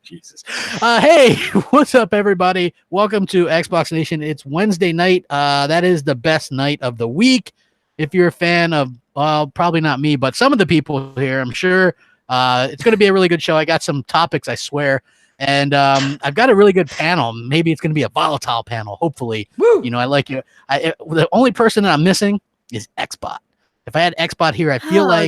Jesus. Hey, what's up, everybody? Welcome to Xbox Nation. It's Wednesday night. That is the best night of the week. If you're a fan of, well, probably not me, but some of the people here, I'm sure it's going to be a really good show. I got some topics, I swear. And I've got a really good panel. Maybe it's going to be a volatile panel, hopefully. Woo! You know, I like you. The only person that I'm missing is Xbot. If I had Xbot here, I feel I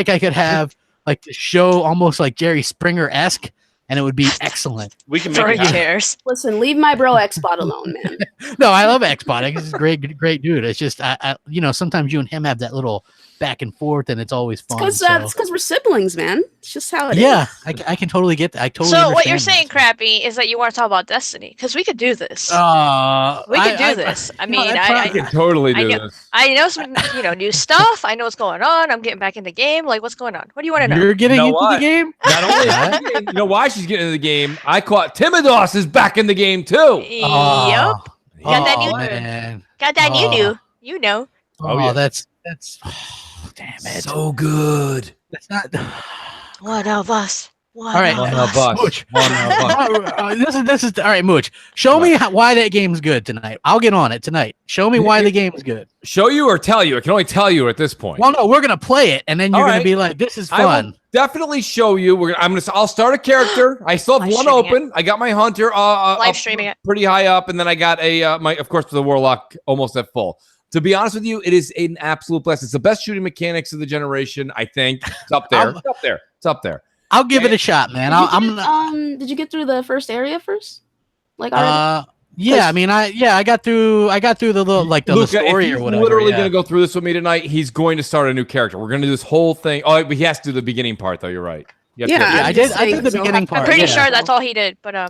could have like the show almost like Jerry Springer-esque, and it would be excellent. We can make chairs. Listen, leave my bro Xbot alone, man. No, I love Xbot. He's a great dude. It's just, I sometimes you and him have that little back and forth, and it's always fun. It's because we're siblings, man. It's just how it is. Yeah, I can totally get that. I totally. So what you're saying, Crappy, is that you want to talk about Destiny? Because we could do this. We could do this. I mean, I could totally do this. I know some, new stuff. I know what's going on. I'm getting back in the game. Like, what's going on? What do you want to know? You're getting into the game. Not only that, you know why she's getting into the game? I caught Timidos is back in the game too. Yep. Got that new. Man. Got that new. You know. Oh, yeah. That's. Damn it! So good. That's not. One of us. All right, Mooch. This is all right, Mooch. Show me why that game's good tonight. I'll get on it tonight. Show me why the game's good. Show you or tell you? I can only tell you at this point. Well, no, we're gonna play it, and then you're gonna be like, "This is fun." I will definitely show you. I'll start a character. I still have one open. I got my hunter live streaming it pretty high up, and then I got of course, the warlock almost at full. To be honest with you, it is an absolute blast. It's the best shooting mechanics of the generation, I think. It's up there. It's up there. I'll give it a shot, man. Did you get through the first area first? Like already? Yeah, I mean, I got through the little the story or whatever. Literally gonna go through this with me tonight. He's going to start a new character. We're gonna do this whole thing. Oh, but he has to do the beginning part, though. You're right. I did the beginning part. I'm pretty sure that's all he did. But I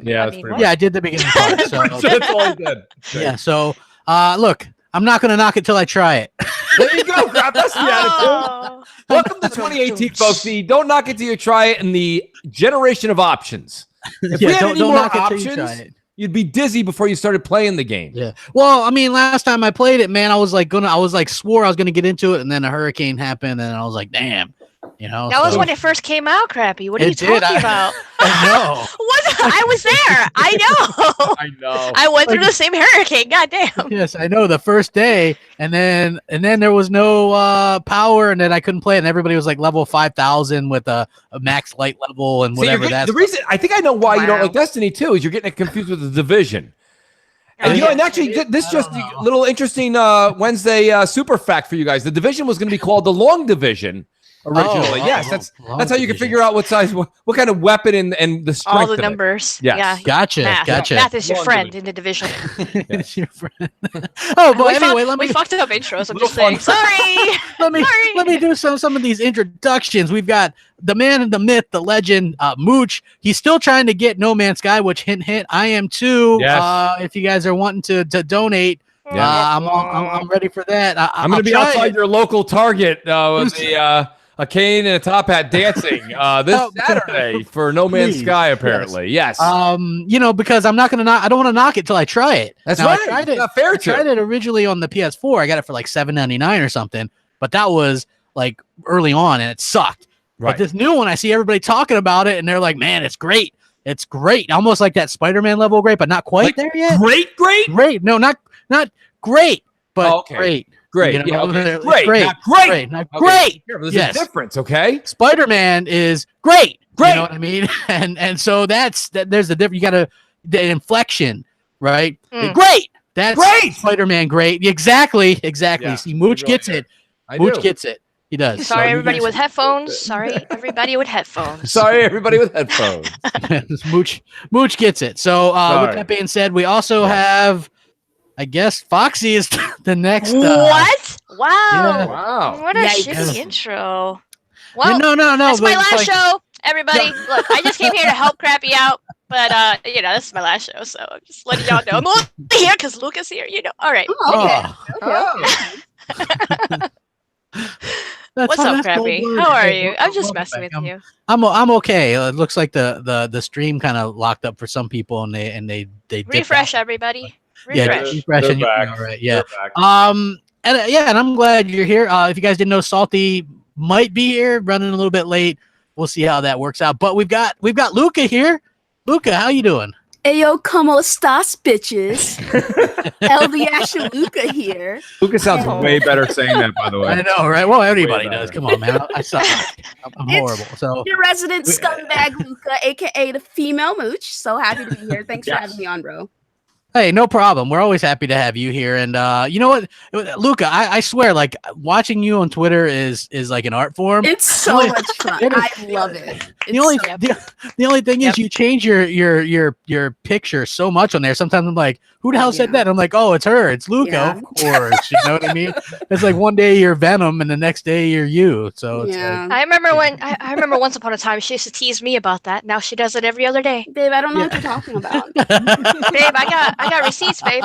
did the beginning part. So that's all he did. Yeah. So look. I'm not going to knock it till I try it. There you go. That's the attitude. Welcome to 2018, folks. Don't knock it till you try it in the generation of options. If we had any more options, you'd be dizzy before you started playing the game. Yeah. Well, I mean, last time I played it, man, I was like swore I was going to get into it, and then a hurricane happened, and I was like, damn. That was when it first came out, Crappy. What are you talking about? I know. I was there. I know. I know. I went through the same hurricane. Goddamn. Yes, I know. The first day, and then there was no power, and then I couldn't play it, and everybody was like level 5,000 with a max light level and whatever. The reason I think I know why you don't like Destiny 2 is you're getting it confused with the Division. And and actually, this just a little interesting Wednesday super fact for you guys. The Division was going to be called the Long Division. Originally, yes, that's how you can figure out what size, what kind of weapon and the strength. All the numbers. Yes. Yeah, gotcha. Math is your friend in the Division. It's your friend. Oh, but anyway, we fucked up intros. I'm just saying. Sorry. Let me do some of these introductions. We've got the man and the myth, the legend, Mooch. He's still trying to get No Man's Sky, which hint, I am too. Yes. If you guys are wanting to donate. Yeah. I'm ready for that. I'm going to be outside your local Target with a cane and a top hat dancing this Saturday for No Man's Sky, apparently. Yes. Because I don't want to knock it till I try it. That's now, right. I tried it originally on the PS4. I got it for like $7.99 or something, but that was like early on and it sucked. Right. But this new one, I see everybody talking about it and they're like, man, it's great. It's great. Almost like that Spider-Man level great, but not quite there yet. Great. No, not great, but great. Great. Great. Not great. There's a difference, okay? Spider-Man is great. You know what I mean? And so there's the difference. You got the inflection, right? Great. That's great. Spider-Man great. Exactly. Yeah, see, Mooch gets it. Mooch gets it. He does. Sorry, everybody with headphones. Sorry, everybody with headphones. Mooch gets it. So with that being said, we also have, I guess, Foxy is the next. What? Wow. Yeah. Wow. What a shitty intro. Well, no. That's my last show, everybody. Look, I just came here to help Crappy out, but this is my last show, so I'm just letting y'all know. I'm only here because Luke is here, All right. Okay. What's up, Crappy? How are you? I'm just messing with you. I'm okay. It looks like the stream kind of locked up for some people, and they refresh everybody. Refresh and you're all right. Yeah. And I'm glad you're here. If you guys didn't know, Salty might be here, running a little bit late. we'll see how that works out. But we've got Luca here. Luca, how you doing? Ayo, como estas, bitches? LVS Luca here. Luca sounds way better saying that, by the way. I know, right? Well, everybody does. Come on, man. I suck. I'm horrible. So your resident scumbag Luca, aka the female mooch. So happy to be here. Thanks for having me on, bro. Hey, no problem. We're always happy to have you here. And you know what, Luca, I swear, like watching you on Twitter is like an art form. It's so much fun. I love it. The only thing is you change your picture so much on there. Sometimes I'm like, who the hell said that? I'm like, oh, it's her. It's Luca, of course. You know what I mean? It's like one day you're Venom and the next day you're you. So it's like, I remember I remember once upon a time she used to tease me about that. Now she does it every other day. Babe, I don't know what you're talking about. Babe, I got receipts, babe.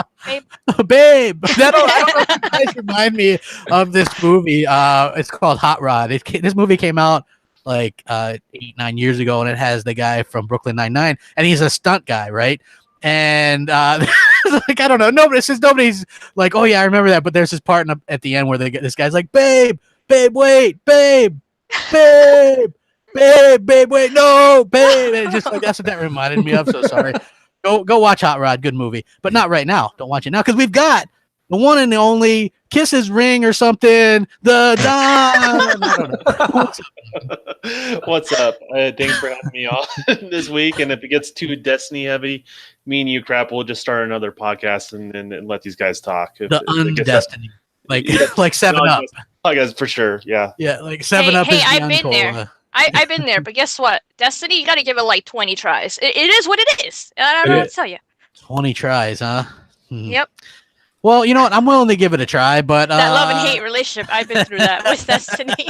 Babe. I don't know if you guys remind me of this movie. It's called Hot Rod. This movie came out like 8-9 years ago, and it has the guy from Brooklyn Nine-Nine, and he's a stunt guy, right? And like, I don't know. Nobody's like, oh yeah, I remember that. But there's this part at the end where this guy's like, babe, wait, babe, wait, no, babe. And it's just like, that's what that reminded me of. So sorry. Go watch Hot Rod. Good movie, but not right now. Don't watch it now because we've got the one and the only Kisses Ring or something. The Don. I don't know. What's up? Thanks for having me on this week. And if it gets too Destiny heavy, me and you, Crap, will just start another podcast and let these guys talk. The Undestiny, like 7-Up. I guess for sure. Yeah. Yeah, like 7-Up. Hey, I've been there. I've been there, but guess what? Destiny, you got to give it like 20 tries. It is what it is. I don't know what to tell you. 20 tries, huh? Yep. Well, you know what? I'm willing to give it a try, but that love and hate relationship, I've been through that with Destiny.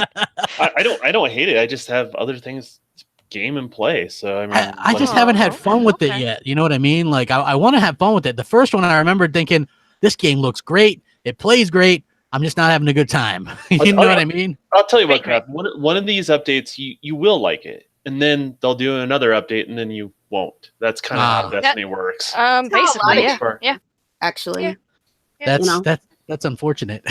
I don't hate it. I just have other things game and play. So I mean, I just haven't had fun with it yet. You know what I mean? Like I want to have fun with it. The first one I remember thinking, this game looks great. It plays great. I'm just not having a good time. You know what I mean? I'll tell you what, Crap. One of these updates, you will like it, and then they'll do another update, and then you won't. That's kind of how Destiny works. Basically, yeah. Actually, that's unfortunate.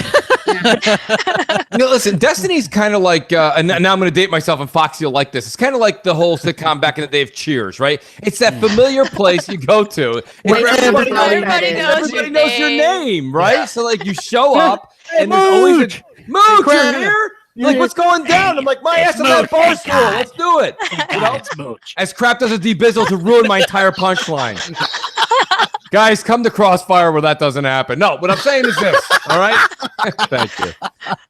Listen, Destiny's kind of like, and now I'm going to date myself, and Foxy will like this. It's kind of like the whole sitcom back in the day of Cheers, right? It's that familiar place you go to. Everybody knows your name, right? Yeah. So like you show up, and there's always Mooch, you're here? Like, what's going down? I'm like, my ass is at bar stool. Let's do it. You know? As Crap does a D-Bizzle to ruin my entire punchline. Guys, come to Crossfire where that doesn't happen. No, what I'm saying is this, all right? Thank you.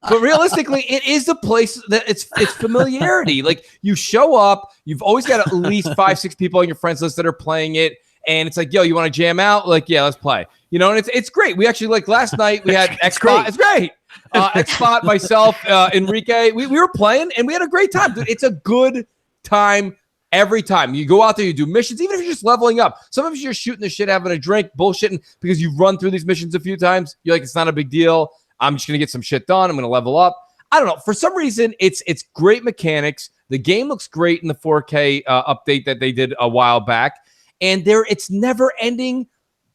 But realistically, it is a place that it's familiarity. Like, you show up, you've always got at least 5-6 people on your friends list that are playing it, and it's like, yo, you want to jam out? Like, yeah, let's play. You know, and it's great. We actually, like, last night, we had Xbox. It's great. Xbox, myself, Enrique, we were playing, and we had a great time. Dude, it's a good time. Every time you go out there, you do missions, even if you're just leveling up. Sometimes you're shooting the shit, having a drink, bullshitting because you've run through these missions a few times. You're like, it's not a big deal. I'm just going to get some shit done. I'm going to level up. I don't know. For some reason, it's great mechanics. The game looks great in the 4K update that they did a while back. And it's never-ending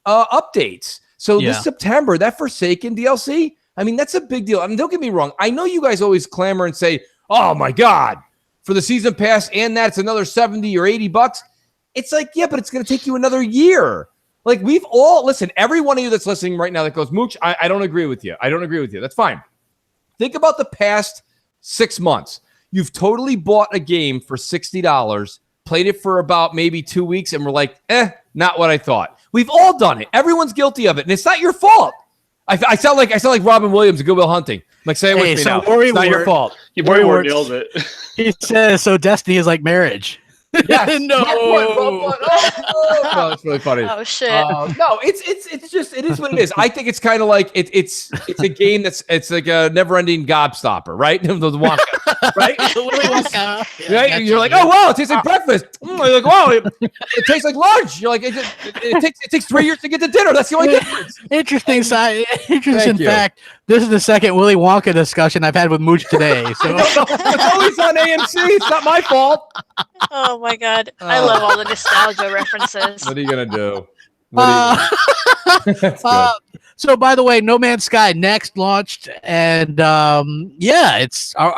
updates. So this September, that Forsaken DLC, I mean, that's a big deal. I mean, don't get me wrong. I know you guys always clamor and say, oh, my God. For the season pass and that, it's another $70 or $80. It's like, yeah, but it's going to take you another year. Like, we've all, listen, every one of you that's listening right now that goes, Mooch, I don't agree with you. I don't agree with you. That's fine. Think about the past 6 months. You've totally bought a game for $60, played it for about maybe 2 weeks, and we're like, not what I thought. We've all done it. Everyone's guilty of it, and it's not your fault. I sound like Robin Williams in Good Will Hunting. Like, say it with me now. It's not your fault. Worry nailed it. He says, so Destiny is like marriage. Yes. No. No, it's really funny. Oh shit. No, it's just it is what it is. I think it's kind of like it's a game it's like a never-ending gobstopper, right? The Wonka, right? Right? You're like, oh wow, it tastes like breakfast. You're like, wow, it tastes like lunch. You're like, it takes 3 years to get to dinner. That's the only difference. Interesting fact. This is the second Willy Wonka discussion I've had with Mooch today. So it's always on AMC. It's not my fault. Oh my God. I love all the nostalgia references. What are you going to do? So by the way, No Man's Sky next launched, and are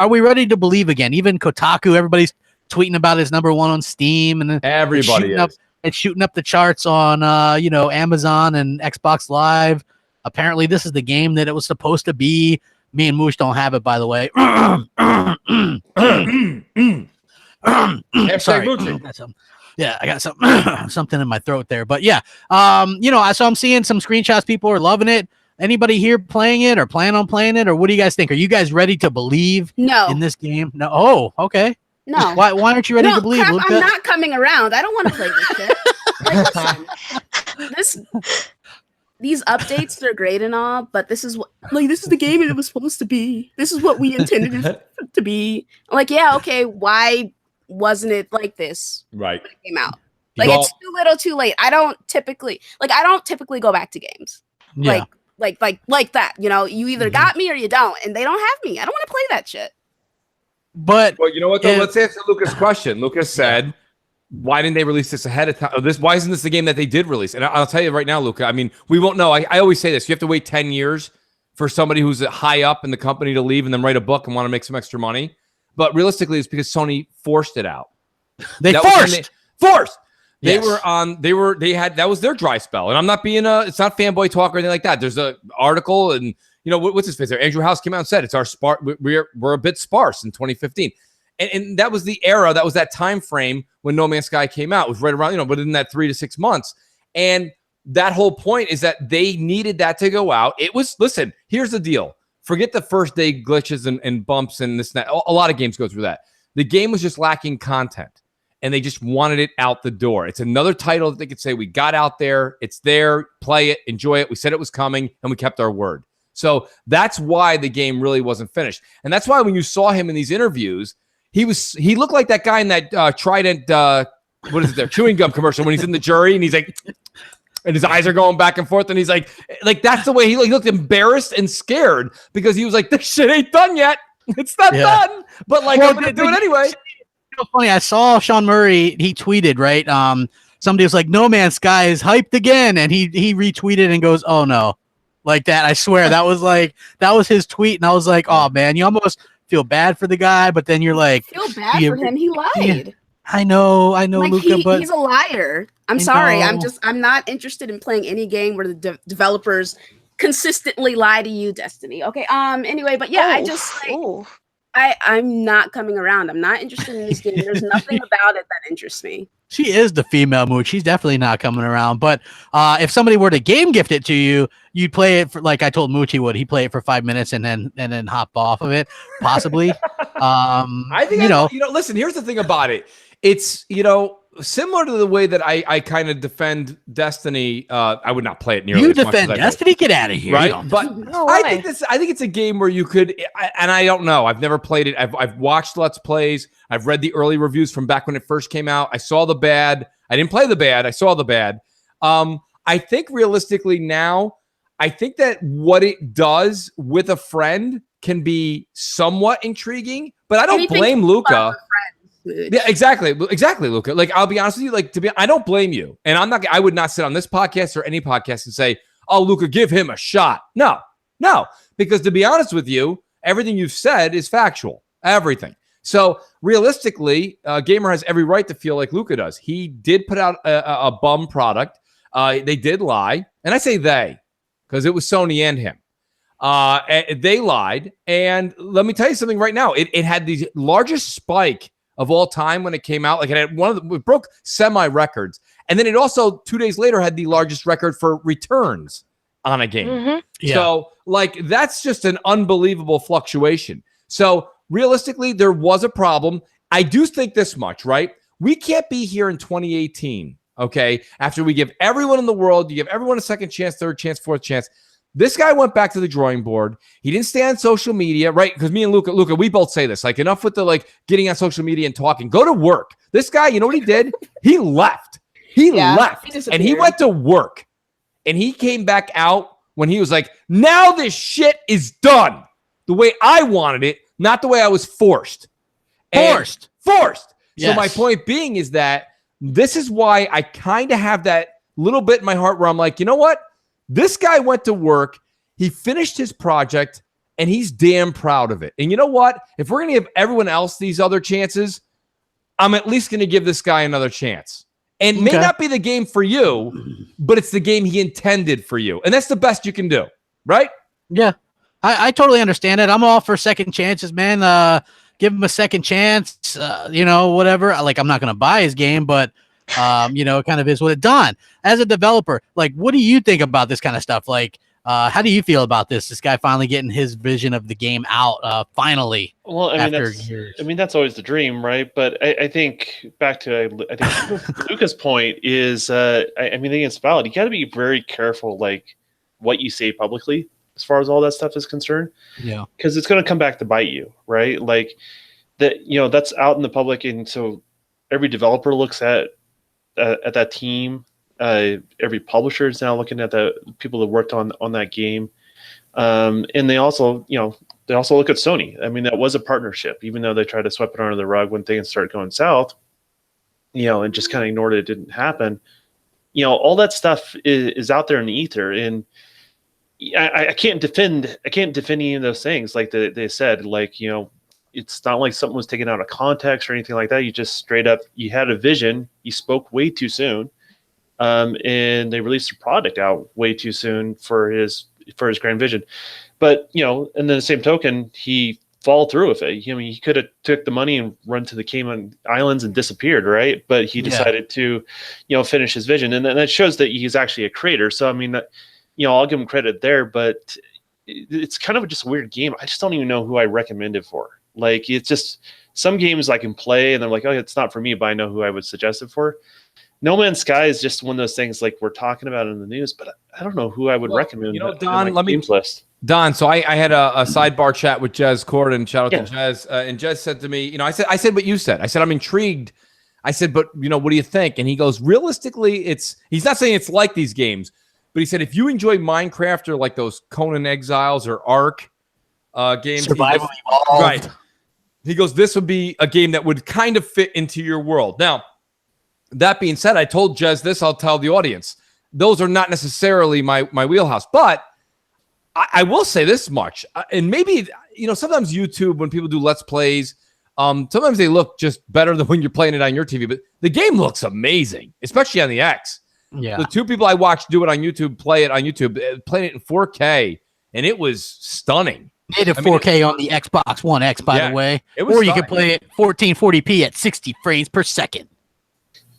we ready to believe again? Even Kotaku, everybody's tweeting about it's #1 on Steam, and then Everybody it's shooting up the charts on Amazon and Xbox Live. Apparently, this is the game that it was supposed to be. Me and Moosh don't have it, by the way. Sorry. Yeah, I got something in my throat there. But yeah, so I'm seeing some screenshots. People are loving it. Anybody here playing it or plan on playing it, or what do you guys think? Are you guys ready to believe in this game? No. Oh, okay. No. Why aren't you ready to believe? Crap, I'm not coming around. I don't want to play this shit. These updates are great and all, but this is the game it was supposed to be. This is what we intended it to be. I'm like, yeah, okay, why wasn't it like this? Right. When it came out. It's too little, too late. I don't typically go back to games. Yeah. Like that. You either got me or you don't, and they don't have me. I don't want to play that shit. But you know what though? Let's answer Lucas' question. Lucas said, why didn't they release this ahead of time? Why isn't this the game that they did release? And I'll tell you right now, Luca, I mean, we won't know. I always say this. You have to wait 10 years for somebody who's high up in the company to leave and then write a book and want to make some extra money. But realistically, it's because Sony forced it out. They forced. Yes. That was their dry spell. And I'm not being it's not fanboy talk or anything like that. There's an article and what's his face there? Andrew House came out and said it's our we're a bit sparse in 2015. And that was the era, that was that time frame when No Man's Sky came out. It was right around, within that 3 to 6 months. And that whole point is that they needed that to go out. It was, listen, here's the deal. Forget the first day glitches and bumps and this and that. A lot of games go through that. The game was just lacking content, and they just wanted it out the door. It's another title that they could say, we got out there, it's there, play it, enjoy it. We said it was coming, and we kept our word. So that's why the game really wasn't finished. And that's why when you saw him in these interviews, he looked like that guy in that Trident, what is it there, chewing gum commercial when he's in the jury and he's like, and his eyes are going back and forth and he's like that's the way he looked embarrassed and scared because he was like, this shit ain't done yet. It's not done. But I'm going to do it anyway. Funny, I saw Sean Murray, he tweeted, right? Somebody was like, No Man's Sky is hyped again. And he retweeted and goes, oh no. Like that. I swear that was his tweet. And I was like, oh man, you almost feel bad for the guy, but then you're like, feel bad for him. He lied. Yeah, I know, Luca, but he's a liar. I'm sorry. I'm not interested in playing any game where the developers consistently lie to you, Destiny. Okay. Anyway, but yeah, I'm not coming around. I'm not interested in this game. There's nothing about it that interests me. She is the female mood. She's definitely not coming around. But if somebody were to game gift it to you, you'd play it for, like I told Mooch he would. He'd play it for 5 minutes and then hop off of it, possibly. I think listen. Here's the thing about it. It's similar to the way that I kind of defend Destiny. I would not play it nearly. You as much defend as Destiny? Get out of here, right? But I think it's a game where you could, and I don't know. I've never played it. I've watched Let's Plays. I've read the early reviews from back when it first came out. I saw the bad. I didn't play the bad. I saw the bad. I think realistically now, I think that what it does with a friend can be somewhat intriguing. But I don't blame Luca. Yeah, exactly, Luca. Like, I'll be honest with you. I don't blame you, and I would not sit on this podcast or any podcast and say, "Oh, Luca, give him a shot." No, because to be honest with you, everything you've said is factual. Everything. So realistically, Gamer has every right to feel like Luca does. He did put out a bum product. They did lie, and I say they because it was Sony and him. They lied, and let me tell you something right now. It had the largest spike of all time when it came out. Like, it had it broke semi records, and then it also 2 days later had the largest record for returns on a game. Mm-hmm. Yeah. So that's just an unbelievable fluctuation. So realistically, there was a problem. I do think this much, right? We can't be here in 2018, okay, after we give everyone in the world, you give everyone a second chance, third chance, fourth chance. This guy went back to the drawing board. He didn't stay on social media, right? Because me and Luca, we both say this. Like, enough with the getting on social media and talking. Go to work. This guy, you know what he did? He left. He left, and he went to work. And he came back out when he was like, now this shit is done the way I wanted it, not the way I was forced. Forced. Yes. So my point being is that this is why I kind of have that little bit in my heart where I'm like, you know what? This guy went to work, he finished his project, and he's damn proud of it. And you know what? If we're going to give everyone else these other chances, I'm at least going to give this guy another chance. And may not be the game for you, but it's the game he intended for you. And that's the best you can do, right? Yeah. I totally understand it. I'm all for second chances, man. Give him a second chance, whatever. Like, I'm not going to buy his game, but, it kind of is what it Don, as a developer, like, what do you think about this kind of stuff? Like, how do you feel about this guy finally getting his vision of the game out, finally? Well, that's always the dream, right? But I think back to Luca's point is, I think it's valid. You got to be very careful, like, what you say publicly as far as all that stuff is concerned. Yeah, because it's going to come back to bite you, right? Like that, that's out in the public, and so every developer looks at that team. Every publisher is now looking at the people that worked on that game, and they also look at Sony. I mean, that was a partnership, even though they tried to sweep it under the rug when things started going south, and just kind of ignored it. It didn't happen. All that stuff is out there in the ether, and I can't defend any of those things. Like they said, like, it's not like something was taken out of context or anything like that. You just straight up, you had a vision, you spoke way too soon. And they released a product out way too soon for his grand vision. But, and then the same token, he followed through with it. I mean, he could have took the money and run to the Cayman Islands and disappeared, right? But he decided to, finish his vision. And that shows that he's actually a creator. So, I mean, I'll give him credit there, but it's kind of just a weird game. I just don't even know who I recommend it for. Like, it's just some games I can play and they're like, oh, it's not for me, but I know who I would suggest it for. No Man's Sky is just one of those things like we're talking about in the news, but I don't know who I would recommend. Don, list. Don, so I had a sidebar chat with Jez Corden. Shout out to Jez. And Jez said to me, I said what you said. I said, I'm intrigued. I said, but, what do you think? And he goes, realistically, he's not saying it's like these games, but he said, if you enjoy Minecraft or like those Conan Exiles or Ark games. Survival Evolved. Right. He goes, this would be a game that would kind of fit into your world. Now, that being said, I told Jez this, I'll tell the audience. Those are not necessarily my wheelhouse. But I will say this much. And maybe, sometimes YouTube, when people do Let's Plays, sometimes they look just better than when you're playing it on your TV. But the game looks amazing, especially on the X. Yeah. The two people I watched do it on YouTube, playing it in 4K, and it was stunning. Native 4K on the Xbox One X, by the way. Or you can play it 1440p at 60 frames per second.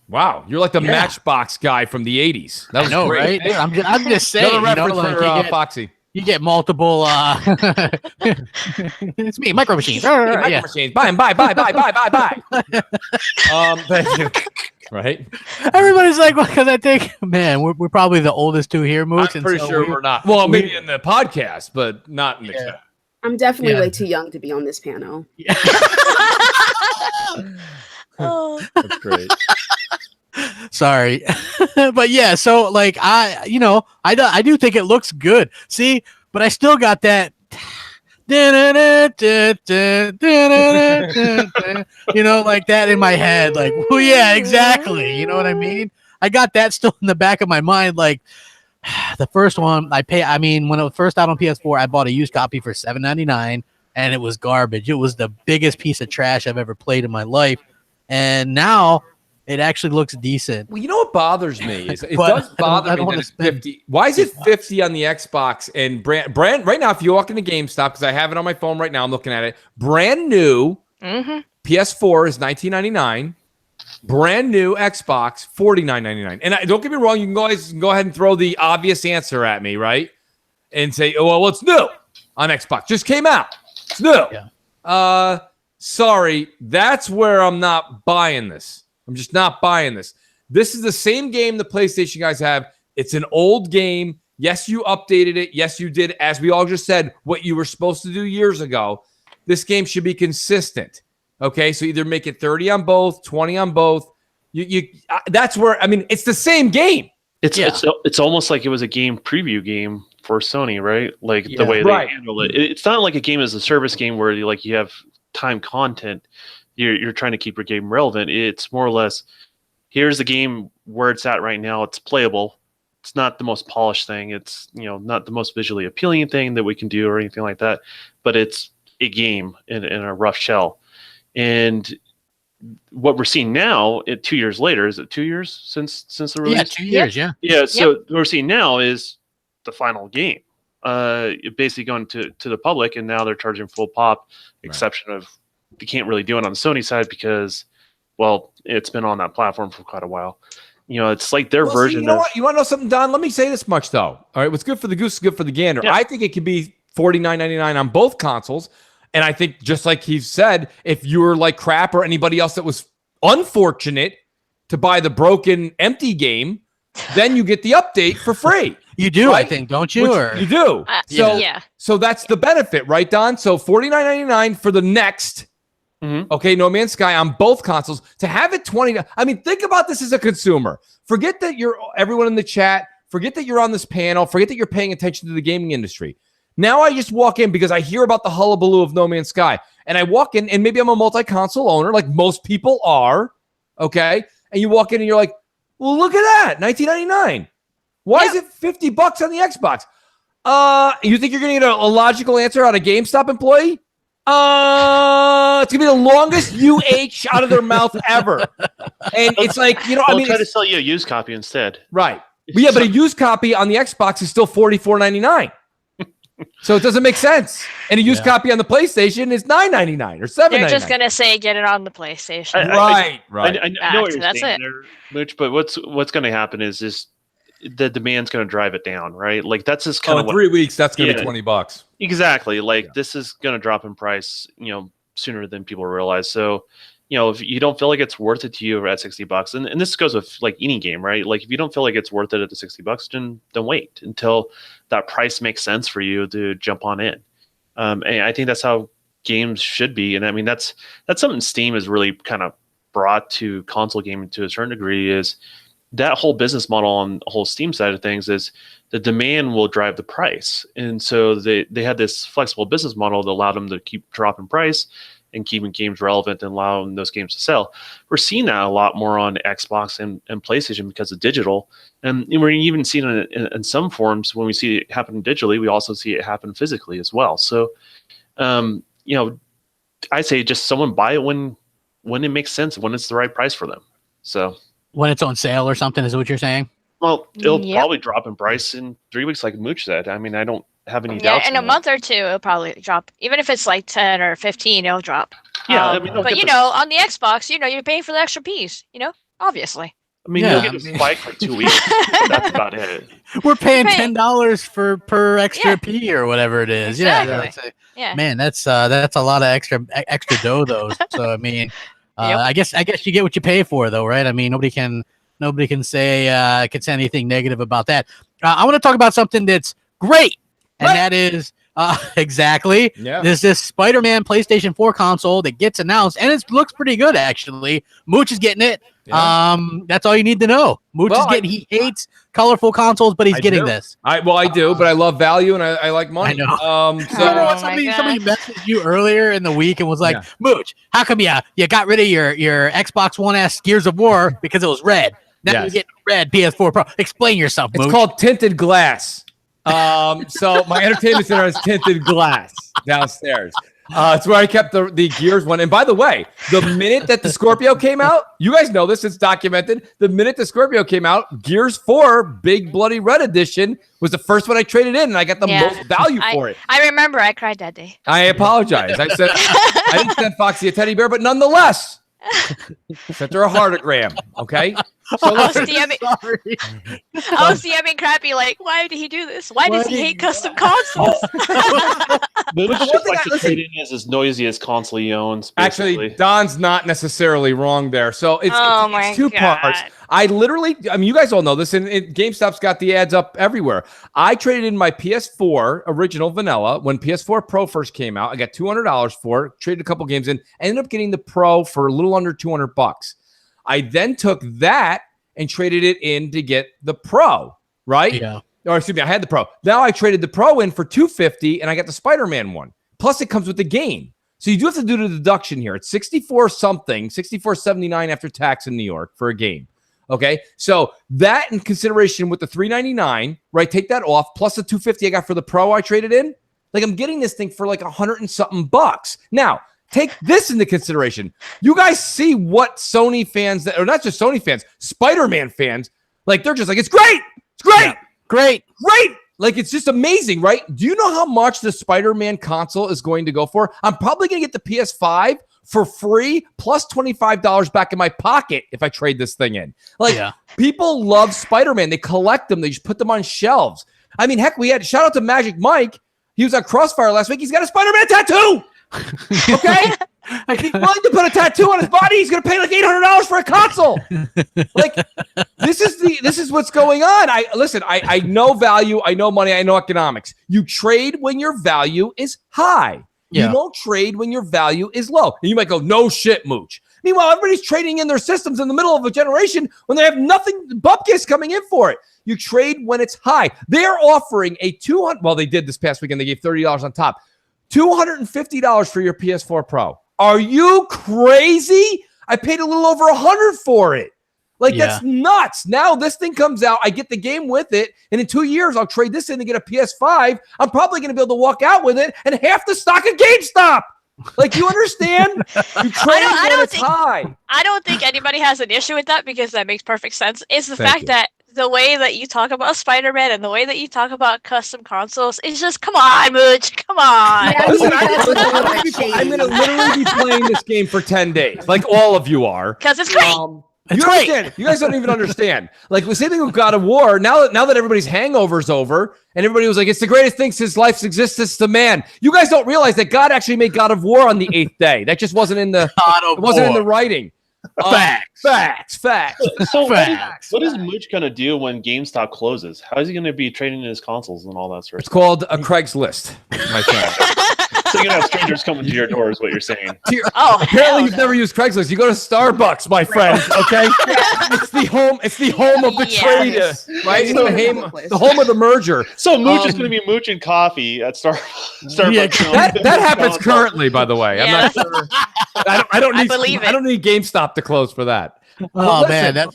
Wow, you're like the Matchbox guy from the 80s. That was great. Right? I'm just saying. Another reference for Foxy. You get multiple. It's me, Micro Machines. Micro Machines. Buy. Thank you. Right? Everybody's like, because I think, man, we're probably the oldest two here, Mooch. I'm pretty sure we're not. Well, maybe in the podcast, but not in the chat. I'm definitely way too young to be on this panel. Oh, that's great. Sorry. But yeah, so like I do think it looks good. See, but I still got that like that in my head, like, oh yeah, exactly. You know what I mean? I got that still in the back of my mind. Like the first one when it was first out on PS4, I bought a used copy for $7.99 and it was garbage. It was the biggest piece of trash I've ever played in my life. And now it actually looks decent. Well, you know what bothers me is it does bother me that it's 50. Why is it 50 on the Xbox and brand right now? If you walk into GameStop, because I have it on my phone right now, I'm looking at it. Brand new PS4 is $19.99. Brand new Xbox $49.99. And don't get me wrong, you can go ahead and throw the obvious answer at me, right? And say, oh, well, it's new on Xbox. Just came out. It's new. Yeah. Sorry, that's where I'm not buying this. I'm just not buying this. This is the same game the PlayStation guys have. It's an old game. Yes, you updated it. Yes, you did, as we all just said, what you were supposed to do years ago. This game should be consistent. Okay, so either make it 30 on both, 20 on both. That's where, it's the same game. It's almost like it was a game preview game for Sony, right? Like the way they handle it. It's not like a game as a service game where you have time content. You're trying to keep your game relevant. It's more or less, here's the game where it's at right now. It's playable. It's not the most polished thing. It's not the most visually appealing thing that we can do or anything like that. But it's a game in a rough shell. And what we're seeing now, 2 years later, is it 2 years since the release? Yeah, 2 years. Yeah. Yeah. So what we're seeing now is the final game, basically going to the public, and now they're charging full pop. Exception of you can't really do it on the Sony side because, well, it's been on that platform for quite a while. It's like their version. See, you know what? You want to know something, Don? Let me say this much though. All right, what's good for the goose is good for the gander. Yeah. I think it could be $49.99 on both consoles. And I think, just like he said, if you were like Crap or anybody else that was unfortunate to buy the broken empty game, then you get the update for free. You do, right? I think, don't you? You do. So that's the benefit, right, Don? So $49.99 for the next, okay, No Man's Sky on both consoles. To have it $20, I mean, think about this as a consumer. Forget that you're everyone in the chat. Forget that you're on this panel. Forget that you're paying attention to the gaming industry. Now I just walk in because I hear about the hullabaloo of No Man's Sky. And I walk in, and maybe I'm a multi-console owner, like most people are, okay? And you walk in and you're like, well, look at that, $19.99. Why is it $50 on the Xbox? You think you're going to get a logical answer out of GameStop employee? It's going to be the longest UH out of their mouth ever. And it's like, I'll try to sell you a used copy instead. Right. But a used copy on the Xbox is still $44.99. So it doesn't make sense. And a used copy on the PlayStation is $9.99 or $7.99. They're just going to say, get it on the PlayStation. Right. I know what you're saying there, Mooch, but what's going to happen is the demand's going to drive it down, right? Like that's just kind of 3 weeks. That's going to be $20. Exactly. Like this is going to drop in price, sooner than people realize. So, if you don't feel like it's worth it to you at $60, and this goes with like any game, right? Like if you don't feel like it's worth it at the $60, then wait until that price makes sense for you to jump on in. And I think that's how games should be. And I mean, that's something Steam has really kind of brought to console gaming to a certain degree, is that whole business model on the whole Steam side of things is the demand will drive the price. And so they had this flexible business model that allowed them to keep dropping price and keeping games relevant and allowing those games to sell. We're seeing that a lot more on Xbox and PlayStation because of digital. And we're even seeing it in some forms. When we see it happen digitally, we also see it happen physically as well. So, I say just someone buy it when it makes sense, when it's the right price for them. So when it's on sale or something, is what you're saying? Well, it'll probably drop in price in 3 weeks, like Mooch said. I mean, I don't have any doubts. In a month or two, it'll probably drop. Even if it's like 10 or 15, it'll drop. Yeah, but on the Xbox, you're paying for the extra piece. Obviously. I mean, you'll get a spike for 2 weeks. But that's about it. We're paying $10 per extra P or whatever it is. Exactly. Man, that's a lot of extra dough though. So I mean, I guess you get what you pay for though, right? I mean, nobody can say anything negative about that. I want to talk about something that's great, and that is exactly this Spider-Man PlayStation 4 console that gets announced, and it looks pretty good actually. Mooch is getting it. That's all you need to know. Mooch is getting. He hates colorful consoles, but he's getting this. I do, but I love value and I like money. I know. Somebody messaged you earlier in the week and was like, Mooch, how come you got rid of your Xbox One S Gears of War because it was red? Now you get red PS4 Pro. Explain yourself, Mooch. It's called tinted glass. So my entertainment center has tinted glass downstairs. It's where I kept the Gears one. And by the way, the minute that the Scorpio came out, you guys know this, it's documented. The minute the Scorpio came out, Gears 4 Big Bloody Red Edition was the first one I traded in, and I got the most value for it. I remember I cried that day. I apologize. I said I didn't send Foxy a teddy bear, but nonetheless, sent her a heartogram. Okay. So I was DMing Crappy like, why did he do this? Why does he hate custom consoles? The one thing to trade in is as noisy as console he owns. Basically. Actually, Don's not necessarily wrong there. So it's two parts. I mean, you guys all know this, and GameStop's got the ads up everywhere. I traded in my PS4 original vanilla when PS4 Pro first came out. I got $200 for it, traded a couple games in, ended up getting the Pro for a little under $200. I then took that and traded it in to get the Pro, right? Yeah. Or excuse me, I had the Pro. Now I traded the Pro in for $250, and I got the Spider-Man one. Plus, it comes with the game. So you do have to do the deduction here. It's $64.79 after tax in New York for a game. Okay, so that in consideration with the $399, right? Take that off, plus the $250 I got for the Pro I traded in. Like I'm getting this thing for like $100 and something bucks. Now, take this into consideration. You guys see what Sony fans, or not just Sony fans, Spider-Man fans, like they're just like, it's great. It's great. Yeah. Great. Like, it's just amazing, right? Do you know how much the Spider-Man console is going to go for? I'm probably going to get the PS5 for free plus $25 back in my pocket if I trade this thing in. Like, people love Spider-Man. They collect them. They just put them on shelves. I mean, heck, we had shout out to Magic Mike. He was on Crossfire last week. He's got a Spider-Man tattoo. Okay? He's willing to put a tattoo on his body. He's going to pay like $800 for a console. Like, this is what's going on. I know value. I know money. I know economics. You trade when your value is high. Yeah. You don't trade when your value is low. And you might go, no shit, Mooch. Meanwhile, everybody's trading in their systems in the middle of a generation when they have nothing, bupkis coming in for it. You trade when it's high. They're offering a well, they did this past weekend. They gave $30 on top. $250 for your PS4 Pro. Are you crazy? I paid a little over $100 for it. Like, that's nuts. Now this thing comes out. I get the game with it. And in 2 years, I'll trade this in to get a PS5. I'm probably going to be able to walk out with it and half the stock at GameStop. Like, you understand? You trade when it's high. I don't think anybody has an issue with that because that makes perfect sense. It's the fact that the way that you talk about Spider-Man and the way that you talk about custom consoles is just, come on, Mooch, come on. Yeah, listen, I'm going to literally be playing this game for 10 days, like all of you are. Because it's great. You understand? You guys don't even understand. Like, the same thing with God of War. Now that everybody's hangover's over, and everybody was like, it's the greatest thing since life's existence to man. You guys don't realize that God actually made God of War on the 8th day. That just wasn't in the writing. Facts. So what is Mooch going to do when GameStop closes? How is he going to be trading in his consoles and all that sort of stuff? It's called a Craigslist, my friend. So you're going to have strangers coming to your door is what you're saying. Apparently you've never used Craigslist. You go to Starbucks, my friend, okay? It's the home of the trader, right? It's the home of the merger. So Mooch is going to be mooching coffee at Starbucks. Yeah, that happens currently, by the way. I'm not sure. I don't need GameStop to close for that. Oh, listen, man,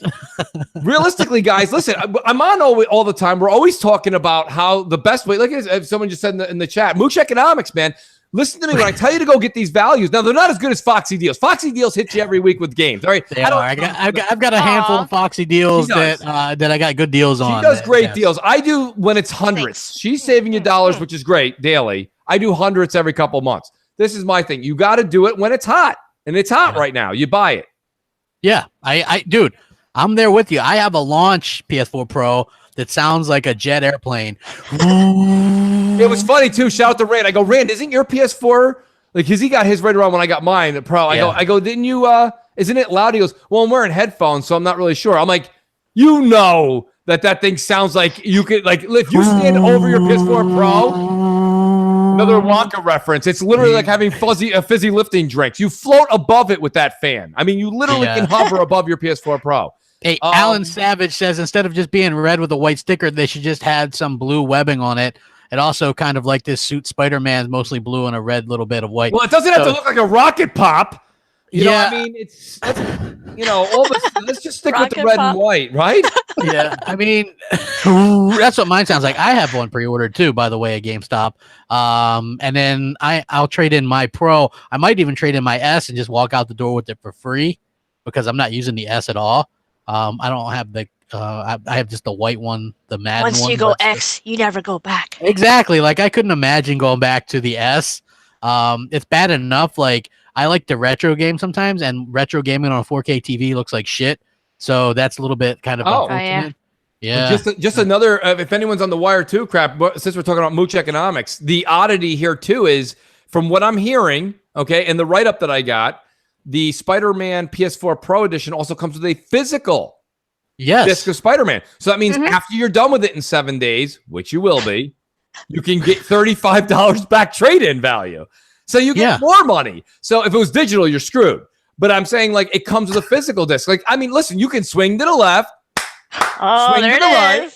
realistically, guys, listen, I'm on all the time. We're always talking about how the best way, like someone just said in the chat, Mooch economics, man. Listen to me when I tell you to go get these values. Now, they're not as good as Foxy Deals. Foxy Deals hit you every week with games. All right, I've got a handful of Foxy Deals that I got good deals on. She does great deals. I do when it's hundreds. She's saving you dollars, which is great daily. I do hundreds every couple months. This is my thing. You got to do it when it's hot, and it's hot right now. You buy it. Yeah, dude, I'm there with you. I have a launch PS4 Pro that sounds like a jet airplane. It was funny too. Shout out to Rand. I go, Rand, isn't your PS4 like? Cause he got his right around when I got mine, the Pro. I go, didn't you? Isn't it loud? He goes, well, I'm wearing headphones, so I'm not really sure. I'm like, you know that thing sounds like you could like if you stand over your PS4 Pro. Another Wonka reference. It's literally like having fizzy lifting drinks. You float above it with that fan. I mean, you literally can hover above your PS4 Pro. Hey, Alan Savage says instead of just being red with a white sticker, they should just had some blue webbing on it. It also kind of like this suit Spider-Man, mostly blue and a red little bit of white. Well, it doesn't have to look like a rocket pop. You know what I mean? Let's just stick with the red and white, right? Yeah. I mean, that's what mine sounds like. I have one pre-ordered too, by the way, at GameStop. And then I'll trade in my Pro. I might even trade in my S and just walk out the door with it for free because I'm not using the S at all. I don't have the I have just the white one, the Madden one. Once you go X, you never go back. Exactly. Like I couldn't imagine going back to the S. It's bad enough. Like I like to retro game sometimes, and retro gaming on a 4K TV looks like shit. So that's a little bit kind of unfortunate. Yeah. Just another. If anyone's on the wire too, crap. Since we're talking about Mooch economics, the oddity here too is from what I'm hearing. Okay, and the write up that I got. The Spider-Man PS4 Pro Edition also comes with a physical disc of Spider-Man. So that means after you're done with it in 7 days, which you will be, you can get $35 back trade-in value. So you get more money. So if it was digital, you're screwed. But I'm saying, like, it comes with a physical disc. Like, I mean, listen, you can swing to the left, swing to the right,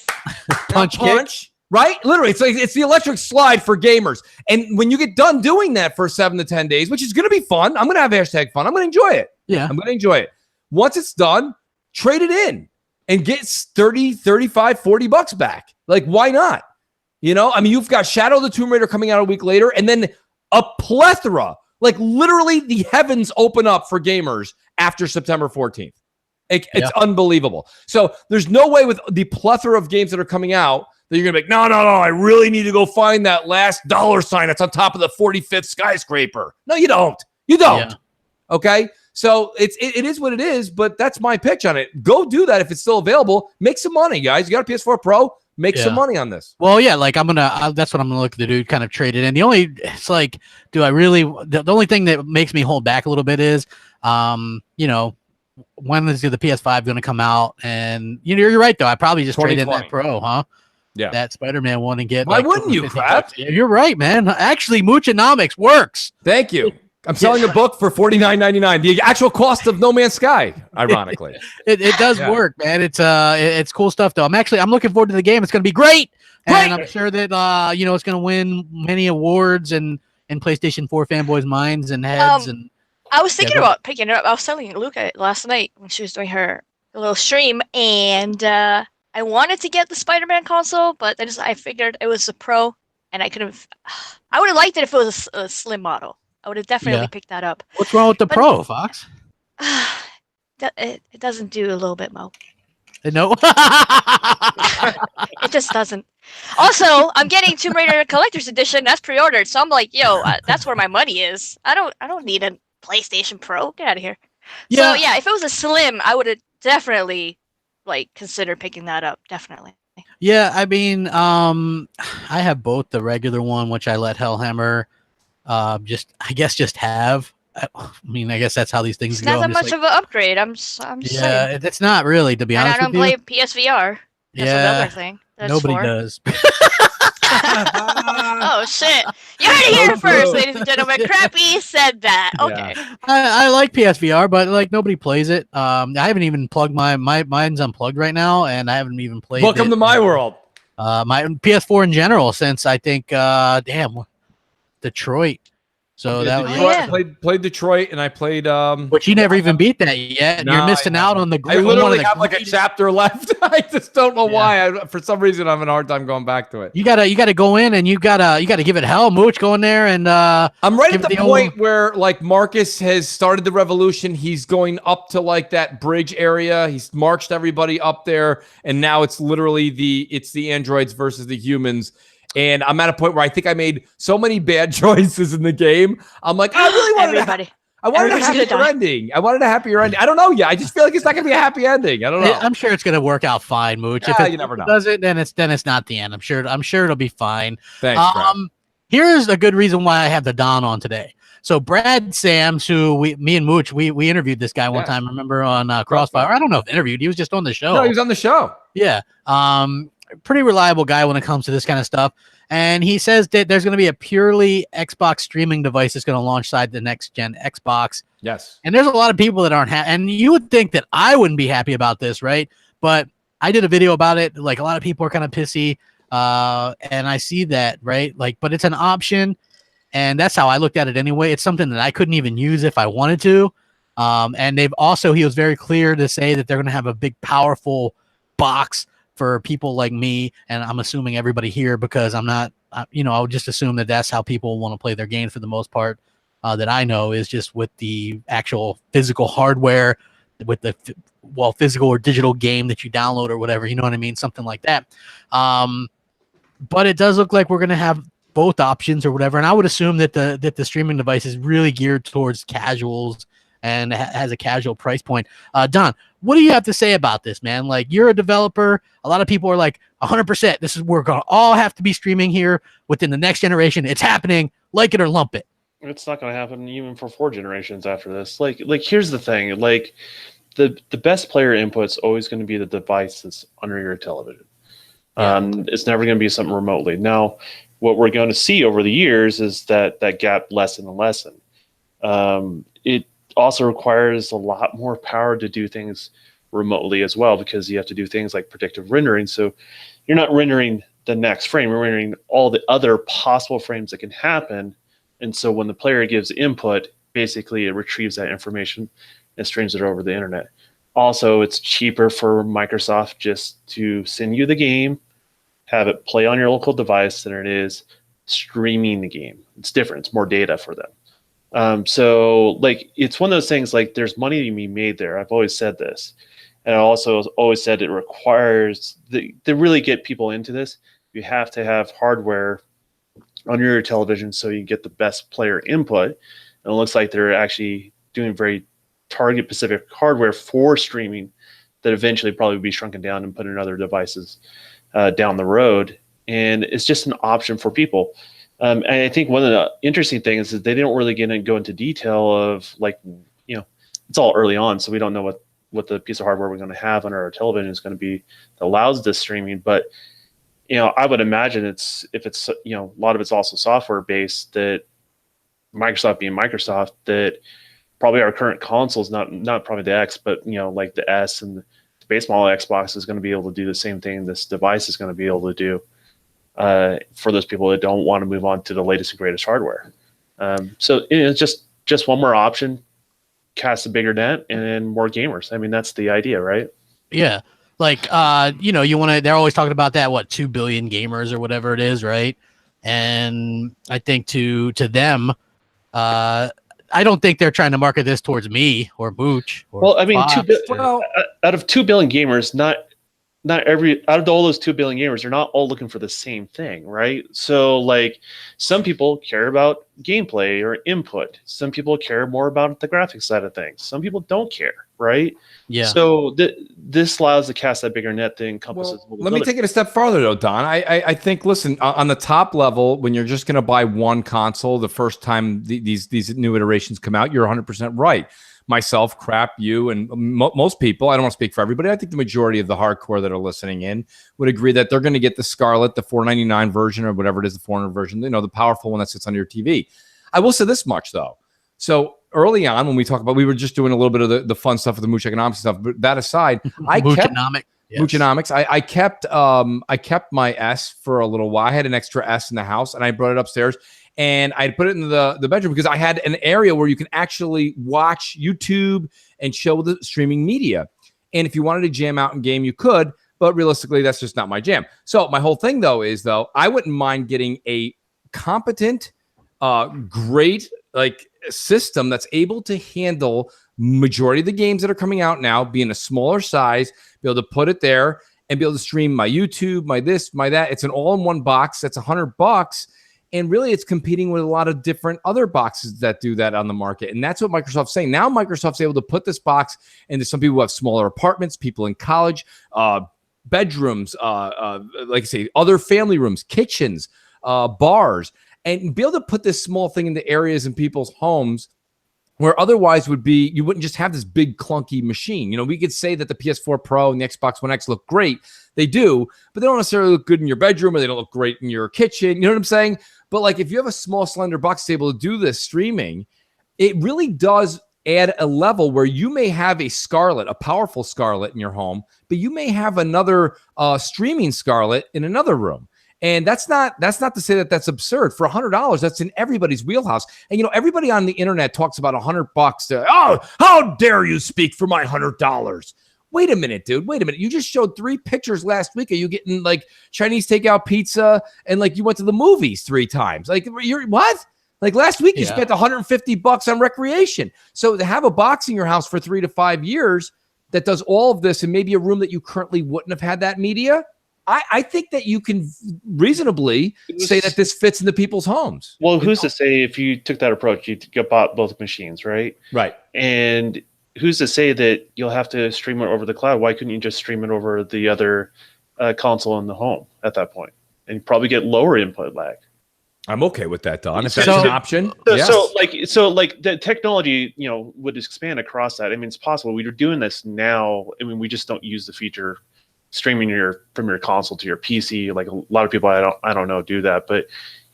punch. Right? Literally, it's the electric slide for gamers. And when you get done doing that for 7 to 10 days, which is going to be fun, I'm going to have hashtag fun. I'm going to enjoy it. Yeah. I'm going to enjoy it. Once it's done, trade it in and get 30, 35, $40 back. Like, why not? You know, I mean, you've got Shadow of the Tomb Raider coming out a week later, and then a plethora Like literally the heavens open up for gamers after September 14th. It's unbelievable. So there's no way with the plethora of games that are coming out that you're going to be like, no, I really need to go find that last dollar sign that's on top of the 45th skyscraper. No, you don't. You don't. Yeah. Okay? So it is what it is, but that's my pitch on it. Go do that if it's still available. Make some money, guys. You got a PS4 Pro? Make some money on this. Well, yeah, like that's what I'm gonna look to do, kind of trade it in. It's like, do I really? The only thing that makes me hold back a little bit is, you know, when is the PS5 going to come out? And you're right though. I probably just trade in that Pro, huh? Yeah, that Spider-Man one and get. Why wouldn't you, Crap? You're right, man. Actually, Moochonomics works. Thank you. I'm selling a book for $49.99. The actual cost of No Man's Sky, ironically. it does work, man. It's cool stuff though. I'm looking forward to the game. It's going to be great. And I'm sure that it's going to win many awards and in PlayStation 4 fanboys' minds and heads. And I was thinking about picking it up. I was telling Luca last night when she was doing her little stream, and I wanted to get the Spider-Man console, but then I figured it was a Pro, and I would have liked it if it was a slim model. I would have definitely picked that up. What's wrong with the Pro, Fox? It doesn't do a little bit, Mo. No. It just doesn't. Also, I'm getting Tomb Raider Collector's Edition. That's pre-ordered, so I'm like, yo, that's where my money is. I don't need a PlayStation Pro. Get out of here. Yeah. So yeah, if it was a slim, I would have definitely considered picking that up. Definitely. Yeah, I mean, I have both the regular one, which I let Hellhammer. I guess have. I mean, I guess that's how these things it's go. It's not that much of an upgrade. I'm just saying. It's not really, to be honest. And I don't play PSVR. That's another thing. Nobody does. Oh shit! You heard it here first, ladies and gentlemen. Crappy said that. Okay. Yeah. I like PSVR, but nobody plays it. I haven't even plugged mine's unplugged right now, and I haven't even played. Welcome to my world. My PS4 in general, since I think, Detroit. So I played Detroit, and I played. But you never even beat that yet. No, you're missing out on the. I literally have a chapter left. I just don't know why. For some reason, I'm having a hard time going back to it. You gotta go in, and you gotta give it hell, Mooch. Go in there, and I'm right at the point where Marcus has started the revolution. He's going up to that bridge area. He's marched everybody up there, and now it's literally the androids versus the humans. And I'm at a point where I think I made so many bad choices in the game. I'm like, I really wanted a happier ending. I wanted a happier ending. I don't know yet. I just feel like it's not going to be a happy ending. I don't know. I'm sure it's going to work out fine, Mooch. If you never know. Does it, then it's not the end. I'm sure it'll be fine. Thanks, here's a good reason why I have the Don on today. So Brad Sams, who me and Mooch, we interviewed this guy one time. Remember on Crossfire? I don't know if interviewed. He was just on the show. No, he was on the show. Yeah. Pretty reliable guy when it comes to this kind of stuff. And he says that there's going to be a purely Xbox streaming device that's going to launch side the next gen Xbox. Yes. And there's a lot of people that aren't happy. And you would think that I wouldn't be happy about this, right? But I did a video about it. A lot of people are kind of pissy. And I see that, right? But it's an option. And that's how I looked at it anyway. It's something that I couldn't even use if I wanted to. And he was very clear to say that they're going to have a big, powerful box for people like me, and I'm assuming everybody here, because I'm not, I would just assume that that's how people want to play their games for the most part, that I know, is just with the actual physical hardware, with the physical or digital game that you download or whatever, you know what I mean? Something like that. But it does look like we're going to have both options or whatever. And I would assume that the streaming device is really geared towards casuals and has a casual price point. Don, what do you have to say about this, man? You're a developer. A lot of people are 100%. We're going to all have to be streaming here within the next generation. It's happening. Like it or lump it. It's not going to happen even for 4 generations after this. Here's the thing. The best player input's always going to be the device that's under your television. It's never going to be something remotely. Now, what we're going to see over the years is that gap lessen and lessen. It also requires a lot more power to do things remotely as well, because you have to do things like predictive rendering. So you're not rendering the next frame, you're rendering all the other possible frames that can happen. And so when the player gives input, basically it retrieves that information and streams it over the internet. Also, it's cheaper for Microsoft just to send you the game, have it play on your local device, than it is streaming the game. It's different. It's more data for them. So like it's one of those things, like there's money to be made there. I've always said this, and I also always said it requires to really get people into this, you have to have hardware on your television so you get the best player input. And it looks like they're actually doing very target specific hardware for streaming that eventually probably be shrunken down and put in other devices down the road. And it's just an option for people. And I think one of the interesting things is they didn't really go into detail of, like, you know, it's all early on, so we don't know what the piece of hardware we're going to have on our television is going to be that allows this streaming. But, you know, I would imagine if it's, you know, a lot of it's also software based, that Microsoft being Microsoft, that probably our current consoles, not probably the X, but, you know, like the S and the base model Xbox is going to be able to do the same thing this device is going to be able to do. For those people that don't want to move on to the latest and greatest hardware. So it's just one more option, cast a bigger net, and more gamers. I mean, that's the idea, right? Yeah. Like, you know, they're always talking about that, 2 billion gamers or whatever it is, right? And I think to them, I don't think they're trying to market this towards me or Mooch. Or I mean, out of 2 billion gamers, not every out of all those 2 billion gamers, they're not all looking for the same thing, right? So like some people care about gameplay or input. Some people care more about the graphics side of things. Some people don't care, right? Yeah. So this allows to cast that bigger net that encompasses. Let me take it a step farther though, Don. I think, listen, on the top level, when you're just going to buy one console the first time these new iterations come out, you're 100% right. Myself, Crap, you, and most people, I don't want to speak for everybody, I think the majority of the hardcore that are listening in would agree that they're going to get the Scarlet, the $499 version or whatever it is, the $400 version, you know, the powerful one that sits on your TV. I will say this much, though. So early on, when we talk about, we were just doing a little bit of the fun stuff with the Mooch Economics stuff, but that aside, Moochonomics, I kept my S for a little while. I had an extra S in the house, and I brought it upstairs. And I put it in the bedroom because I had an area where you can actually watch YouTube and show the streaming media. And if you wanted to jam out and game, you could. But realistically, that's just not my jam. So my whole thing, though, is, I wouldn't mind getting a competent, great system that's able to handle majority of the games that are coming out now, be in a smaller size, be able to put it there and be able to stream my YouTube, my this, my that. It's an all-in-one box. That's $100. And really, it's competing with a lot of different other boxes that do that on the market. And that's what Microsoft's saying. Now Microsoft's able to put this box into some people who have smaller apartments, people in college, bedrooms, like I say, other family rooms, kitchens, bars, and be able to put this small thing into areas in people's homes where otherwise you wouldn't just have this big clunky machine. You know, we could say that the PS4 Pro and the Xbox One X look great. They do, but they don't necessarily look good in your bedroom, or they don't look great in your kitchen. You know what I'm saying? But like, if you have a small, slender box able to do this streaming, it really does add a level where you may have a Scarlet, a powerful Scarlet in your home, but you may have another streaming Scarlet in another room. And that's not to say that that's absurd. For $100, that's in everybody's wheelhouse. And, you know, everybody on the internet talks about $100. Oh, how dare you speak for my $100? Wait a minute, dude. Wait a minute. You just showed 3 pictures last week. Are you getting like Chinese takeout pizza and like you went to the movies 3 times? Like, you're what? Like last week you spent $150 on recreation. So to have a box in your house for 3 to 5 years that does all of this, and maybe a room that you currently wouldn't have had that media, I think that you can reasonably say that this fits into people's homes. Well, who's to say if you took that approach, you bought both machines, right? Right. And who's to say that you'll have to stream it over the cloud? Why couldn't you just stream it over the other console in the home at that point? And you probably get lower input lag. I'm okay with that, Don. If that's an option. So the technology, you know, would expand across that. I mean, it's possible. We're doing this now. I mean, we just don't use the feature streaming from your console to your PC. Like a lot of people, I don't know, do that, but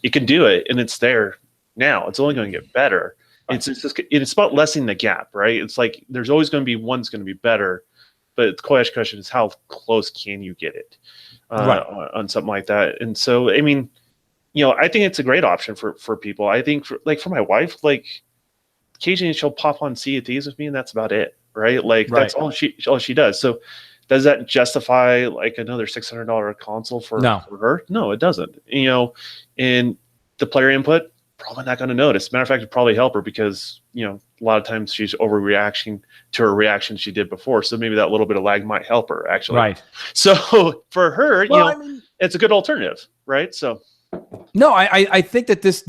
you can do it, and it's there now. It's only going to get better. It's about lessening the gap, right? It's like there's always going to be one's going to be better, but the question is how close can you get it on something like that? And so, I mean, you know, I think it's a great option for people. I think for my wife, like occasionally she'll pop on Sea of Thieves with me, and that's about it, right? Like that's all she does. So does that justify like another $600 console for her? No, it doesn't. You know, and the player input, probably not going to notice. Matter of fact, it'd probably help her because, a lot of times she's overreacting to her reaction she did before. So maybe that little bit of lag might help her, actually. Right. So for her, it's a good alternative, right? So. No, I think that this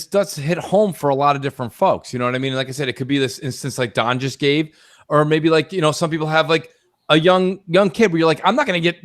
does hit home for a lot of different folks. You know what I mean? Like I said, it could be this instance like Don just gave, or maybe like, some people have like a young kid where you're like, I'm not going to get,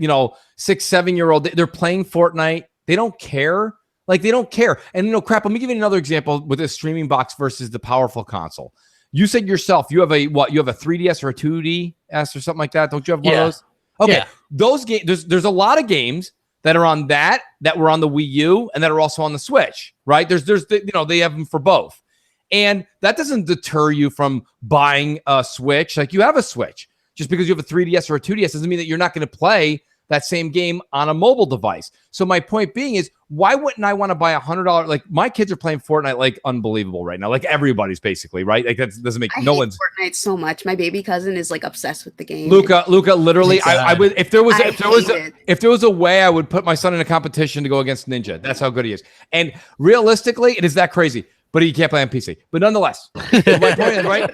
6, 7-year-old. They're playing Fortnite. They don't care. Like, they don't care. And crap, let me give you another example with a streaming box versus the powerful console. You said yourself, you have a 3DS or a 2DS or something like that. Don't you have one of those? Okay. Yeah. Those games, there's a lot of games that are on that were on the Wii U and that are also on the Switch, right? There's they have them for both. And that doesn't deter you from buying a Switch. Like, you have a Switch. Just because you have a 3DS or a 2DS doesn't mean that you're not going to play that same game on a mobile device. So my point being is, why wouldn't I want to buy $100? Like, my kids are playing Fortnite like unbelievable right now. Like, everybody's basically, right? Like, that doesn't make no one's Fortnite so much. My baby cousin is like obsessed with the game. Luca, literally, I would if there was a way I would put my son in a competition to go against Ninja. That's how good he is. And realistically, it is that crazy. But he can't play on PC. But nonetheless, my point is, right?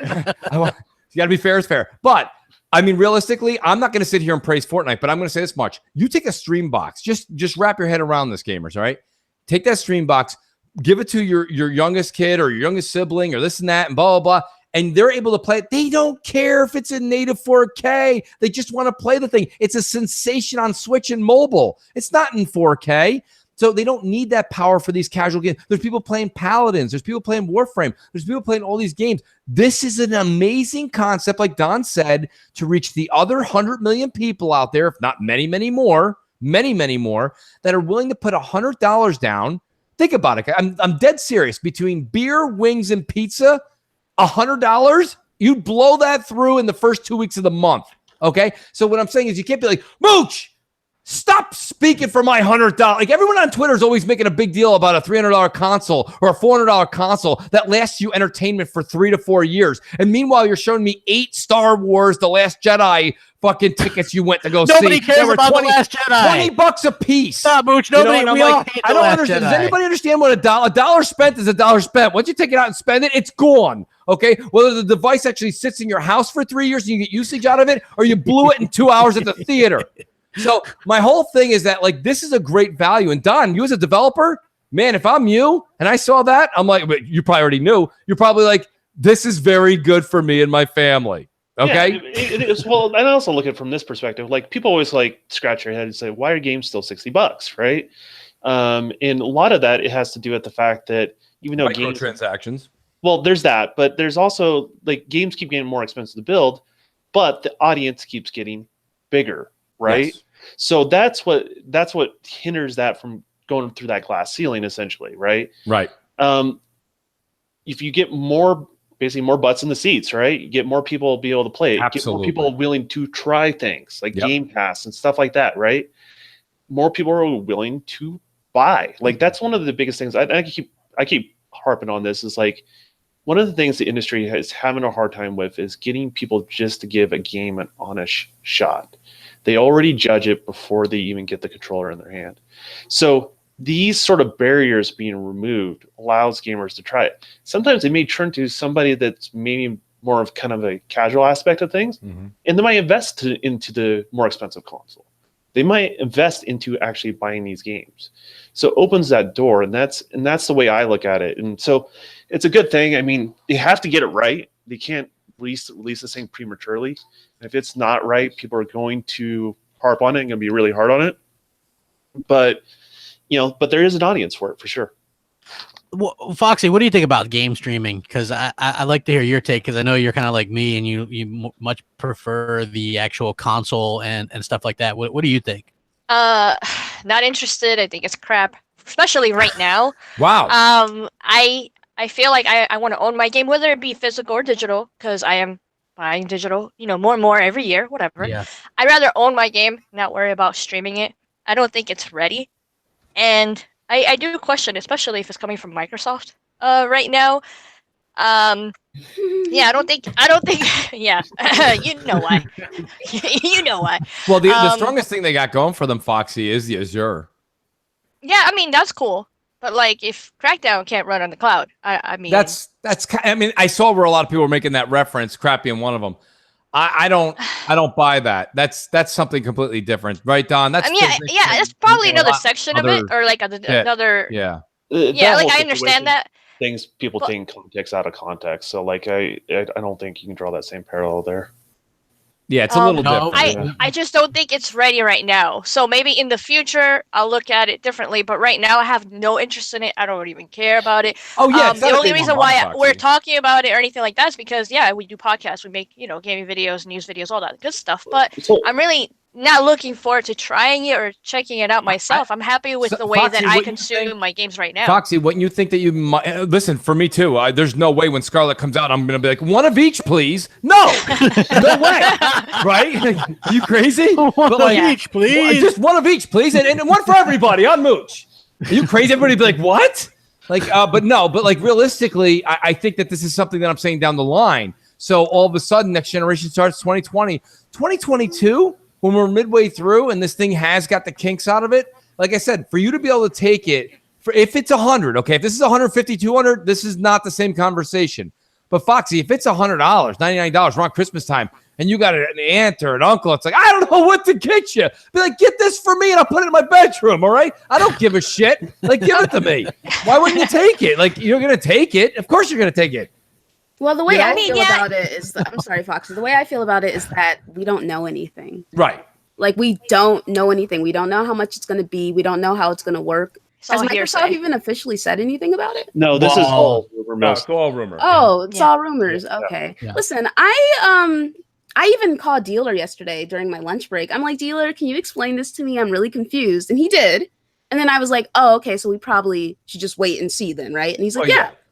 You got to be fair is fair. But I mean, realistically, I'm not going to sit here and praise Fortnite, but I'm going to say this much. You take a stream box, just wrap your head around this, gamers, all right? Take that stream box, give it to your youngest kid or your youngest sibling or this and that and blah, blah, blah, and they're able to play it. They don't care if it's in native 4K. They just want to play the thing. It's a sensation on Switch and mobile. It's not in 4K. So they don't need that power for these casual games. There's people playing Paladins. There's people playing Warframe. There's people playing all these games. This is an amazing concept, like Don said, to reach the other 100 million people out there, if not many, many more, that are willing to put $100 down. Think about it. I'm dead serious. Between beer, wings, and pizza, $100, you blow that through in the first 2 weeks of the month. Okay? So what I'm saying is, you can't be like, Mooch, stop speaking for my $100. Like, everyone on Twitter is always making a big deal about a $300 console or a $400 console that lasts you entertainment for 3 to 4 years. And meanwhile, you're showing me 8 Star Wars The Last Jedi fucking tickets you went to go see. Nobody cares about The Last Jedi. $20 a piece. Stop, Mooch. Nobody. I don't understand. Does anybody understand what a dollar spent is a dollar spent? Once you take it out and spend it, it's gone. Okay? Whether the device actually sits in your house for 3 years and you get usage out of it, or you blew it in 2 hours at the theater. So my whole thing is that, like, this is a great value. And Don, you as a developer, man, if I'm you and I saw that, I'm like, but you probably already knew. You're probably like, this is very good for me and my family. Okay. Yeah, it is. Well, I also look at it from this perspective. Like, people always like scratch their head and say, why are games still $60? Right. And a lot of that, it has to do with the fact that even though microtransactions, well, there's that, but there's also, like, games keep getting more expensive to build, but the audience keeps getting bigger. Right. Yes. So that's what hinders that from going through that glass ceiling, essentially. Right. Right. If you get basically more butts in the seats, right? You get more people be able to play it. Absolutely. Get more people willing to try things like Game Pass and stuff like that. Right. More people are willing to buy. Like, that's one of the biggest things. I keep harping on this, is like, one of the things the industry is having a hard time with is getting people just to give a game an honest shot. They already judge it before they even get the controller in their hand. So these sort of barriers being removed allows gamers to try it. Sometimes they may turn to somebody that's maybe more of kind of a casual aspect of things, and they might invest into the more expensive console. They might invest into actually buying these games. So it opens that door, and that's the way I look at it. And so it's a good thing. I mean, they have to get it right. They can't release this thing prematurely. And if it's not right, people are going to harp on it and going to be really hard on it. But there is an audience for it, for sure. Well, Foxy, what do you think about game streaming? Because I like to hear your take, because I know you're kind of like me and you much prefer the actual console and stuff like that. What do you think? Not interested. I think it's crap, especially right now. Wow. I feel like I want to own my game, whether it be physical or digital, because I am buying digital, more and more every year, whatever. Yeah. I'd rather own my game, not worry about streaming it. I don't think it's ready. And I do question, especially if it's coming from Microsoft right now. Yeah, I don't think, yeah, you know why. You know why. Well, the strongest thing they got going for them, Foxy, is the Azure. Yeah, I mean, that's cool. But like, if Crackdown can't run on the cloud, I mean, that's. I mean, I saw where a lot of people were making that reference. Crap being one of them. I don't buy that. That's something completely different, right, Don? That's that's probably another section of it, or like another. Yeah. Like I understand that. Things people take context out of context. So like I don't think you can draw that same parallel there. Yeah, it's a little different. I just don't think it's ready right now. So maybe in the future I'll look at it differently. But right now I have no interest in it. I don't even care about it. Oh yeah, the only reason why we're talking about it or anything like that is because we do podcasts, we make gaming videos, news videos, all that good stuff. But I'm really not looking forward to trying it or checking it out myself. I'm happy with the way that I consume my games right now. Foxy, wouldn't you think that you might listen? For me too. There's no way when Scarlet comes out, I'm gonna be like, one of each, please. No, no way. Right? You crazy? One of each, please. Just one of each, please, and one for everybody on Mooch. Are you crazy? Everybody be like, what? Like, but like realistically, I think that this is something that I'm saying down the line. So all of a sudden, next generation starts 2020, 2022. When we're midway through and this thing has got the kinks out of it, like I said, for you to be able to take it, if it's 100, okay, if this is 150, 200, this is not the same conversation. But Foxy, if it's $100, $99 around Christmas time, and you got an aunt or an uncle, it's like, I don't know what to get you. Be like, get this for me and I'll put it in my bedroom, all right? I don't give a shit. Like, give it to me. Why wouldn't you take it? Like, you're going to take it. Of course you're going to take it. Well, the way I feel about it is I'm sorry, Foxy. The way I feel about it is that we don't know anything. Right. Like, we don't know anything. We don't know how much it's going to be. We don't know how it's going to work. Has Microsoft even officially said anything about it? No, this is all rumor. No, it's all rumor. Oh, it's all rumors. Okay. Yeah. Listen, I even called Dealer yesterday during my lunch break. I'm like, Dealer, can you explain this to me? I'm really confused. And he did. And then I was like, oh, okay, so we probably should just wait and see then, right? And he's like,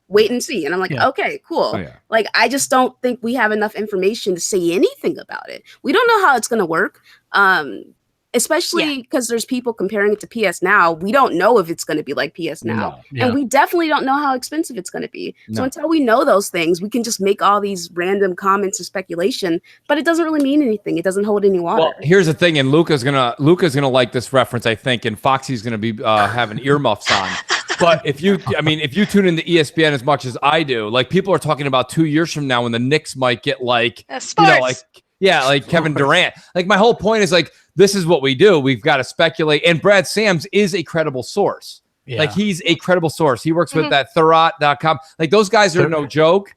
wait and see. And I'm like, okay, cool. Like, I just don't think we have enough information to say anything about it. We don't know how it's going to work. Especially because there's people comparing it to PS Now. We don't know if it's going to be like PS Now. And we definitely don't know how expensive it's going to be. So until we know those things, we can just make all these random comments and speculation, but it doesn't really mean anything. It doesn't hold any water. Well, here's the thing, and Luca's gonna like this reference, I think, and Foxy's gonna be having earmuffs on. But if you tune into ESPN as much as I do, like, people are talking about 2 years from now when the Knicks might get like Kevin Durant. Like, my whole point is, like, this is what we do. We've got to speculate. And Brad Sams is a credible source. Yeah. Like, he's a credible source. He works with that Thurrott.com. Like, those guys are no joke.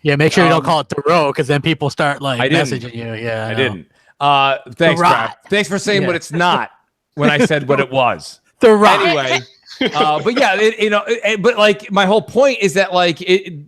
Yeah, make sure you don't call it Thoreau, because then people start messaging you. Yeah, I didn't. Thanks, Brad. Thanks for saying what it's not when I said what it was. Anyway. But yeah, but like, my whole point is that, like,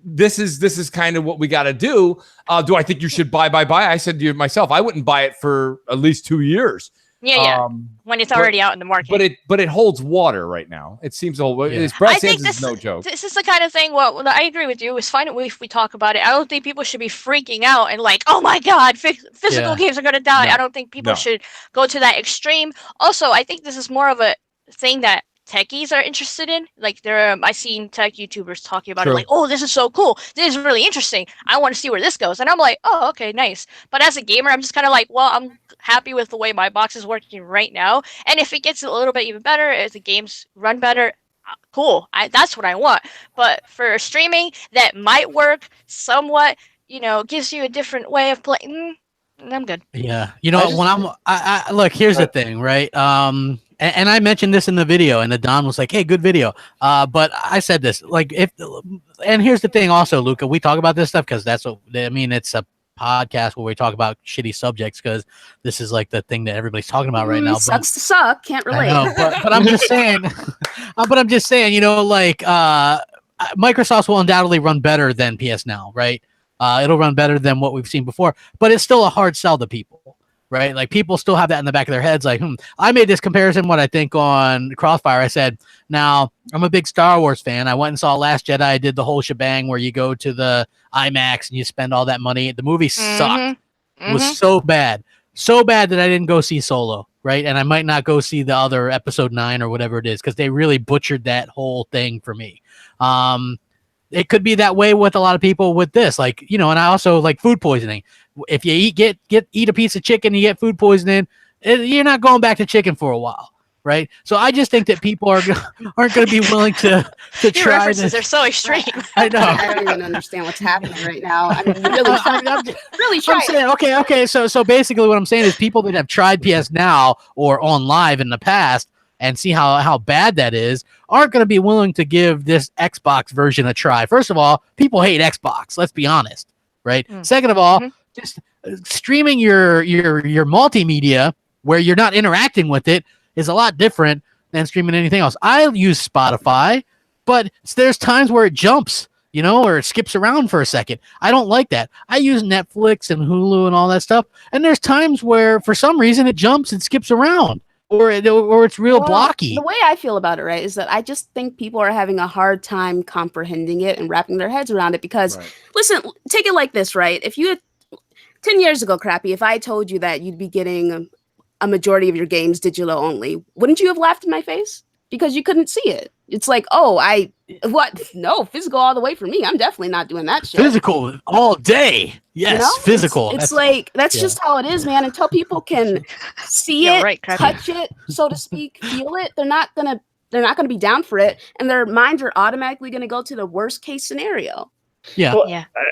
this is kind of what we got to do. Do I think you should buy? I said to myself, I wouldn't buy it for at least 2 years. When it's already out in the market. But it holds water right now. It seems Brad Sams is no joke. This is the kind of thing. Well, I agree with you. It's fine if we talk about it. I don't think people should be freaking out and like, oh my god, physical games are going to die. I don't think people should go to that extreme. Also, I think this is more of a thing that techies are interested in. Like, I've seen tech YouTubers talking about it, like, oh, this is so cool, this is really interesting, I want to see where this goes. And I'm like, oh, okay, nice. But as a gamer, I'm just kind of like, well, I'm happy with the way my box is working right now, and if it gets a little bit even better, if the games run better, cool, that's what I want. But for streaming, that might work somewhat, gives you a different way of playing, I'm good. Yeah, I look, here's the thing, right? And I mentioned this in the video, and the Don was like, hey, good video. But I said this, like, and here's the thing also, Luca, we talk about this stuff because it's a podcast where we talk about shitty subjects, because this is like the thing that everybody's talking about right now. Sucks to suck, can't relate. I know, but I'm just saying, Microsoft will undoubtedly run better than PS Now, right? It'll run better than what we've seen before, but it's still a hard sell to people. Right? Like, people still have that in the back of their heads. Like, I made this comparison, I think, on Crossfire. I said, now, I'm a big Star Wars fan. I went and saw Last Jedi. I did the whole shebang where you go to the IMAX and you spend all that money. The movie sucked. It was so bad. So bad that I didn't go see Solo, right? And I might not go see the other Episode 9 or whatever it is, because they really butchered that whole thing for me. It could be that way with a lot of people with this, like, and I also like food poisoning. If you eat a piece of chicken, you get food poisoning, you're not going back to chicken for a while. right? So I just think that people aren't going to be willing to Your try references this. are so extreme. I know. I don't even understand what's happening right now. I mean, really try. I'm saying, okay. So basically, what I'm saying is, people that have tried PS Now or on live in the past and see how bad that is aren't going to be willing to give this Xbox version a try. First of all, people hate Xbox. Let's be honest, right? Second of all, just streaming your multimedia where you're not interacting with it is a lot different than streaming anything else. I use Spotify, but there's times where it jumps, or it skips around for a second. I don't like that. I use Netflix and Hulu and all that stuff, and there's times where for some reason it jumps and skips around, or it's real blocky. The way I feel about it, right, is that I just think people are having a hard time comprehending it and wrapping their heads around it because, listen, take it like this, right? If you had 10 years ago, Crappy, if I told you that you'd be getting a majority of your games digital only, wouldn't you have laughed in my face? Because you couldn't see it. It's like, no, physical all the way for me. I'm definitely not doing that shit. Physical all day. Yes, physical. It's like, that's just how it is, man. Until people can see it, touch it, so to speak, feel it, they're not gonna be down for it. And their minds are automatically gonna go to the worst case scenario. Yeah. Well,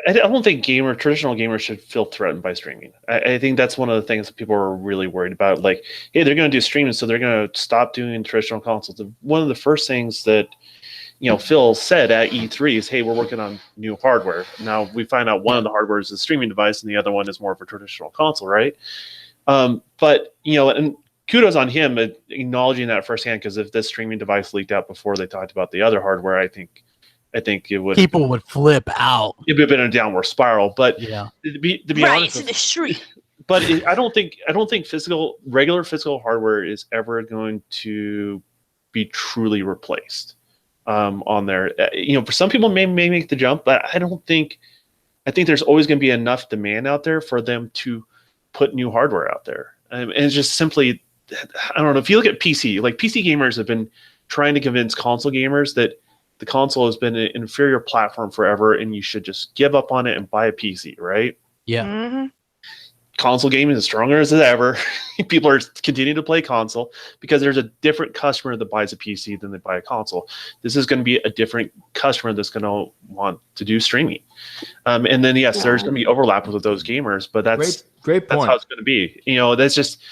I don't think traditional gamers should feel threatened by streaming. I think that's one of the things that people are really worried about. Like, hey, they're going to do streaming, so they're going to stop doing traditional consoles. One of the first things that Phil said at E3 is, hey, we're working on new hardware. Now we find out one of the hardware is a streaming device, and the other one is more of a traditional console, right? But and kudos on him acknowledging that firsthand, because if this streaming device leaked out before they talked about the other hardware, I think it would. People would flip out. It'd have been a downward spiral. But to be honest, in the street. But I don't think regular physical hardware is ever going to be truly replaced on there. For some people may make the jump, but I think there's always going to be enough demand out there for them to put new hardware out there. And it's just simply, I don't know. If you look at PC, like PC gamers have been trying to convince console gamers that the console has been an inferior platform forever, and you should just give up on it and buy a PC, right? Yeah. Mm-hmm. Console gaming is stronger as ever. People are continuing to play console because there's a different customer that buys a PC than they buy a console. This is going to be a different customer that's going to want to do streaming. And then, there's going to be overlap with those gamers, but that's great point. That's how it's going to be. That's just,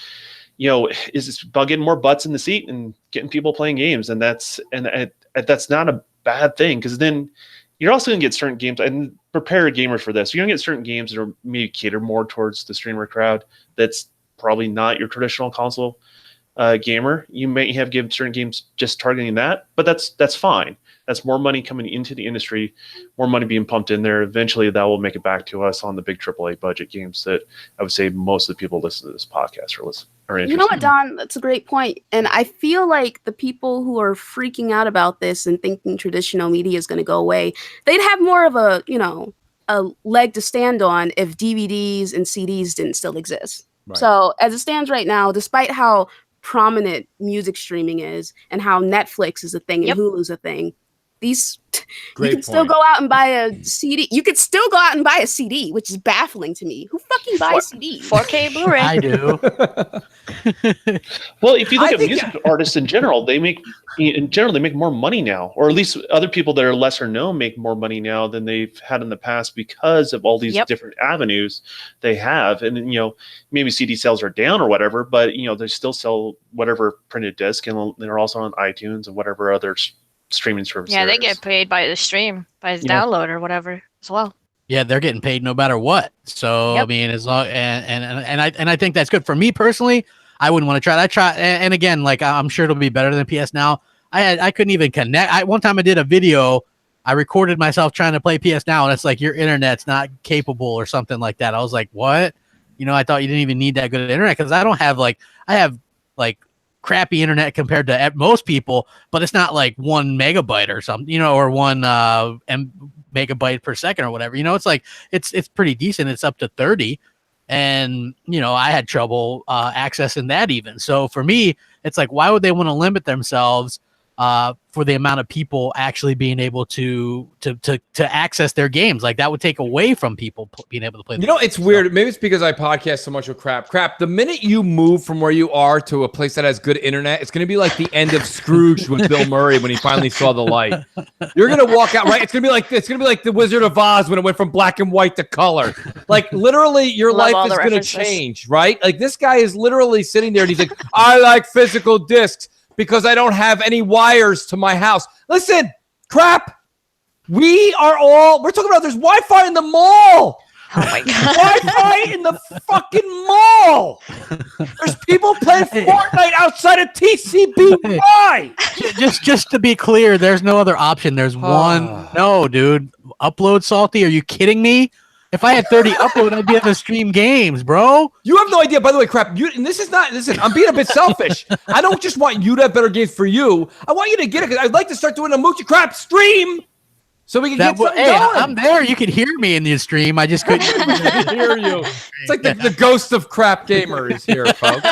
is it's about getting more butts in the seat and getting people playing games. And that's not a bad thing, because then you're also going to get certain games, and prepare gamers for this. You're going to get certain games that are maybe cater more towards the streamer crowd. That's probably not your traditional console gamer. You may have certain games just targeting that, but that's fine. That's more money coming into the industry, more money being pumped in there. Eventually, that will make it back to us on the big AAA budget games that I would say most of the people listening to this podcast are interested. You know what, Don? That's a great point. And I feel like the people who are freaking out about this and thinking traditional media is going to go away, they'd have more of a leg to stand on if DVDs and CDs didn't still exist. Right. So as it stands right now, despite how prominent music streaming is and how Netflix is a thing and Hulu's a thing, you can still go out and buy a CD. You could still go out and buy a CD, which is baffling to me. Who fucking buys CDs? 4K Blu-ray. I do. Well, if you look at music artists in general, they make more money now, or at least other people that are lesser known make more money now than they've had in the past because of all these different avenues they have. And maybe CD sales are down or whatever, but they still sell whatever printed disc, and they're also on iTunes and whatever other streaming service. Yeah, they get paid by the stream, by the download or whatever as well. Yeah, they're getting paid no matter what. So I mean, as long and I think that's good. For me personally, I wouldn't want to try that. And again, like, I'm sure it'll be better than PS Now. I couldn't even connect. One time I did a video. I recorded myself trying to play PS Now, and it's like, your internet's not capable or something like that. I was like, what? I thought you didn't even need that good internet, because I have crappy internet compared to most people, but it's not like 1 megabyte or something, or 1 megabyte per second or whatever. It's like, it's pretty decent. It's up to 30. And, I had trouble accessing that even. So for me, it's like, why would they want to limit themselves for the amount of people actually being able to access their games. Like that would take away from people being able to play. You know, it's weird. Maybe it's because I podcast so much with Crap. The minute you move from where you are to a place that has good internet, it's going to be like the end of Scrooge with Bill Murray when he finally saw the light. You're going to walk out, right? It's going to be like the Wizard of Oz when it went from black and white to color. Like literally your life is going to change, right? Like this guy is literally sitting there and he's like, I like physical discs because I don't have any wires to my house. Listen, Crap, we're talking about there's Wi-Fi in the mall. Oh my God. Wi-Fi in the fucking mall. There's people playing Fortnite outside of TCBY. Just to be clear, there's no other option. There's one. No, dude. Upload Salty. Are you kidding me? If I had 30 upload, I'd be able to stream games, bro. You have no idea. By the way, Crap, and this is not, listen, I'm being a bit selfish. I don't just want you to have better games for you. I want you to get it because I'd like to start doing a Moochie Crap stream so we can get something going. I'm there. You could hear me in the stream. I just couldn't hear you. It's like the ghost of Crapgamer is here, folks.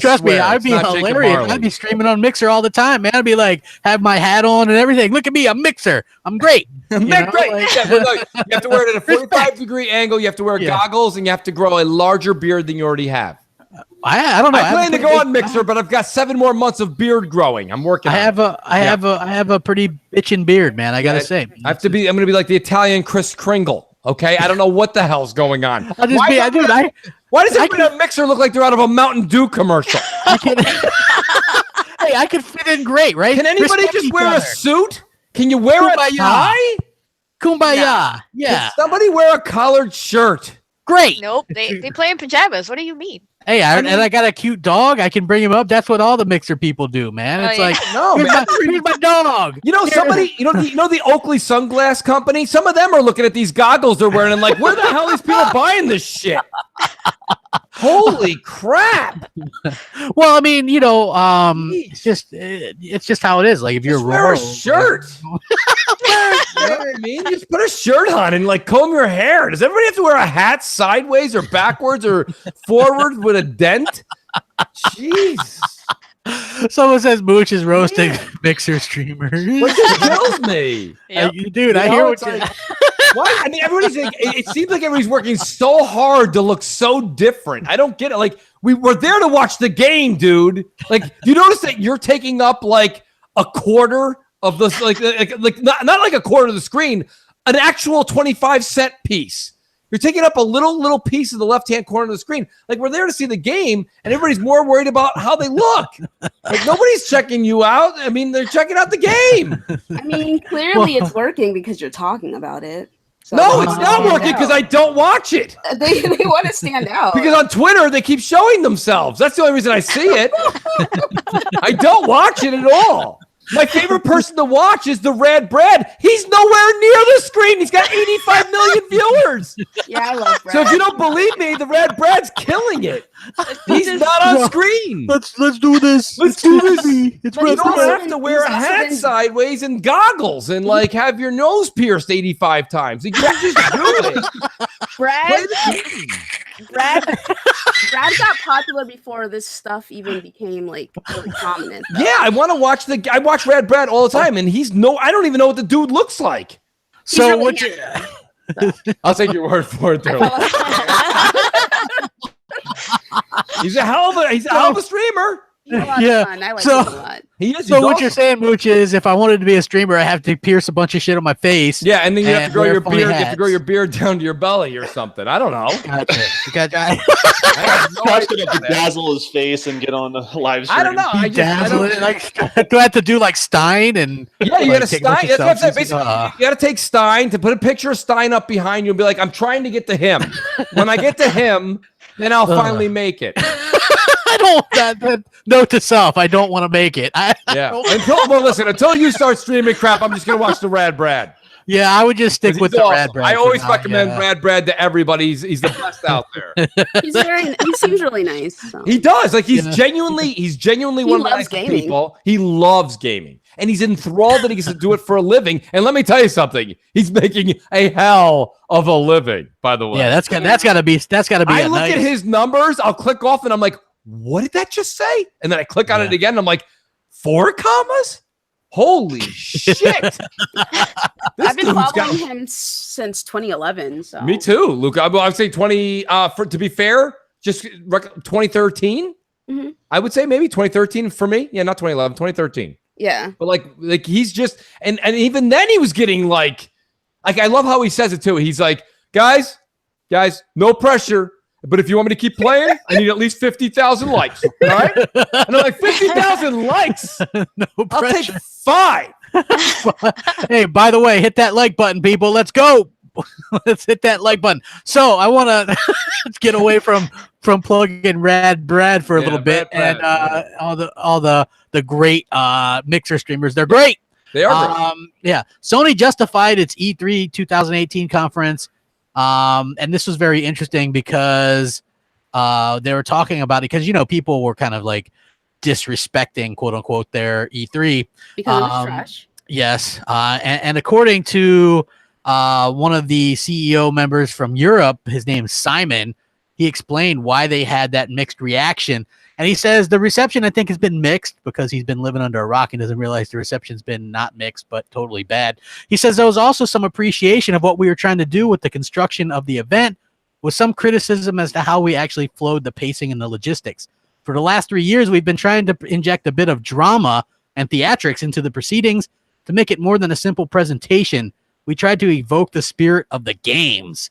Trust me, I'd be hilarious. I'd be streaming on Mixer all the time, man. I'd be like, have my hat on and everything. Look at me, I'm Mixer. I'm great. Great. Yeah, look, you have to wear it at a 45-degree angle. You have to wear goggles, and you have to grow a larger beard than you already have. I don't know. I plan to go on Mixer, but I've got 7 more months of beard growing. I'm working. I have a pretty bitchin' beard, man. I gotta say. I'm gonna be like the Italian Kris Kringle. Okay, I don't know what the hell's going on. Why does everybody on Mixer look like they're out of a Mountain Dew commercial? Hey, I could fit in great, right? Can anybody just wear a suit? Can you wear a tie? Kumbaya. Yeah. Can somebody wear a collared shirt? Great. Nope, they play in pajamas. What do you mean? Hey, and I got a cute dog. I can bring him up. That's what all the Mixer people do, man. It's like, no, man. Here's my dog. You know, somebody, you know the Oakley Sunglass Company? Some of them are looking at these goggles they're wearing and like, where the hell are these people buying this shit? Holy crap. Well, I mean, you know, it's just how it is. Like if you're wear a shirt. I mean, just put a shirt on and like comb your hair. Does everybody have to wear a hat sideways or backwards or forward with a dent? Jeez. Someone says Mooch is roasting Mixer streamers. Which just kills me. Yep. Dude, I hear what you're why? I mean, everybody's like, it seems like everybody's working so hard to look so different. I don't get it. Like, we were there to watch the game, dude. Like, do you notice that you're taking up like a quarter of the like not like a quarter of the screen, an actual 25-cent piece. You're taking up a little piece of the left-hand corner of the screen. Like, we're there to see the game, and everybody's more worried about how they look. Like, nobody's checking you out. I mean, they're checking out the game. I mean, clearly it's working because you're talking about it. So no, it's not working because I don't watch it. They want to stand out. Because on Twitter, they keep showing themselves. That's the only reason I see it. I don't watch it at all. My favorite person to watch is the Rad Brad. He's nowhere near the screen. He's got 85 million viewers. Yeah, I love Brad. So if you don't believe me, the Rad Brad's killing it. He's not on screen. Let's do this. Let's do this. You don't have to wear a hat sideways and goggles and like have your nose pierced 85 times. You can just do it. Brad got popular before this stuff even became like really prominent. Though. Yeah, I watch Rad Brad all the time, and I don't even know what the dude looks like. So what? I'll take your word for it, though. He's a hell of a streamer. Yeah. I like him a lot. He is. So what you're saying, Mooch, is if I wanted to be a streamer, I have to pierce a bunch of shit on my face. Yeah, and then you have to grow your beard. You have to grow your beard down to your belly or something. I don't know. Gotcha. I was going to bedazzle his face and get on the live stream. I don't know. I don't like, do I have to do like Stein and? Yeah, you got to Stein. That's what I'm saying. Basically, you got to take Stein to put a picture of Stein up behind you and be like, "I'm trying to get to him. When I get to him, then I'll finally make it." I don't. That note to self. I don't want to make it. Until you start streaming crap, I'm just gonna watch the Rad Brad. Yeah, I would just stick with the Rad Brad. I always recommend Rad Brad to everybody. He's the best out there. He seems really nice. So. He does. Like he's genuinely one of the nice people. He loves gaming. And he's enthralled that he gets to do it for a living. And let me tell you something. He's making a hell of a living, by the way. Yeah, that's gotta be I look at his numbers, I'll click off and I'm like, what did that just say? And then I click on it again and I'm like, 4 commas? Holy shit! I've been following him since 2011. So me too, Luca. I would say 20. To be fair, just 2013. Mm-hmm. I would say maybe 2013 for me. Yeah, not 2011, 2013. Yeah, but like he's just and even then he was getting like I love how he says it too. He's like, guys, no pressure. But if you want me to keep playing, I need at least 50,000 likes. All right? And I'm like, 50,000 likes? No I'll pressure. take 5. Hey, by the way, hit that like button, people. Let's go. Let's hit that like button. So I want to get away from plugging Rad Brad for a little bit Brad, and all the great mixer streamers. They're great. They are great. Yeah. Sony justified its E3 2018 conference. And this was very interesting because they were talking about it because, people were kind of like disrespecting, quote unquote, their E3. Because it was trash. Yes. And according to one of the CEO members from Europe, his name's Simon, he explained why they had that mixed reaction. And he says the reception, I think, has been mixed because he's been living under a rock and doesn't realize the reception's been not mixed, but totally bad. He says there was also some appreciation of what we were trying to do with the construction of the event, with some criticism as to how we actually flowed the pacing and the logistics. For the last 3 years, we've been trying to inject a bit of drama and theatrics into the proceedings to make it more than a simple presentation. We tried to evoke the spirit of the games.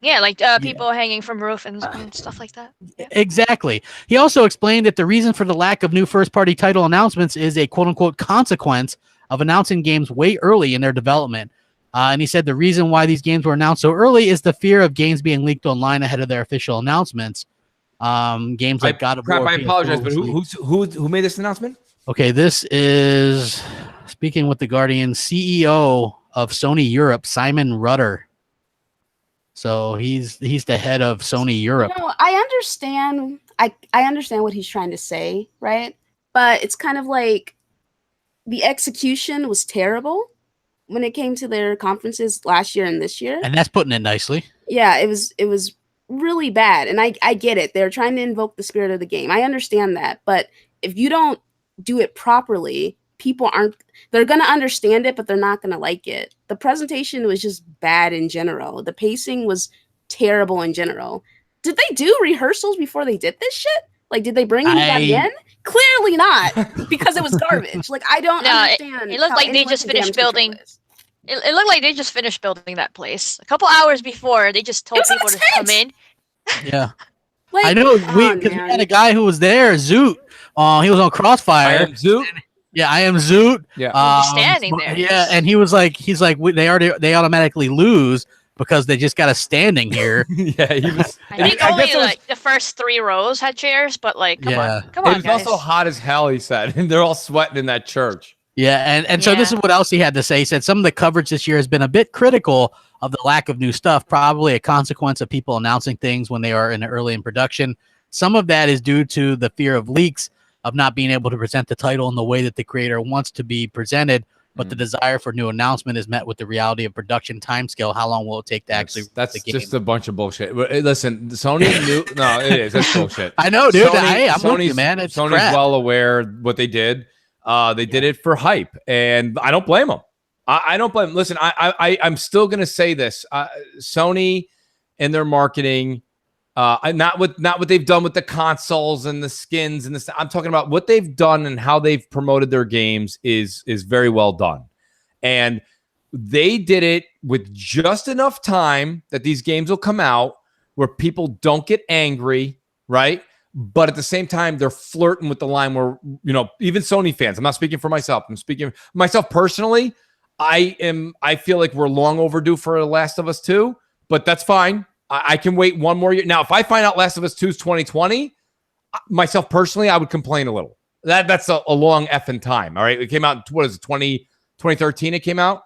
Yeah, like people hanging from roof and stuff like that. Yeah. Exactly. He also explained that the reason for the lack of new first-party title announcements is a quote-unquote consequence of announcing games way early in their development. And he said the reason why these games were announced so early is the fear of games being leaked online ahead of their official announcements. Games like God of War. I apologize, but who made this announcement? Okay, this is, speaking with the Guardian, CEO of Sony Europe, Simon Rutter. So he's the head of Sony Europe. I understand. I understand what he's trying to say, right? But it's kind of like the execution was terrible when it came to their conferences last year and this year. And that's putting it nicely. Yeah, it was really bad. And I get it. They're trying to invoke the spirit of the game. I understand that. But if you don't do it properly, they're going to understand it, but they're not going to like it. The presentation was just bad in general. The pacing was terrible in general. Did they do rehearsals before they did this shit? Like, did they bring anybody in? Clearly not, because it was garbage. Like, I don't understand. It looked like they just finished building. It looked like they just finished building that place. A couple hours before, they just told people to come in. Yeah. Like, I know, because we had a guy who was there, Zoot. He was on Crossfire. I am Zoot. Yeah, I am Zoot. Yeah, standing there. Yeah, and he's like, they automatically lose because they just got us standing here. Yeah, he was. I think only like the first 3 rows had chairs, but like, come on, it was guys. Also hot as hell. He said, and they're all sweating in that church. Yeah, and so this is what else he had to say. He said some of the coverage this year has been a bit critical of the lack of new stuff, probably a consequence of people announcing things when they are early in production. Some of that is due to the fear of leaks, of not being able to present the title in the way that the creator wants to be presented, but the desire for new announcement is met with the reality of production timescale. How long will it take to actually that's the game? Just a bunch of bullshit. Listen, Sony knew no, it is. That's bullshit. I know, dude. I'm with you, man. It's Sony's crap. Well aware what they did. They did it for hype, and I don't blame them. I don't blame them. Listen, I'm still gonna say this. Sony and their marketing. Not what they've done with the consoles and the skins and this. I'm talking about what they've done and how they've promoted their games is very well done. And they did it with just enough time that these games will come out where people don't get angry, right? But at the same time, they're flirting with the line where, even Sony fans, I'm not speaking for myself. I'm speaking myself personally. I feel like we're long overdue for The Last of Us 2, but that's fine. I can wait one more year. Now, if I find out Last of Us 2 is 2020, myself personally, I would complain a little. That's a long effing time. All right. It came out, 2013 it came out.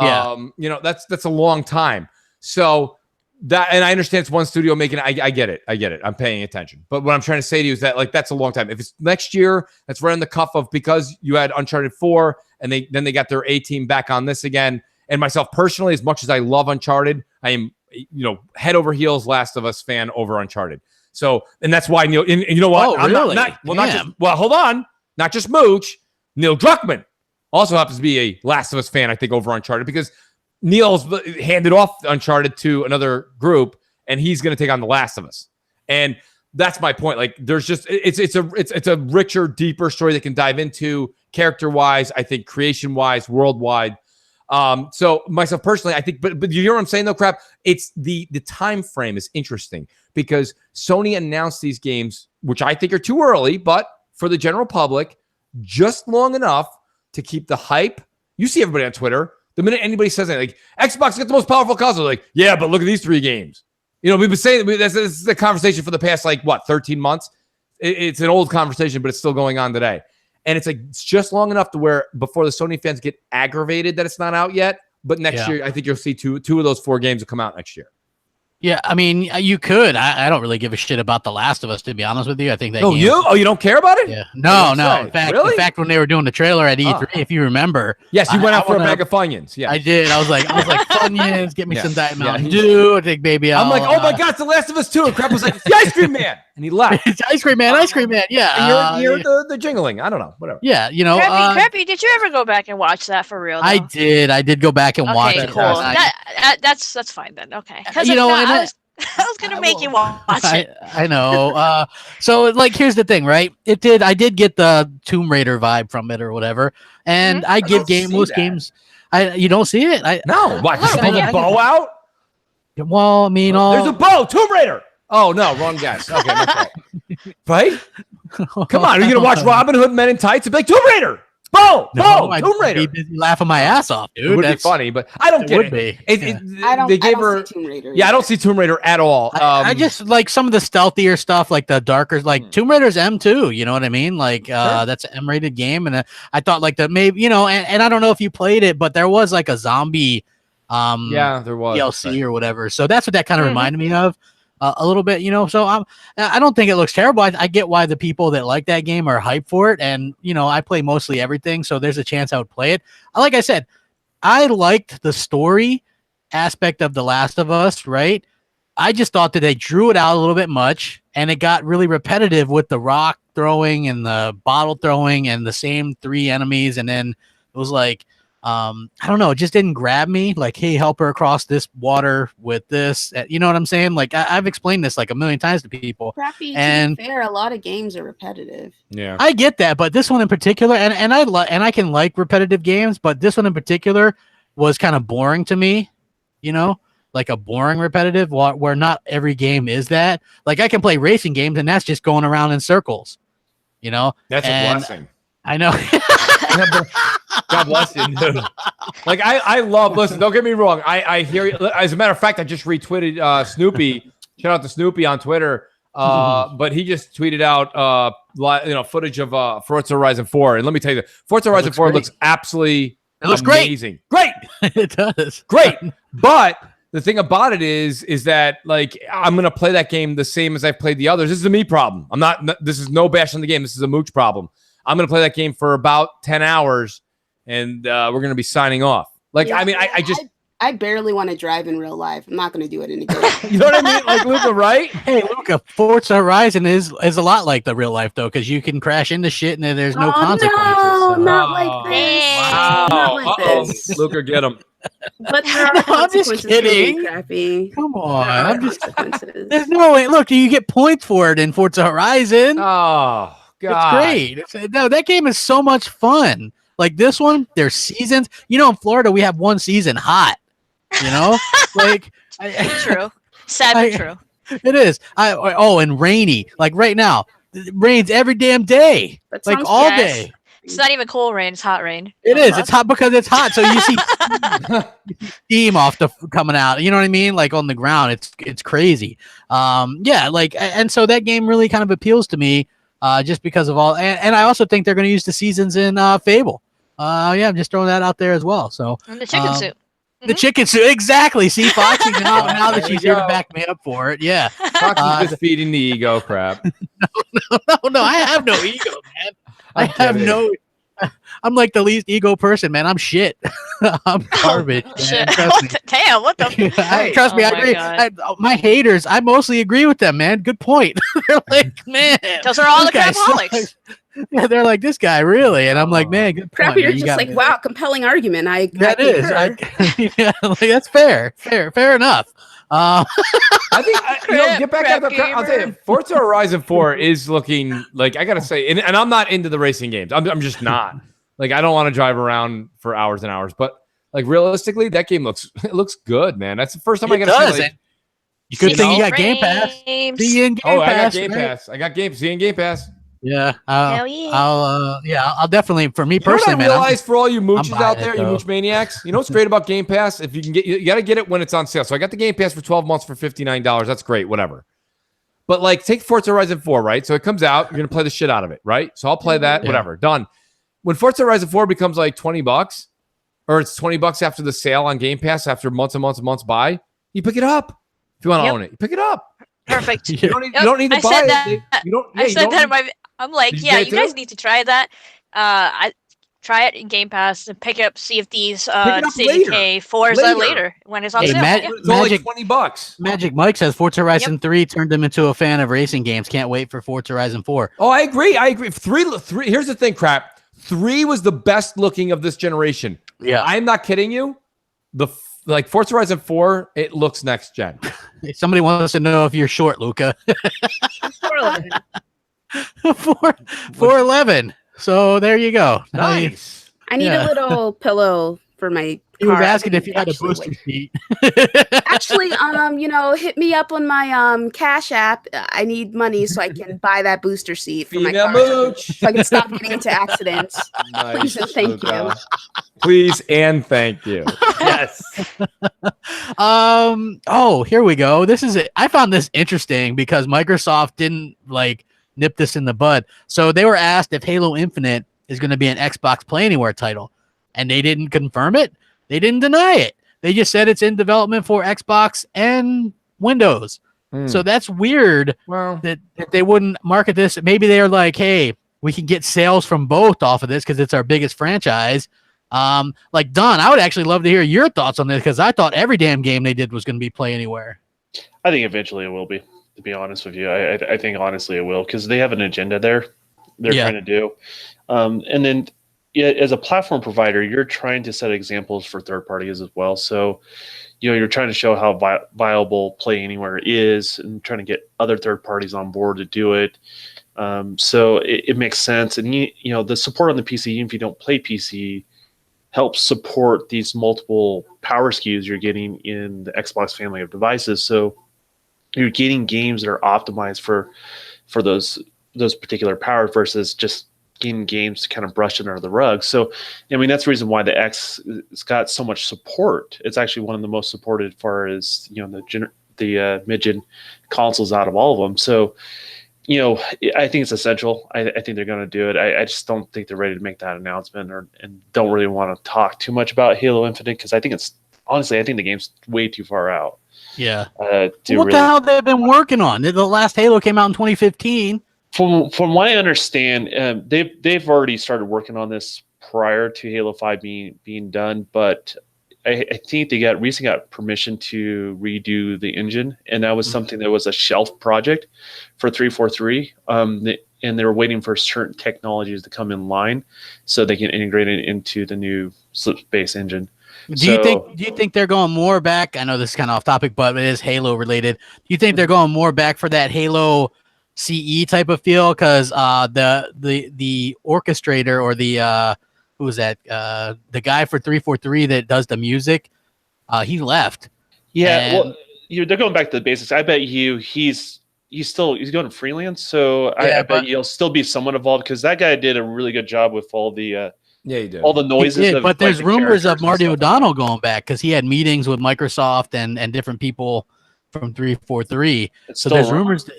Yeah. That's a long time. So and I understand it's one studio making it. I get it. I'm paying attention. But what I'm trying to say to you is that that's a long time. If it's next year, that's right on the cuff of, because you had Uncharted 4 and then they got their A team back on this again. And myself personally, as much as I love Uncharted, I am, head over heels Last of Us fan over Uncharted. So, and that's why, and you know what? Oh, really? Hold on. not just Mooch. Neil Druckmann also happens to be a Last of Us fan, I think, over Uncharted, because Neil's handed off Uncharted to another group, and he's going to take on The Last of Us. And that's my point. Like, there's just it's a richer, deeper story that can dive into character-wise, I think, creation-wise, worldwide. So myself personally, I think, but you hear what I'm saying though, Crap? It's the time frame is interesting because Sony announced these games, which I think are too early, but for the general public, just long enough to keep the hype. You see everybody on Twitter. The minute anybody says anything, like Xbox got the most powerful console, like, yeah, but look at these 3 games. You know, we've been saying this is the conversation for the past 13 months. It's an old conversation, but it's still going on today. And it's like it's just long enough to where before the Sony fans get aggravated that it's not out yet. But next year, I think you'll see two of those 4 games will come out next year. Yeah, I mean, you could. I don't really give a shit about The Last of Us, to be honest with you. I think that. Oh, you don't care about it? Yeah. No. In fact, when they were doing the trailer at E3, if you remember. Yes, you went out for a bag of Funyuns. Yeah, I did. I was like, Funyuns, get me some Diet Mountain Dew. I think maybe I'm like, oh my God, it's The Last of Us 2. And Crap was like, it's the Ice Cream Man, and he left. It's Ice Cream Man. Yeah, and you're the jingling. I don't know, whatever. Yeah, Crappy, did you ever go back and watch that for real? Though? I did go back and watch it. Cool. That's fine then. Okay, because I was gonna make you watch it. I know. So like, here's the thing, right? I did get the Tomb Raider vibe from it or whatever, and I give most games. You don't see it? No. What? Just pull the bow out? Well, I mean, there's a bow. Tomb Raider. Oh no, wrong guess. Okay, that's right. Right? Come on, are you gonna watch Robin Hood Men in Tights and be like Tomb Raider? Tomb Raider. I'd be busy laughing my ass off, dude. It would be funny, but I don't get it. I don't see Tomb Raider. Yeah, I don't see Tomb Raider at all. I just like some of the stealthier stuff, like the darker, like Tomb Raider's M2. You know what I mean? Like that's an M-rated game, and I thought like maybe and I don't know if you played it, but there was like a zombie, there was DLC or whatever. So that's what that kind of reminded me of. A little bit, so I don't think it looks terrible. I get why the people that like that game are hyped for it. And, I play mostly everything. So there's a chance I would play it. Like I said, I liked the story aspect of The Last of Us, right? I just thought that they drew it out a little bit much and it got really repetitive with the rock throwing and the bottle throwing and the same 3 enemies. And then it was like, I don't know. It just didn't grab me. Like, hey, help her across this water with this. You know what I'm saying? Like, I've explained this like a million times to people. Crappy, to be fair, a lot of games are repetitive. Yeah, I get that, but this one in particular, and I can like repetitive games, but this one in particular was kind of boring to me. Like a boring repetitive, where not every game is that. Like, I can play racing games, and that's just going around in circles. That's a blessing. I know. God bless you, dude. Like I love. Listen, don't get me wrong. I hear you. As a matter of fact, I just retweeted Snoopy. Shout out to Snoopy on Twitter. But he just tweeted out footage of Forza Horizon 4. And let me tell you, Forza Horizon 4 looks absolutely amazing. Great. It does. Great. But the thing about it is that like I'm gonna play that game the same as I've played the others. This is a me problem. This is no bash on the game. This is a Mooch problem. I'm going to play that game for about 10 hours, and we're going to be signing off. Like, yeah, I mean, I barely want to drive in real life. I'm not going to do it in a game. You know what I mean? Like, Luca, right? Hey, Luca, Forza Horizon is a lot like the real life, though, because you can crash into shit, and then there's no consequences. No, not like this. Wow. Not like this. Luca, get him. But there are consequences. I'm just kidding. Crappy. Come on. There's no way. Look, you get points for it in Forza Horizon. Oh, God. It's great. No, that game is so much fun. Like this one, there's seasons. In Florida, we have one season hot. Like true. Sad but true. It is. And rainy. Like right now, it rains every damn day. Like all day. It's not even cool rain. It's hot rain. It is. It's hot because it's hot. So you see steam coming out. You know what I mean? Like on the ground. It's crazy. Yeah. Like, and so that game really kind of appeals to me. Just because of all, and I also think they're going to use the seasons in Fable. Yeah, I'm just throwing that out there as well. So and the chicken suit. The chicken suit, exactly. See, Foxy, now that she's here to back me up for it, yeah. Foxy's just feeding the ego crap. No, I have no ego, man. I have no. I'm like the least ego person, man. I'm shit. I'm garbage. Shit. Damn, what the? Trust me, I agree. My haters, I mostly agree with them, man. Good point. They're like, man, those are all the crapaholics. Yeah, they're like, this guy really, and I'm like, man, good point. Crapgamer just like, wow, compelling argument. That is, yeah, like, that's fair enough. I think get back out of the. I'll tell you, Forza Horizon 4 is looking like, I gotta say, and I'm not into the racing games. I'm just not. Like, I don't want to drive around for hours and hours, but like realistically, that game looks good, man. That's the first time I get to see. Like, good thing you got Game Pass. See you in Game Pass. I got Game Pass. I got Game. See you in Game Pass. Yeah, Hell yeah. I'll definitely. For me personally, man, I realize for all you mooches out there, you mooch maniacs, you know what's great about Game Pass? If you can you got to get it when it's on sale. So I got the Game Pass for 12 months for $59. That's great, whatever. But like, take Forza Horizon 4, right? So it comes out, you're gonna play the shit out of it, right? So I'll play that, whatever, done. When Forza Horizon 4 becomes like $20, or it's $20 after the sale on Game Pass after months and months and months buy, you pick it up. If you want to own it, you pick it up. Perfect. You don't need to buy it. I said that. I'm like, yeah, you guys need to try that. I try it in Game Pass and pick it up, see if these CDK Forza later when it's on sale. It's only like $20. Magic Mike says Forza Horizon 3 turned him into a fan of racing games. Can't wait for Forza Horizon 4. Oh, I agree. Three. Here's the thing, crap. 3 was the best looking of this generation. Yeah, I'm not kidding you. Like Forza Horizon 4, it looks next gen. Somebody wants to know if you're short, Luca. 411. So there you go. Nice. I need a little pillow for my He was asking if you had a booster seat. Actually, hit me up on my Cash App. I need money so I can buy that booster seat for my car, so I can stop getting into accidents. Nice. Please and thank you. Please and thank you. Yes. Oh, here we go. This is it. I found this interesting because Microsoft didn't nip this in the bud. So they were asked if Halo Infinite is going to be an Xbox Play Anywhere title, and they didn't confirm it. They didn't deny it. They just said it's in development for Xbox and Windows. So that's weird that they wouldn't market this. Maybe they're like, hey, we can get sales from both off of this because it's our biggest franchise. Like, Don, I would actually love to hear your thoughts on this because I thought every damn game they did was going to be Play Anywhere. I think eventually it will be, to be honest with you. I think honestly it will because they have an agenda there they're trying to do. And then as a platform provider, you're trying to set examples for third parties as well. So, you're trying to show how viable Play Anywhere is and trying to get other third parties on board to do it. So it makes sense. And, the support on the PC, even if you don't play PC, helps support these multiple power SKUs you're getting in the Xbox family of devices. So you're getting games that are optimized for those particular powers versus just getting games to kind of brush it under the rug. So, that's the reason why the X has got so much support. It's actually one of the most supported as far as, the mid-gen consoles out of all of them. So, I think it's essential. I think they're going to do it. I just don't think they're ready to make that announcement and don't really want to talk too much about Halo Infinite because I think the game's way too far out. Yeah. What the hell they've been working on? The last Halo came out in 2015. From what I understand, they've already started working on this prior to Halo 5 being done, but I think they recently got permission to redo the engine, and that was something that was a shelf project for 343. And they were waiting for certain technologies to come in line so they can integrate it into the new slip-based engine. Do you think they're going more back? I know this is kind of off topic, but it is Halo related. Do you think they're going more back for that Halo CE type of feel? Because the orchestrator or the who was that? The guy for 343 that does the music, he left. Yeah, they're going back to the basics. I bet he's going freelance, so I bet he'll still be somewhat involved because that guy did a really good job with all the he did. All the noises. But there's rumors of Marty O'Donnell going back because he had meetings with Microsoft and different people from 343. So there's rumors.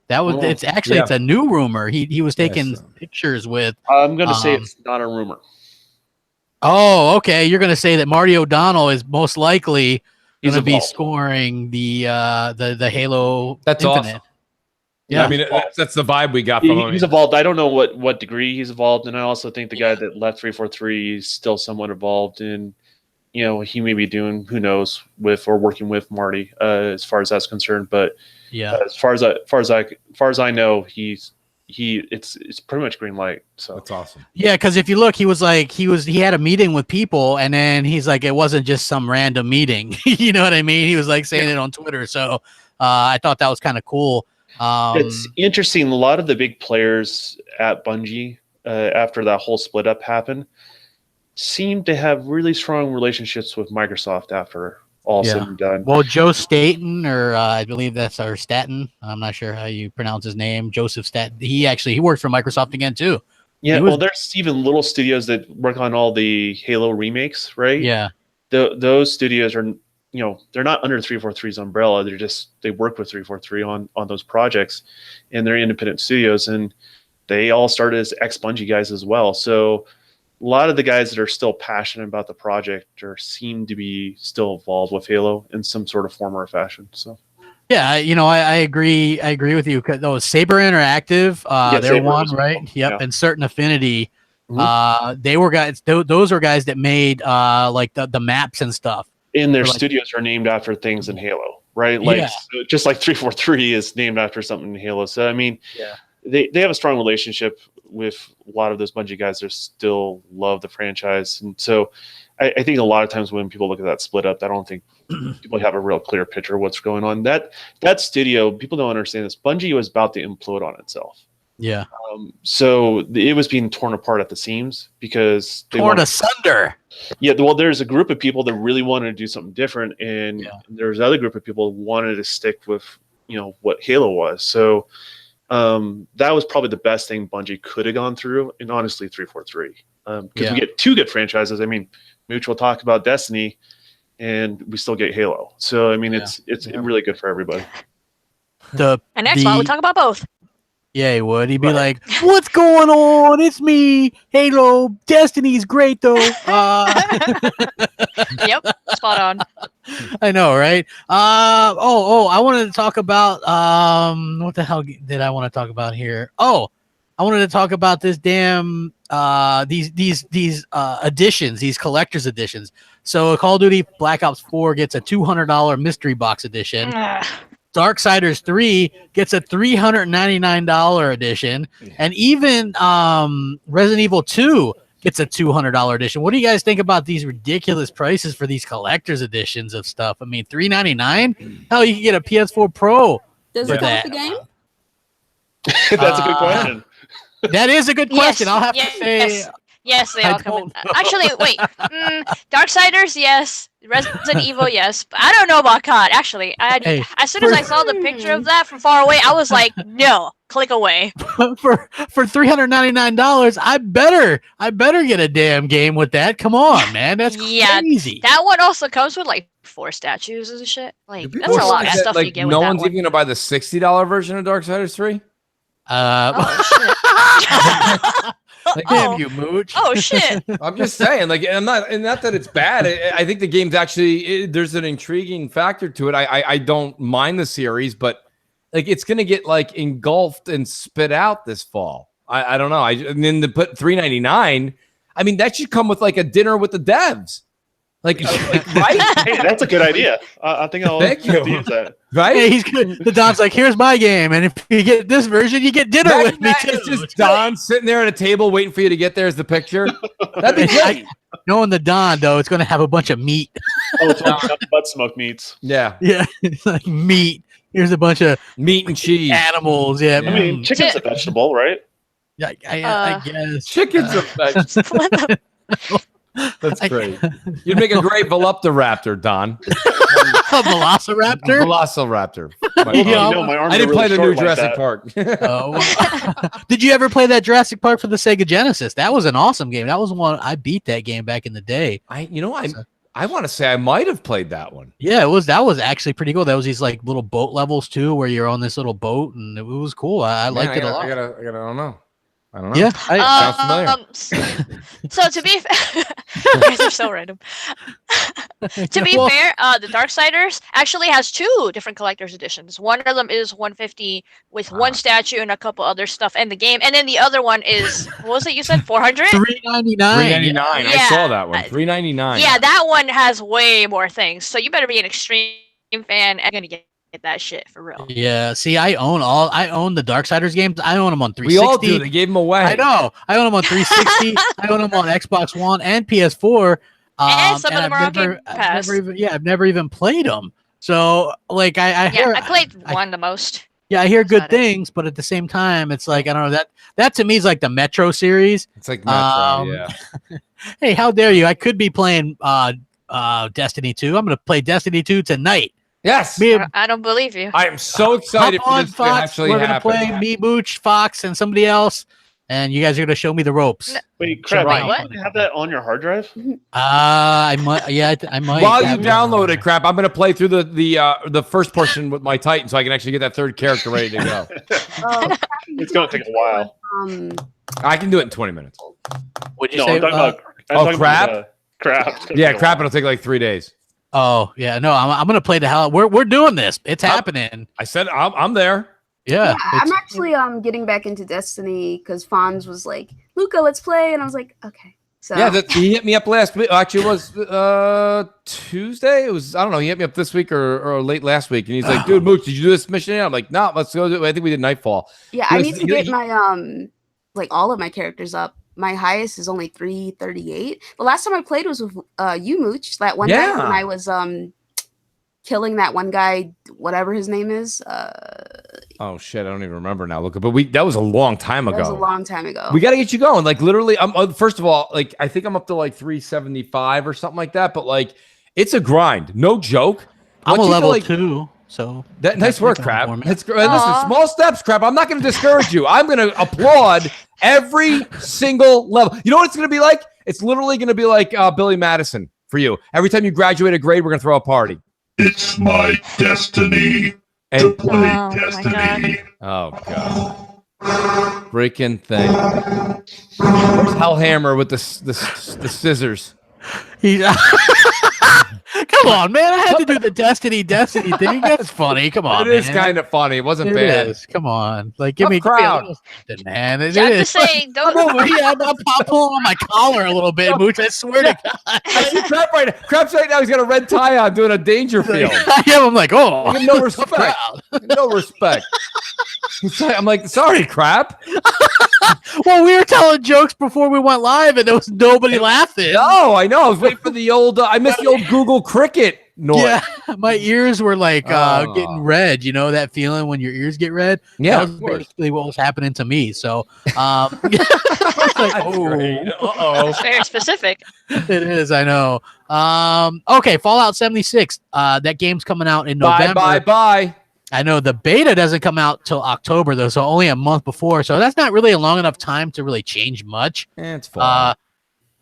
That was it's a new rumor. He was taking pictures with. I'm going to say it's not a rumor. Oh, okay. You're going to say that Marty O'Donnell is most likely going to be scoring the Halo. That's Infinite. Awesome. Yeah, I mean that's the vibe we got from him. He's involved. I don't know what degree he's involved, and I also think the guy that left 343 is still somewhat involved in. He may be doing who knows with or working with Marty as far as that's concerned. But as far as I know, he's it's pretty much green light. So that's awesome. Yeah, because if you look, he had a meeting with people, and then he's like, it wasn't just some random meeting. You know what I mean? He was like saying it on Twitter. So I thought that was kind of cool. It's interesting. A lot of the big players at Bungie, after that whole split up happened, seem to have really strong relationships with Microsoft after all said and done. Well, Joe Staten, or I believe that's our Staten. I'm not sure how you pronounce his name. Joseph Staten. He works for Microsoft again too. Yeah. Well, there's even little studios that work on all the Halo remakes, right? Yeah. Those studios are, they're not under 343's umbrella. They work with 343 on those projects, and they're independent studios, and they all started as ex-Bungie guys as well. So a lot of the guys that are still passionate about the project seem to be still involved with Halo in some sort of form or fashion. So, yeah, I agree. I agree with you. Those Saber Interactive, they're Saber one, right? Well. Yep. Yeah. And Certain Affinity, they were guys. Those are guys that made like the maps and stuff. And their studios are named after things in Halo, right? Like just like 343 is named after something in Halo. So I mean, they have a strong relationship with a lot of those Bungie guys that still love the franchise. And so I think a lot of times when people look at that split up, I don't think people have a real clear picture of what's going on. That studio, people don't understand this. Bungie was about to implode on itself. Yeah. So it was being torn apart at the seams because torn asunder. Yeah. Well, there's a group of people that really wanted to do something different, and there's another group of people who wanted to stick with what Halo was. So that was probably the best thing Bungie could have gone through, and honestly 343, because we get two good franchises. I mean, Mooch will talk about Destiny, and we still get Halo. So I mean, it's really good for everybody. And Xbox, we talk about both. Yeah, he would. He'd be like, "What's going on? It's me, Halo. Destiny's great though." Yep, spot on. I know, right? I wanted to talk about what the hell did I want to talk about here? Oh, I wanted to talk about this damn these editions, these collector's editions. So Call of Duty Black Ops 4 gets a $200 mystery box edition. Darksiders 3 gets a $399 edition, and even Resident Evil 2 gets a $200 edition. What do you guys think about these ridiculous prices for these collector's editions of stuff? I mean, $399? Hell, you can get a PS4 Pro. Does it come with the game? That's a good question. That is a good question. I'll have to say. Yes, they all come in. Actually, wait. Darksiders, yes. Resident Evil, yes. But I don't know about COD. Actually, as soon as I saw the picture of that from far away, I was like, no, click away. For $399, I better get a damn game with that. Come on, man. That's crazy. That one also comes with like 4 statues and shit. Like, that's a lot of stuff you get with that one. No one's even gonna buy the $60 version of Darksiders 3? Oh, shit. Damn you, Mooch. Oh shit! I'm just saying, like, and not that it's bad. I think the game's actually there's an intriguing factor to it. I don't mind the series, but like it's gonna get like engulfed and spit out this fall. I don't know. And then to put $399, I mean that should come with like a dinner with the devs. Like right? Hey, that's a good idea. I think I'll use that. Right? Hey, he's good. The Don's like, here's my game, and if you get this version, you get dinner with me too. It's just Don sitting there at a table waiting for you to get there as the picture. That'd be great. Knowing the Don though, it's going to have a bunch of meat. Oh, it's butt smoked meats. Yeah. It's like meat. Here's a bunch of meat and cheese animals. Yeah. I mean, chicken's a vegetable, right? Yeah, I guess chicken's a vegetable. That's great. You'd make a great Velociraptor, Don. A Velociraptor? Velociraptor. My arms I didn't play the new Jurassic Park. Did you ever play that Jurassic Park for the Sega Genesis? That was an awesome game. That was one I beat that game back in the day. I want to say I might have played that one. Yeah, that was actually pretty cool. That was these like little boat levels too, where you're on this little boat, and it was cool. I liked it a lot. I don't know. Yeah, sounds familiar. So to be fair, guys are so random. To be fair, the Darksiders actually has 2 different collector's editions. One of them is 150 with 1 statue and a couple other stuff in the game, and then the other one is what was it? You said 400? $399. $399. I saw that one. $399. Yeah, that one has way more things. So you better be an extreme fan and gonna get get that shit for real. Yeah. See, I own the Darksiders games. I own them on 360. We all do. They gave them away. I know. I own them on 360. I own them on Xbox One and PS4. And some of them are on Game Pass. I've never even played them. So, like, I played one the most. Yeah, I hear good things, but at the same time, it's like, I don't know, that to me is like the Metro series. It's like Metro, yeah. Hey, how dare you? I could be playing Destiny 2. I'm going to play Destiny 2 tonight. Yes. I don't believe you. I am so excited for this to actually happen. We're going to play me, Mooch, Fox, and somebody else, and you guys are going to show me the ropes. Wait, Crap, what? You have that on your hard drive? I might. Yeah, I might. While you download it, Crap, I'm going to play through the first portion with my Titan so I can actually get that third character ready to go. It's going to take a while. I can do it in 20 minutes. What'd you say? Crap? Crap. Yeah, Crap, it'll take like 3 days. Oh, yeah. No, I'm going to play the hell. We're doing this. It's happening. I said I'm there. Yeah, I'm actually getting back into Destiny because Fonz was like, Luca, let's play. And I was like, okay. So yeah, he hit me up last week. Actually, it was Tuesday. It was, I don't know. He hit me up this week or late last week. And he's like, dude, Mooch, did you do this mission? I'm like, no, let's go do it. I think we did Nightfall. Yeah, I need to get my, like all of my characters up. My highest is only 338. The last time I played was with you, Mooch. That one night when I was killing that one guy, whatever his name is. Oh shit, I don't even remember now. Look, but that was a long time ago. That was a long time ago. We got to get you going. Like literally, first of all, like I think I'm up to like 375 or something like that. But like, it's a grind, no joke. I'm a level 2, so nice work, Crap. That's great. Listen, small steps, Crap. I'm not going to discourage you. I'm going to applaud every single level. You know what it's going to be like? It's literally going to be like Billy Madison for you. Every time you graduate a grade, we're going to throw a party. It's my destiny to play Destiny. Oh, God. Freaking thing. Where's Hellhammer with the scissors? Come on, man. I had to do the Destiny thing. That's funny. Come on, It is kind of funny. It wasn't bad. Come on. Like, give me a crowd. Man, it I'm is. just saying, don't. I'm over here. I'm pulling on my collar a little bit, Mooch. I swear to God. I see Crap's right now. He's got a red tie on doing a Dangerfield. I'm like, oh. No respect. No respect. I'm like, sorry, Crap. Well, we were telling jokes before we went live, and there was nobody laughing. No, I know. I was waiting for the old. I missed the old Google Cricket noise. Yeah, my ears were like getting red. You know that feeling when your ears get red? Yeah, that was basically what was happening to me. So, I was like, oh, very specific. It is. I know. Okay, Fallout 76. That game's coming out in November. Bye. I know the beta doesn't come out till October though, so only a month before. So that's not really a long enough time to really change much. It's fine.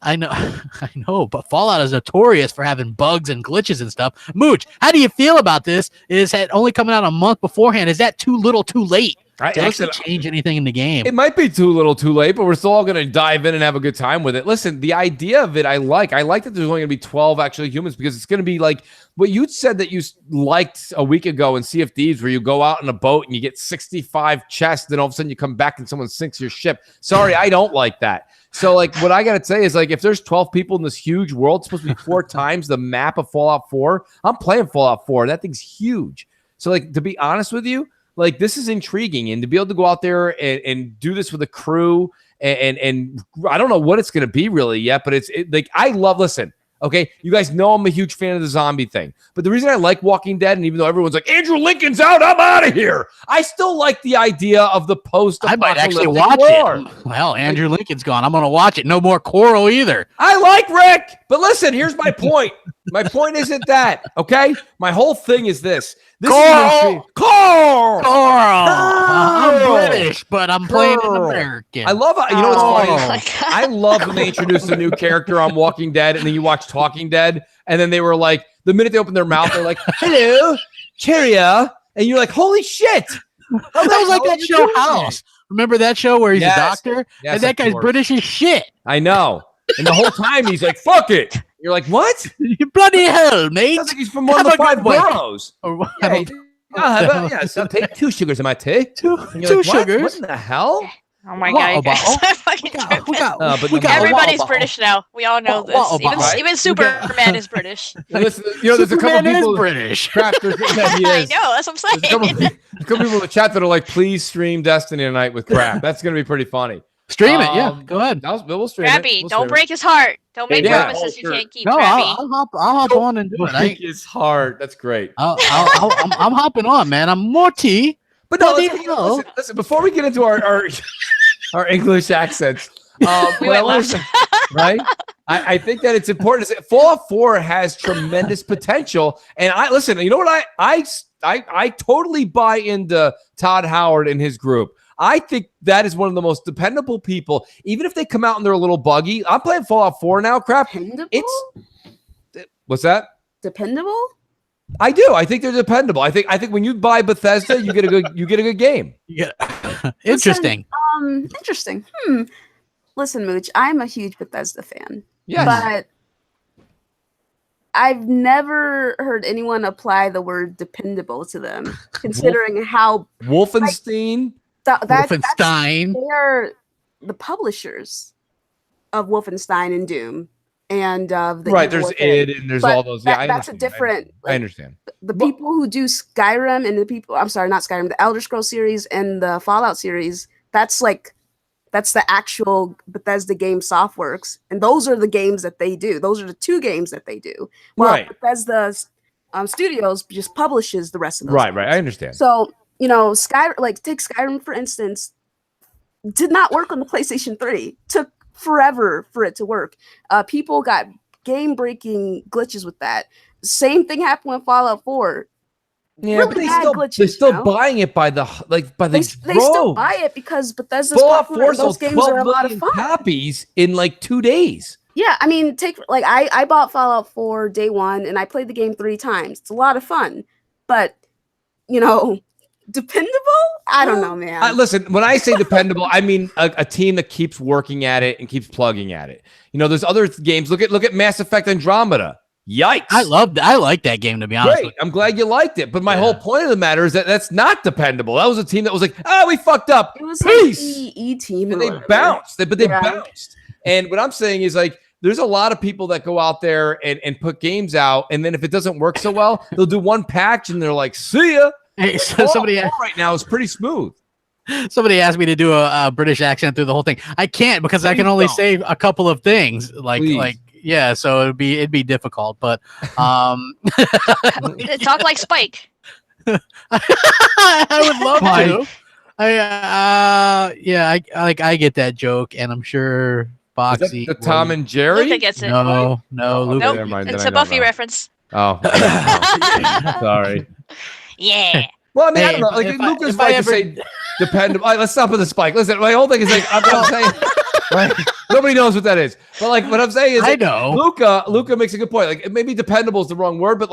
I know, but Fallout is notorious for having bugs and glitches and stuff. Mooch, how do you feel about this? Is that only coming out a month beforehand? Is that too little, too late to actually change anything in the game? It might be too little, too late, but we're still all going to dive in and have a good time with it. Listen, the idea of it, I like. I like that there's only going to be 12 actually humans because it's going to be like what you said that you liked a week ago in Sea of Thieves, where you go out in a boat and you get 65 chests, then all of a sudden you come back and someone sinks your ship. Sorry, I don't like that. So, like, what I got to say is, like, if there's 12 people in this huge world, it's supposed to be 4 times the map of Fallout 4. I'm playing Fallout 4, and that thing's huge. So, like, to be honest with you, like, this is intriguing. And to be able to go out there and do this with a crew, and I don't know what it's going to be really yet, but like, I love, listen, okay, you guys know I'm a huge fan of the zombie thing. But the reason I like Walking Dead, and even though everyone's like, Andrew Lincoln's out, I'm out of here, I still like the idea of the post-apocalyptic I might actually watch it. Well, Andrew Lincoln's gone. I'm going to watch it. No more Coral either. I like Rick. But listen, here's my point. My point isn't that, okay? My whole thing is this. Coral! I'm Coral! British, but I'm playing an American. I love it. You know what's funny? I love when they introduce a new character on Walking Dead, and then you watch Talking Dead, and then they were like, the minute they open their mouth, they're like, hello, cheerio. And you're like, holy shit. That was like that show House. Remember that show where he's a doctor? Yes, and that guy's British as shit. I know. And the whole time he's like, fuck it. You're like, what? You bloody hell, mate. Sounds like he's from one of the 5 boroughs. So take 2 sugars in my tea. Two like, sugars. What in the hell? Oh my god, you guys are fucking tripping. Everybody's British now. We all know this. Even Superman is British. Listen, there's a couple people British. Crap, I know, that's what I'm saying. There's a couple people in the chat that are like, please stream Destiny tonight with Crap. That's gonna be pretty funny. Stream it, yeah. Go ahead. We'll stream Krabby, it. don't break his heart. Don't make promises you can't keep. No, Krabby. I'll hop on and do it. Break his heart. That's great. I'm hopping on, man. I'm Morty. But no, listen, before we get into our English accents, right? I think that it's important. Fallout 4 has tremendous potential, and listen. You know what? I totally buy into Todd Howard and his group. I think that is one of the most dependable people. Even if they come out and they're a little buggy, I'm playing Fallout 4 now. Crap. Dependable? What's that? Dependable? I do. I think they're dependable. I think when you buy Bethesda, you get a good game. Yeah. Interesting. Interesting. Listen, Mooch, I'm a huge Bethesda fan. Yes. But I've never heard anyone apply the word dependable to them, considering how Wolfenstein. Wolfenstein. They are the publishers of Wolfenstein and Doom. And there's id and there's all those. Yeah, that's a different. I understand. The people who do Skyrim and not Skyrim, the Elder Scrolls series and the Fallout series. That's the actual Bethesda game Softworks, and those are the games that they do. Those are the two games that they do. Well, Bethesda's Studios just publishes the rest of those. Right. I understand. So take Skyrim for instance. Did not work on the PlayStation 3. Took forever for it to work. People got game-breaking glitches with that. Same thing happened with Fallout 4. Yeah, really but they're still buying it by the they still buy it because Bethesda's popular. Those games are a lot of fun. Copies in 2 days. Yeah, I mean, I bought Fallout 4 day one and I played the game 3 times. It's a lot of fun, but dependable? I don't know, man. Listen, when I say dependable, I mean a team that keeps working at it and keeps plugging at it. There's other games. Look at Mass Effect Andromeda. Yikes! I like that game, to be honest. Great. I'm glad you liked it, but my whole point of the matter is that that's not dependable. That was a team that was like, we fucked up. It was Peace. Like the team, and they bounced. They bounced. And what I'm saying is there's a lot of people that go out there and put games out, and then if it doesn't work so well, they'll do one patch and they're like, "See ya." Hey, so somebody right now is pretty smooth. Somebody asked me to do a British accent through the whole thing. I can't because I can only say a couple of things. So it'd be difficult. But talk like Spike. I would love to. I get that joke, and I'm sure Foxy. The Tom and Jerry. Luca gets it. No, Luca. Nope. Never mind, it's a Buffy reference. Oh, sorry. Yeah. Well, I mean, I don't know. Luca's like to say dependable. Let's stop with the Spike. Listen, my whole thing is I'm saying, right? Nobody knows what that is. But what I'm saying is, I know. Luca makes a good point. Maybe dependable is the wrong word, but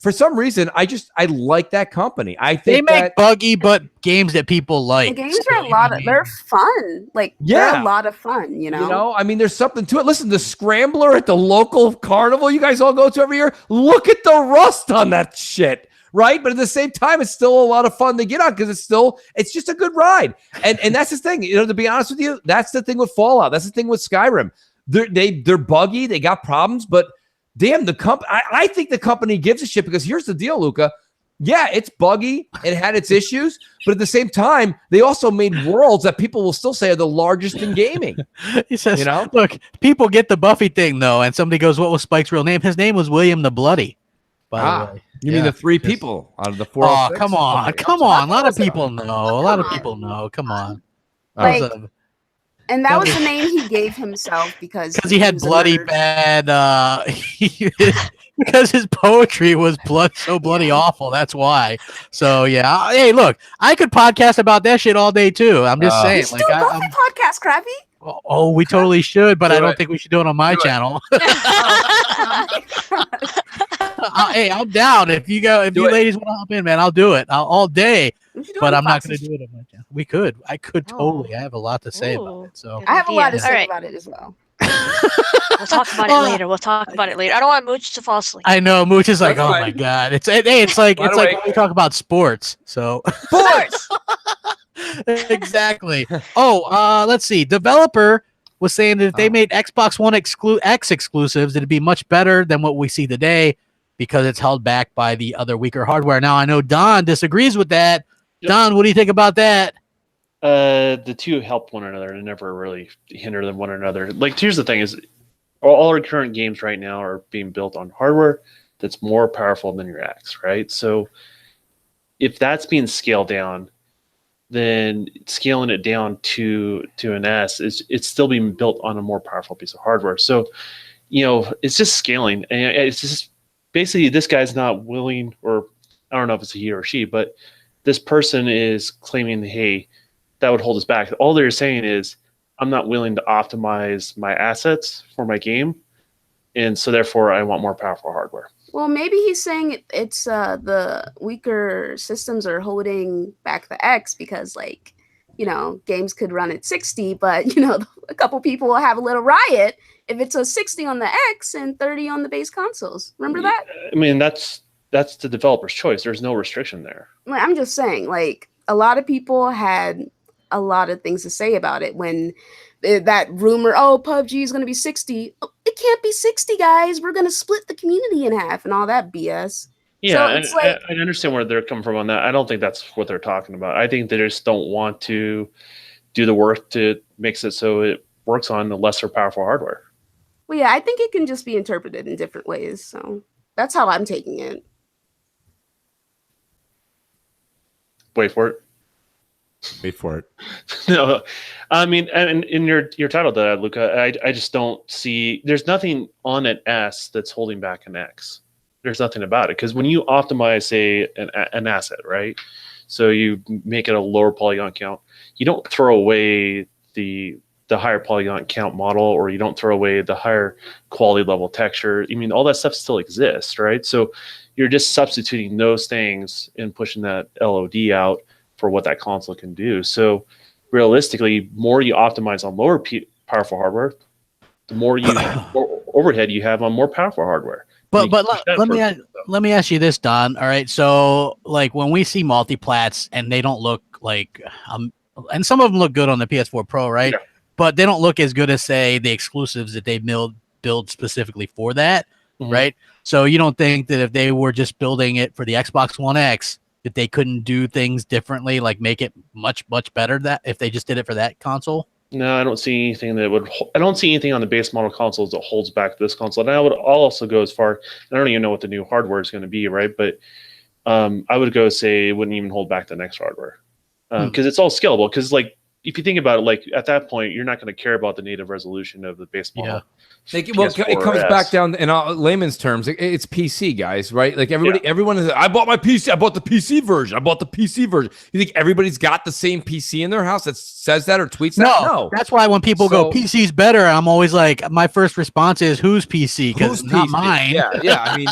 for some reason, I like that company. I think they make buggy but games that people like. The games are they're fun. They're a lot of fun, I mean, there's something to it. Listen, the Scrambler at the local carnival you guys all go to every year, look at the rust on that shit. Right. But at the same time, it's still a lot of fun to get on because it's just a good ride. And that's the thing, to be honest with you, that's the thing with Fallout. That's the thing with Skyrim. They're buggy. They got problems, but damn, I think the company gives a shit because here's the deal, Luca. Yeah, it's buggy. It had its issues, but at the same time, they also made worlds that people will still say are the largest in gaming. He says, look, people get the Buffy thing though. And somebody goes, what was Spike's real name? His name was William the Bloody. By the way. You mean the 3 people out of the 4? Oh, come on. A lot of people know. Come on. And that was the name he gave himself because he had bloody bad. Because his poetry was so bloody awful. That's why. So yeah. Hey, look, I could podcast about that shit all day too. I'm just saying. You podcast, Krabby. Oh, we totally should, but I don't think we should do it on my channel. Hey, I'm down. If you ladies want to hop in, man, I'll do it all day. But I'm not going to do it on my channel. We could. I could totally. I have a lot to say about it. So I have a lot to say about it as well. We'll talk about it later. I don't want Mooch to fall asleep. I know Mooch is like, my god. It's like when we talk about sports. So sports. Exactly. Oh, let's see. Developer was saying that if they made Xbox One X exclusives, it'd be much better than what we see today because it's held back by the other weaker hardware. Now, I know Don disagrees with that. Yep. Don, what do you think about that? The two help one another and never really hinder one another. Like, here's the thing: is all our current games right now are being built on hardware that's more powerful than your X, right? So, if that's being scaled down, then scaling it down to an S it's still being built on a more powerful piece of hardware. So, it's just scaling, and it's just basically this guy's not willing, or I don't know if it's a he or she, but this person is claiming, hey, that would hold us back. All they're saying is, I'm not willing to optimize my assets for my game, and so therefore I want more powerful hardware. Well, maybe he's saying it's the weaker systems are holding back the X because, like, games could run at 60, but, a couple people will have a little riot if it's a 60 on the X and 30 on the base consoles. Remember that? I mean, that's the developer's choice. There's no restriction there. I'm just saying, like, a lot of people had a lot of things to say about it when that rumor, PUBG is going to be 60. It can't be 60, guys. We're going to split the community in half and all that BS. Yeah, so I understand where they're coming from on that. I don't think that's what they're talking about. I think they just don't want to do the work to make it so it works on the lesser powerful hardware. Well, yeah, I think it can just be interpreted in different ways. So that's how I'm taking it. Wait for it. Wait for it. No, I mean, and in your title, that Luca, I just don't see. There's nothing on an S that's holding back an X. There's nothing about it because when you optimize, say, an asset, right? So you make it a lower polygon count. You don't throw away the higher polygon count model, or you don't throw away the higher quality level texture. I mean, all that stuff still exists, right? So you're just substituting those things and pushing that LOD out for what that console can do. So realistically, more you optimize on lower powerful hardware, the more overhead you have on more powerful hardware. But let me ask you this, Don. All right, so like when we see multiplats and they don't look like and some of them look good on the PS4 Pro, right? Yeah. But they don't look as good as, say, the exclusives that they build specifically for that, right? So you don't think that if they were just building it for the Xbox One X, that they couldn't do things differently, like make it much, much better that if they just did it for that console? No, I don't see anything that would. I don't see anything on the base model consoles that holds back this console. And I'll also go as far. I don't even know what the new hardware is going to be, right? But I would go say it wouldn't even hold back the next hardware because it's all scalable. Because like if you think about it, like at that point, you're not going to care about the native resolution of the base model. Yeah. It comes back down in layman's terms. It's PC, guys, right? Like everyone is. I bought my PC. I bought the PC version. I bought the PC version. You think everybody's got the same PC in their house that says that or tweets that? No. That's why when people go PC's better, I'm always like, my first response is who's PC? Because it's not mine. Yeah. I mean,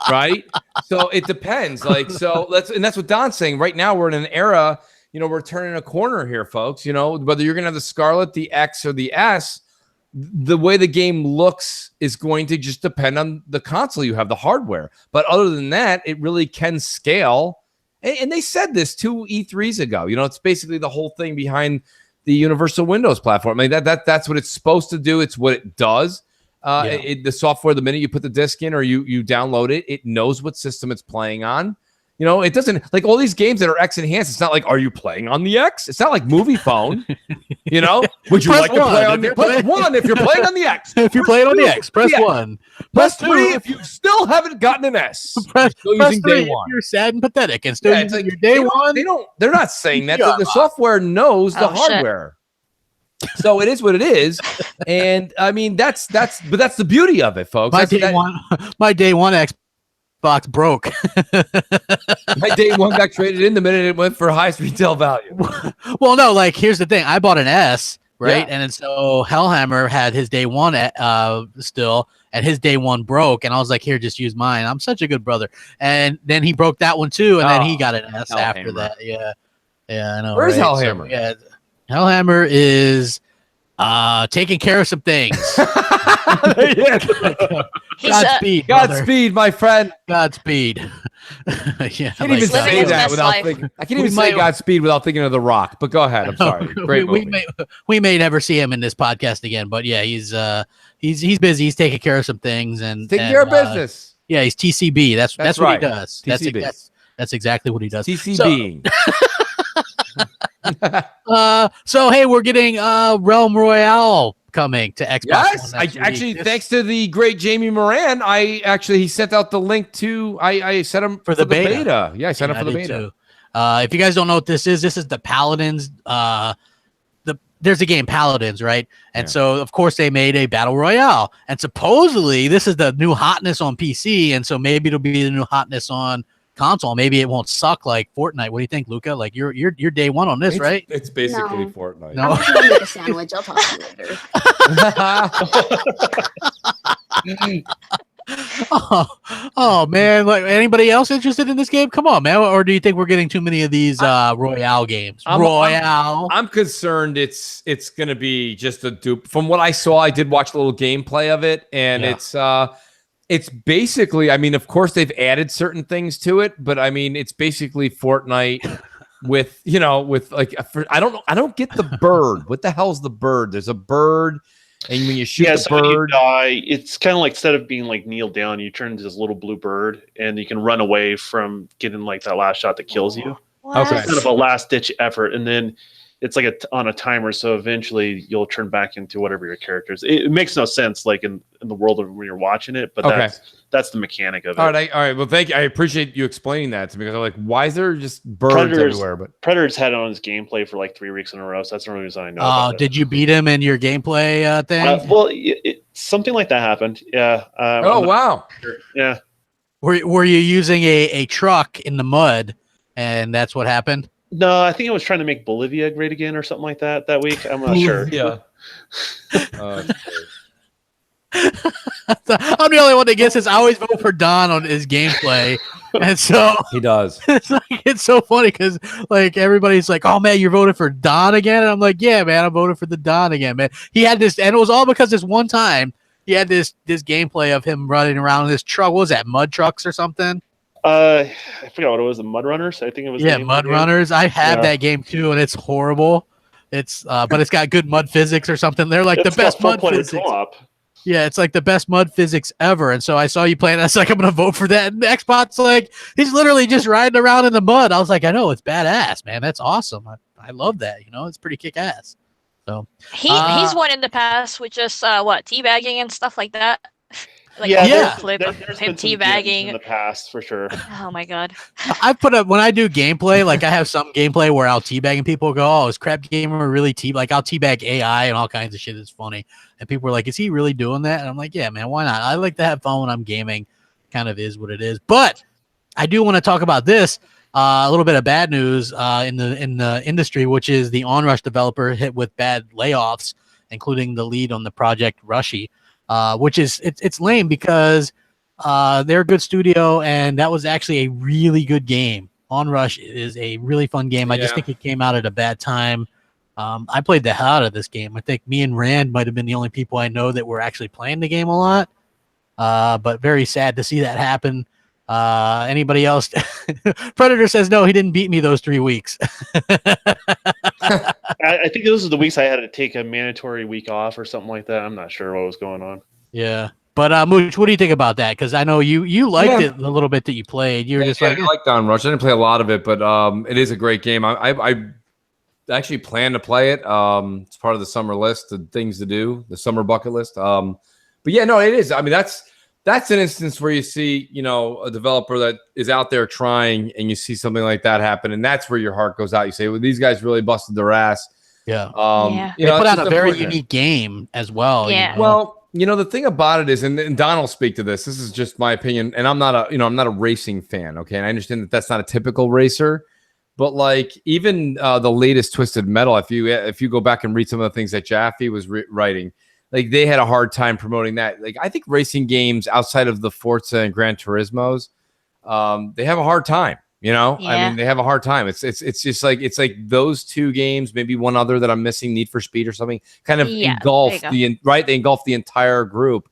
right. So it depends. Like that's what Don's saying. Right now we're in an era. We're turning a corner here, folks. Whether you're gonna have the Scarlet, the X, or the S. The way the game looks is going to just depend on the console you have, the hardware. But other than that, it really can scale. And they said this 2 E3s ago. It's basically the whole thing behind the Universal Windows platform. I mean, that's what it's supposed to do. It's what it does. The software, the minute you put the disc in or you download it, it knows what system it's playing on. It doesn't like all these games that are X enhanced. It's not like, are you playing on the X? It's not like Movie Phone. Would you like to play on the press 1 if you're playing on the X? If you're playing on the X, press 1. Press 3 if you still haven't gotten an S. Press 3 if you're sad and pathetic and still using your day one. They're not saying that. The software knows the hardware. So it is what it is. And I mean, that's the beauty of it, folks. My day one Xbox broke. My day one got traded in the minute it went for highest retail value. Well, no, like here's the thing. I bought an S, right? Yeah. And then so Hellhammer had his day one still, and his day one broke. And I was like, here, just use mine. I'm such a good brother. And then he broke that one too, and then he got an S after that. Yeah, I know. Where's Hellhammer? So, Hellhammer is taking care of some things. Godspeed, my friend. Godspeed. Yeah, can't even say that without thinking. I can't even say Godspeed without thinking of The Rock. But go ahead. I'm sorry. Great movie. We may never see him in this podcast again. But yeah, he's busy. He's taking care of some things and taking care of business. Yeah, he's TCB. That's right. What he does. That's exactly what he does. TCB. So hey, we're getting Realm Royale coming to Xbox. Yes, actually, thanks to the great Jamie Moran, he sent out the link to. I set him for the beta. Yeah, I sent him for the beta. Too. If you guys don't know what this is the Paladins. There's a game Paladins, right? And so of course they made a battle royale, and supposedly this is the new hotness on PC, and so maybe it'll be the new hotness on console. Maybe it won't suck like Fortnite. What do you think, Luca? Like you're day one on this, right? It's basically Fortnite. No, I'm gonna make a sandwich. I'll talk to you later. Oh man! Like anybody else interested in this game? Come on, man! Or do you think we're getting too many of these Royale games? I'm concerned it's gonna be just a dupe. From what I saw, I did watch a little gameplay of it, and it's basically. I mean, of course, they've added certain things to it, but I mean, it's basically Fortnite with like I don't get the bird. What the hell's the bird? There's a bird. And when you shoot the bird, when you die, it's kind of like instead of being like kneel down, you turn into this little blue bird, and you can run away from getting like that last shot that kills you. What? So it's kind of a last ditch effort, and then it's like on a timer. So eventually you'll turn back into whatever your character is. It makes no sense, like in the world of when you're watching it, but that's the mechanic of it. All right. Well, thank you. I appreciate you explaining that to me because I'm like, why is there just birds everywhere? But Predator's had it on his gameplay for like 3 weeks in a row, so that's the only reason I know. Oh, did you beat him in your gameplay thing? Well, something like that happened. Yeah. Wow. Sure. Yeah. Were you using a truck in the mud, and that's what happened? No, I think I was trying to make Bolivia great again or something like that week. I'm not sure. Yeah. I'm the only one that gets this. I always vote for Don on his gameplay, and so he does. It's so funny because like everybody's like, "Oh man, you're voting for Don again," and I'm like, "Yeah, man, I'm voting for the Don again, man." He had this, and it was all because this one time he had this gameplay of him running around in this truck. What was that, mud trucks or something? I forgot what it was. The Mud Runners, I think it was. Yeah, Mud Runners. I had that game too, and it's horrible. It's but it's got good mud physics or something. They're like the best mud physics. Co-op. Yeah, it's like the best mud physics ever. And so I saw you playing. I was like, I'm gonna vote for that. And the Xbox, like, he's literally just riding around in the mud. I was like, I know, it's badass, man. That's awesome. I love that. It's pretty kick ass. So he's won in the past with just teabagging and stuff like that. Like clip of him teabagging in the past for sure. Oh my god! I put up when I do gameplay, like I have some gameplay where I'll teabag and people go, "Oh, is Crapgamer really like I'll teabag AI and all kinds of shit. It's funny." And people are like, "Is he really doing that?" And I'm like, "Yeah, man, why not? I like to have fun when I'm gaming. Kind of is what it is." But I do want to talk about this. A little bit of bad news in the industry, which is the Onrush developer hit with bad layoffs, including the lead on the project, Rushy. Which is it's lame because they're a good studio and that was actually a really good game. Onrush is a really fun game. I just think it came out at a bad time. I played the hell out of this game. I think me and Rand might have been the only people I know that were actually playing the game a lot. But very sad to see that happen. Anybody else? Predator says no, he didn't beat me those 3 weeks. I think those are the weeks I had to take a mandatory week off or something like that. I'm not sure what was going on. Yeah. But Mooch, what do you think about that? Because I know you liked it a little bit that you played. You were just like, I liked Onrush. I didn't play a lot of it, but it is a great game. I actually plan to play it. It's part of the summer list of things to do, the summer bucket list. But yeah, no, it is. I mean, that's an instance where you see, a developer that is out there trying and you see something like that happen. And that's where your heart goes out. You say, well, these guys really busted their ass. Yeah. They put out a very unique game as well. Yeah. Well, the thing about it is, and Don will speak to this. This is just my opinion. And I'm not a racing fan. Okay. And I understand that that's not a typical racer, but like even the latest Twisted Metal, if you go back and read some of the things that Jaffe was writing, like they had a hard time promoting that. Like I think racing games outside of the Forza and Gran Turismos, they have a hard time. You know, Yeah. I mean, they have a hard time. It's just like those two games, maybe one other that I'm missing, Need for Speed or something, kind of engulf they engulf the entire group.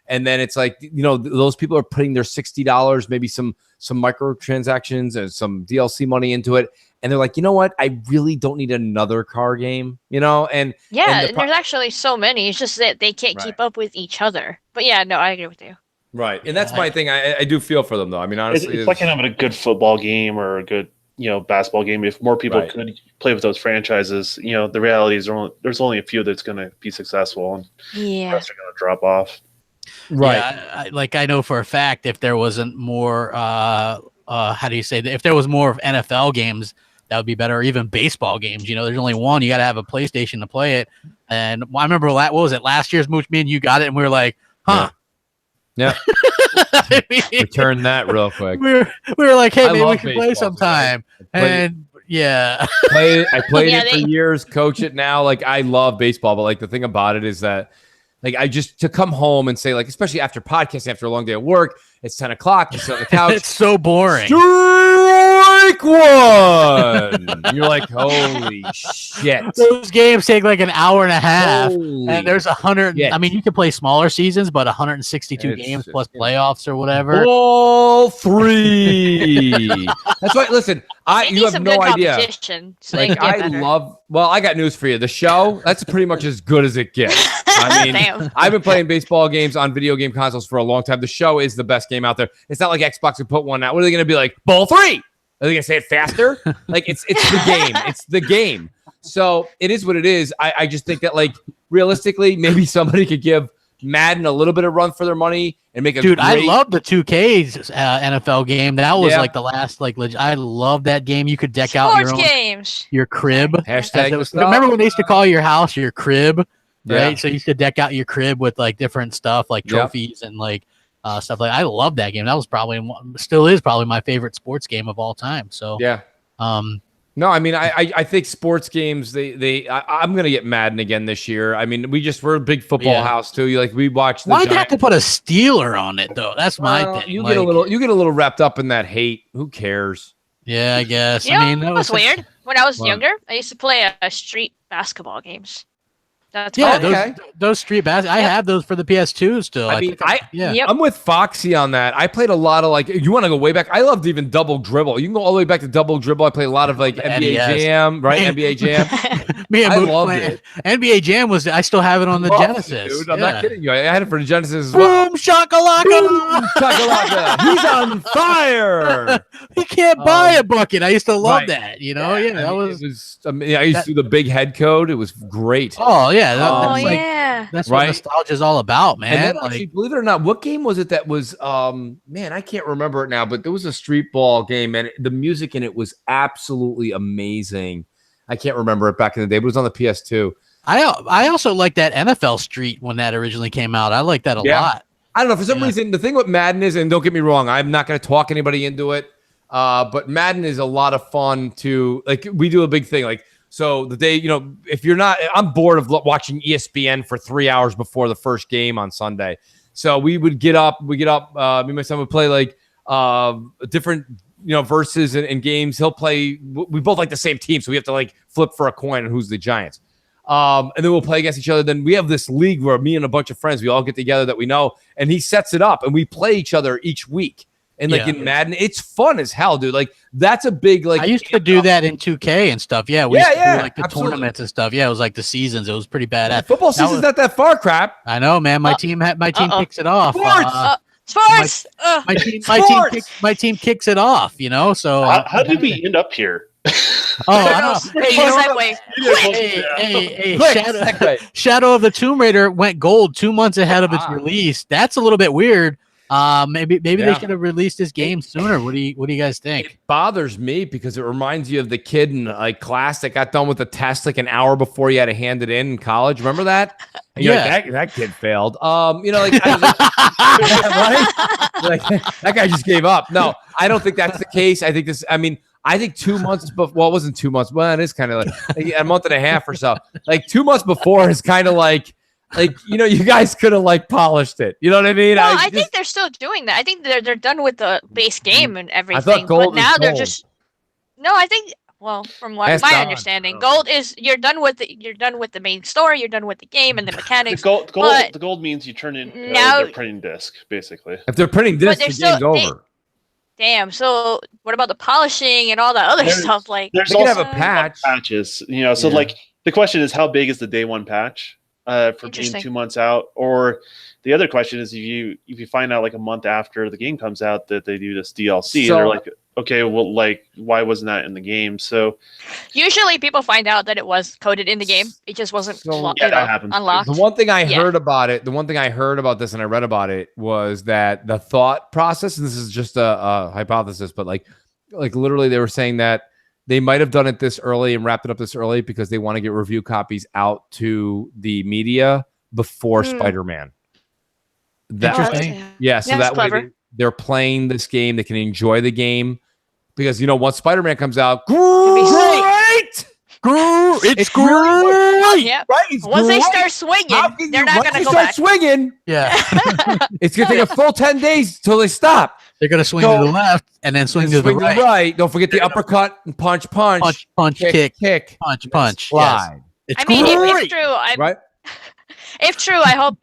And then it's like, you know, those people are putting their $60, maybe some microtransactions and some DLC money into it. And they're like, you know what? I really don't need another car game, you know? And there's actually so many. It's just that they can't keep up with each other. But yeah, no, I agree with you. Right. And that's my thing. I do feel for them, though. I mean, honestly, it's like having a good football game or a good, you know, basketball game. If more people could play with those franchises, you know, the reality is there's only a few that's going to be successful, and the rest are going to drop off. Right. Yeah, I know for a fact if there wasn't more, how do you say that? If there was more of NFL games, that would be better. Or even baseball games. You know, there's only one. You got to have a PlayStation to play it. And I remember what was it? Last year's Mooch, me and you got it, and we were like, huh. Yeah. Return that real quick. We were like, hey, maybe we can play sometime. And I played it for years, coach it now. Like, I love baseball, but like the thing about it is that like I just to come home and say, like, especially after podcasting, after a long day at work, it's 10 o'clock, you sit on the couch. It's so boring. Strike one. And you're like, holy shit. Those games take like an hour and a half. And there's 100. I mean, you can play smaller seasons, but 162 games plus playoffs or whatever. All three. That's why, listen, you have no idea. So like, I got news for you. The show, that's pretty much as good as it gets. I mean, I've been playing baseball games on video game consoles for a long time. The show is the best game out there. It's not like Xbox would put one out. What are they going to be like? Ball 3. Are they going to say it faster? Like, it's the game. It's the game. So it is what it is. I just think that, like, realistically, maybe somebody could give Madden a little bit of run for their money and make a I love the 2K's NFL game. That was like the last I love that game. You could deck out your crib. Hashtag remember when they used to call your house your crib, right? So you used to deck out your crib with like different stuff like trophies and like stuff like. I love that game. That was still is probably my favorite sports game of all time. So no, I mean, I think sports games, I'm going to get Madden again this year. I mean, we're a big football house too. We watch. Why'd you have to put a Steeler on it though? That's my thing. You get a little wrapped up in that hate. Who cares? Yeah, I guess. I mean, that was weird. When I was younger, I used to play street basketball games. Those street basketball. I have those for the PS2 still. I mean, I'm with Foxy on that. I played a lot of you want to go way back. I loved even Double Dribble. You can go all the way back to Double Dribble. I played a lot of NBA Jam, right? NBA Jam. I loved it. NBA Jam I still have it on the Genesis. Dude, I'm not kidding you. I had it for the Genesis as well. Boom shakalaka! Boom shakalaka! He's on fire. He can't buy a bucket. I used to love that. You know, I used to do the big head code. It was great. Oh yeah. That's what nostalgia is all about, man. And then, actually, believe it or not, what game was it that was man, I can't remember it now, but there was a street ball game and the music in it was absolutely amazing. I can't remember it back in the day, but it was on the PS2. I also like that NFL Street when that originally came out. I like that a lot. I don't know, for some reason, the thing with Madden is, and don't get me wrong, I'm not going to talk anybody into it, but Madden is a lot of fun to, we do a big thing, so the day, if you're not, I'm bored of watching ESPN for 3 hours before the first game on Sunday. So we get up, me and my son would play different, verses and games. He'll play, we both like the same team. So we have to flip for a coin on who's the Giants. And then we'll play against each other. Then we have this league where me and a bunch of friends, we all get together that we know, and he sets it up and we play each other each week. And in Madden, it's fun as hell, dude. That's a big I used to do that in 2K and stuff. Yeah, we used to do the tournaments and stuff. Yeah, it was the seasons. It was pretty bad. Football season's not that far, crap. I know, man. My team kicks it off. Sports. My team kicks it off. So how did we end up here? I don't know. Shadow of the Tomb Raider went gold 2 months ahead of its release. That's a little bit weird. Maybe they should have released this game sooner. What do you guys think? It bothers me because it reminds you of the kid in class that got done with the test an hour before you had to hand it in college. Remember that? And you're that kid failed. Right? That guy just gave up. No, I don't think that's the case. I think I think 2 months before. Well, it wasn't 2 months. Well, it is kind of a month and a half or so. 2 months before is kind of Like, you guys could have like polished it. You know what I mean? Well, I think they're still doing that. I think they're done with the base game and everything. Gold but now they're gold. just I think. Well, from my understanding, gold is you're done with the main story, you're done with the game and the mechanics. The gold means you turn in their printing disc, basically. If they're printing disc, the game's over. Damn. So what about the polishing and all that other stuff? Like, there's also have a patch. Patches, So like the question is, how big is the day one patch for being 2 months out? Or the other question is, if you find out like a month after the game comes out that they do this DLC, and they're like, okay, well, like, why wasn't that in the game? So usually people find out that it was coded in the game. It just wasn't unlocked. The one thing I heard about it, this and I read about it, was that the thought process, and this is just a hypothesis, but like literally they were saying that they might have done it this early and wrapped it up this early because they want to get review copies out to the media before Spider-Man. Interesting. Yeah, so that way they're playing this game. They can enjoy the game. Because, once Spider-Man comes out, it's great. Yeah. Right? Once they start swinging, they're not going to go back. Swinging, it's going to take a full 10 days till they stop. They're going to swing to the left and then swing to the right. Don't forget the uppercut and punch, kick, punch, slide. It's great. If it's true, if true, I hope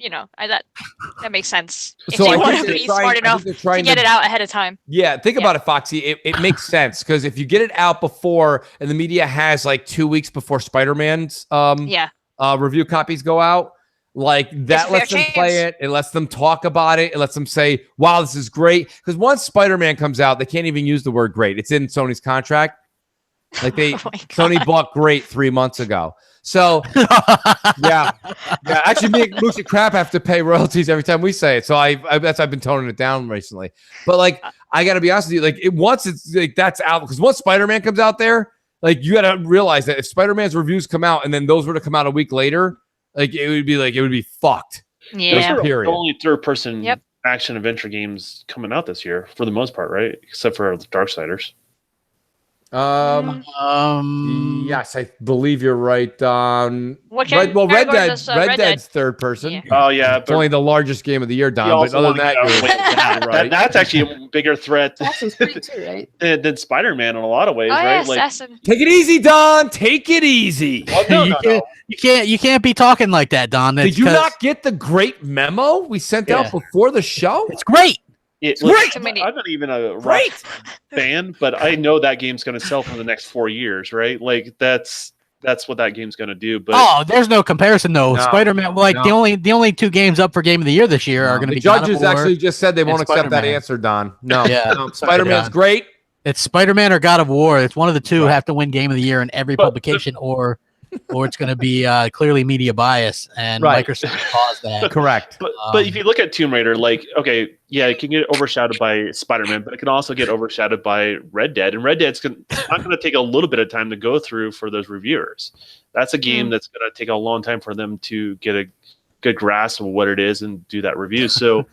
that makes sense. If so you want to be smart enough to get it out ahead of time. Yeah, think about it, Foxy. It makes sense because if you get it out before, and the media has like 2 weeks before Spider-Man's review copies go out, like that lets them play it. It lets them talk about it. It lets them say, "Wow, this is great." Because once Spider-Man comes out, they can't even use the word "great." It's in Sony's contract. Like Sony bought "great" 3 months ago. So, yeah. Actually, me and MOH Crap have to pay royalties every time we say it. So I've been toning it down recently. But like, I got to be honest with you, like once it's like that's out, because once Spider-Man comes out there, like you got to realize that if Spider-Man's reviews come out and then those were to come out a week later, like it would be fucked. Yeah. Period. The only third-person action adventure games coming out this year for the most part, right? Except for the Darksiders. Yes, I believe you're right. Red Dead's third person. Yeah. Oh yeah, it's only the largest game of the year, Don. But other than that, right? That's actually a bigger threat than Spider-Man in a lot of ways, right? Like, take it easy, Don. Take it easy. Well, you can't be talking like that, Don. Did you not get the great memo we sent out before the show? It's great. I'm not even a rock fan, but I know that game's going to sell for the next 4 years, right? Like that's what that game's going to do. But there's no comparison though. No. Spider-Man, the only 2 games up for Game of the Year this year are going to be. The judges actually just said they won't accept that answer, Don. No, Spider-Man's great. It's Spider-Man or God of War. It's one of the two have to win Game of the Year in every publication, or it's going to be clearly media bias, and Microsoft caused that. Correct. But if you look at Tomb Raider, like, okay, yeah, it can get overshadowed by Spider-Man, but it can also get overshadowed by Red Dead. And Red Dead's not going to take a little bit of time to go through for those reviewers. That's a game that's going to take a long time for them to get a good grasp of what it is and do that review. So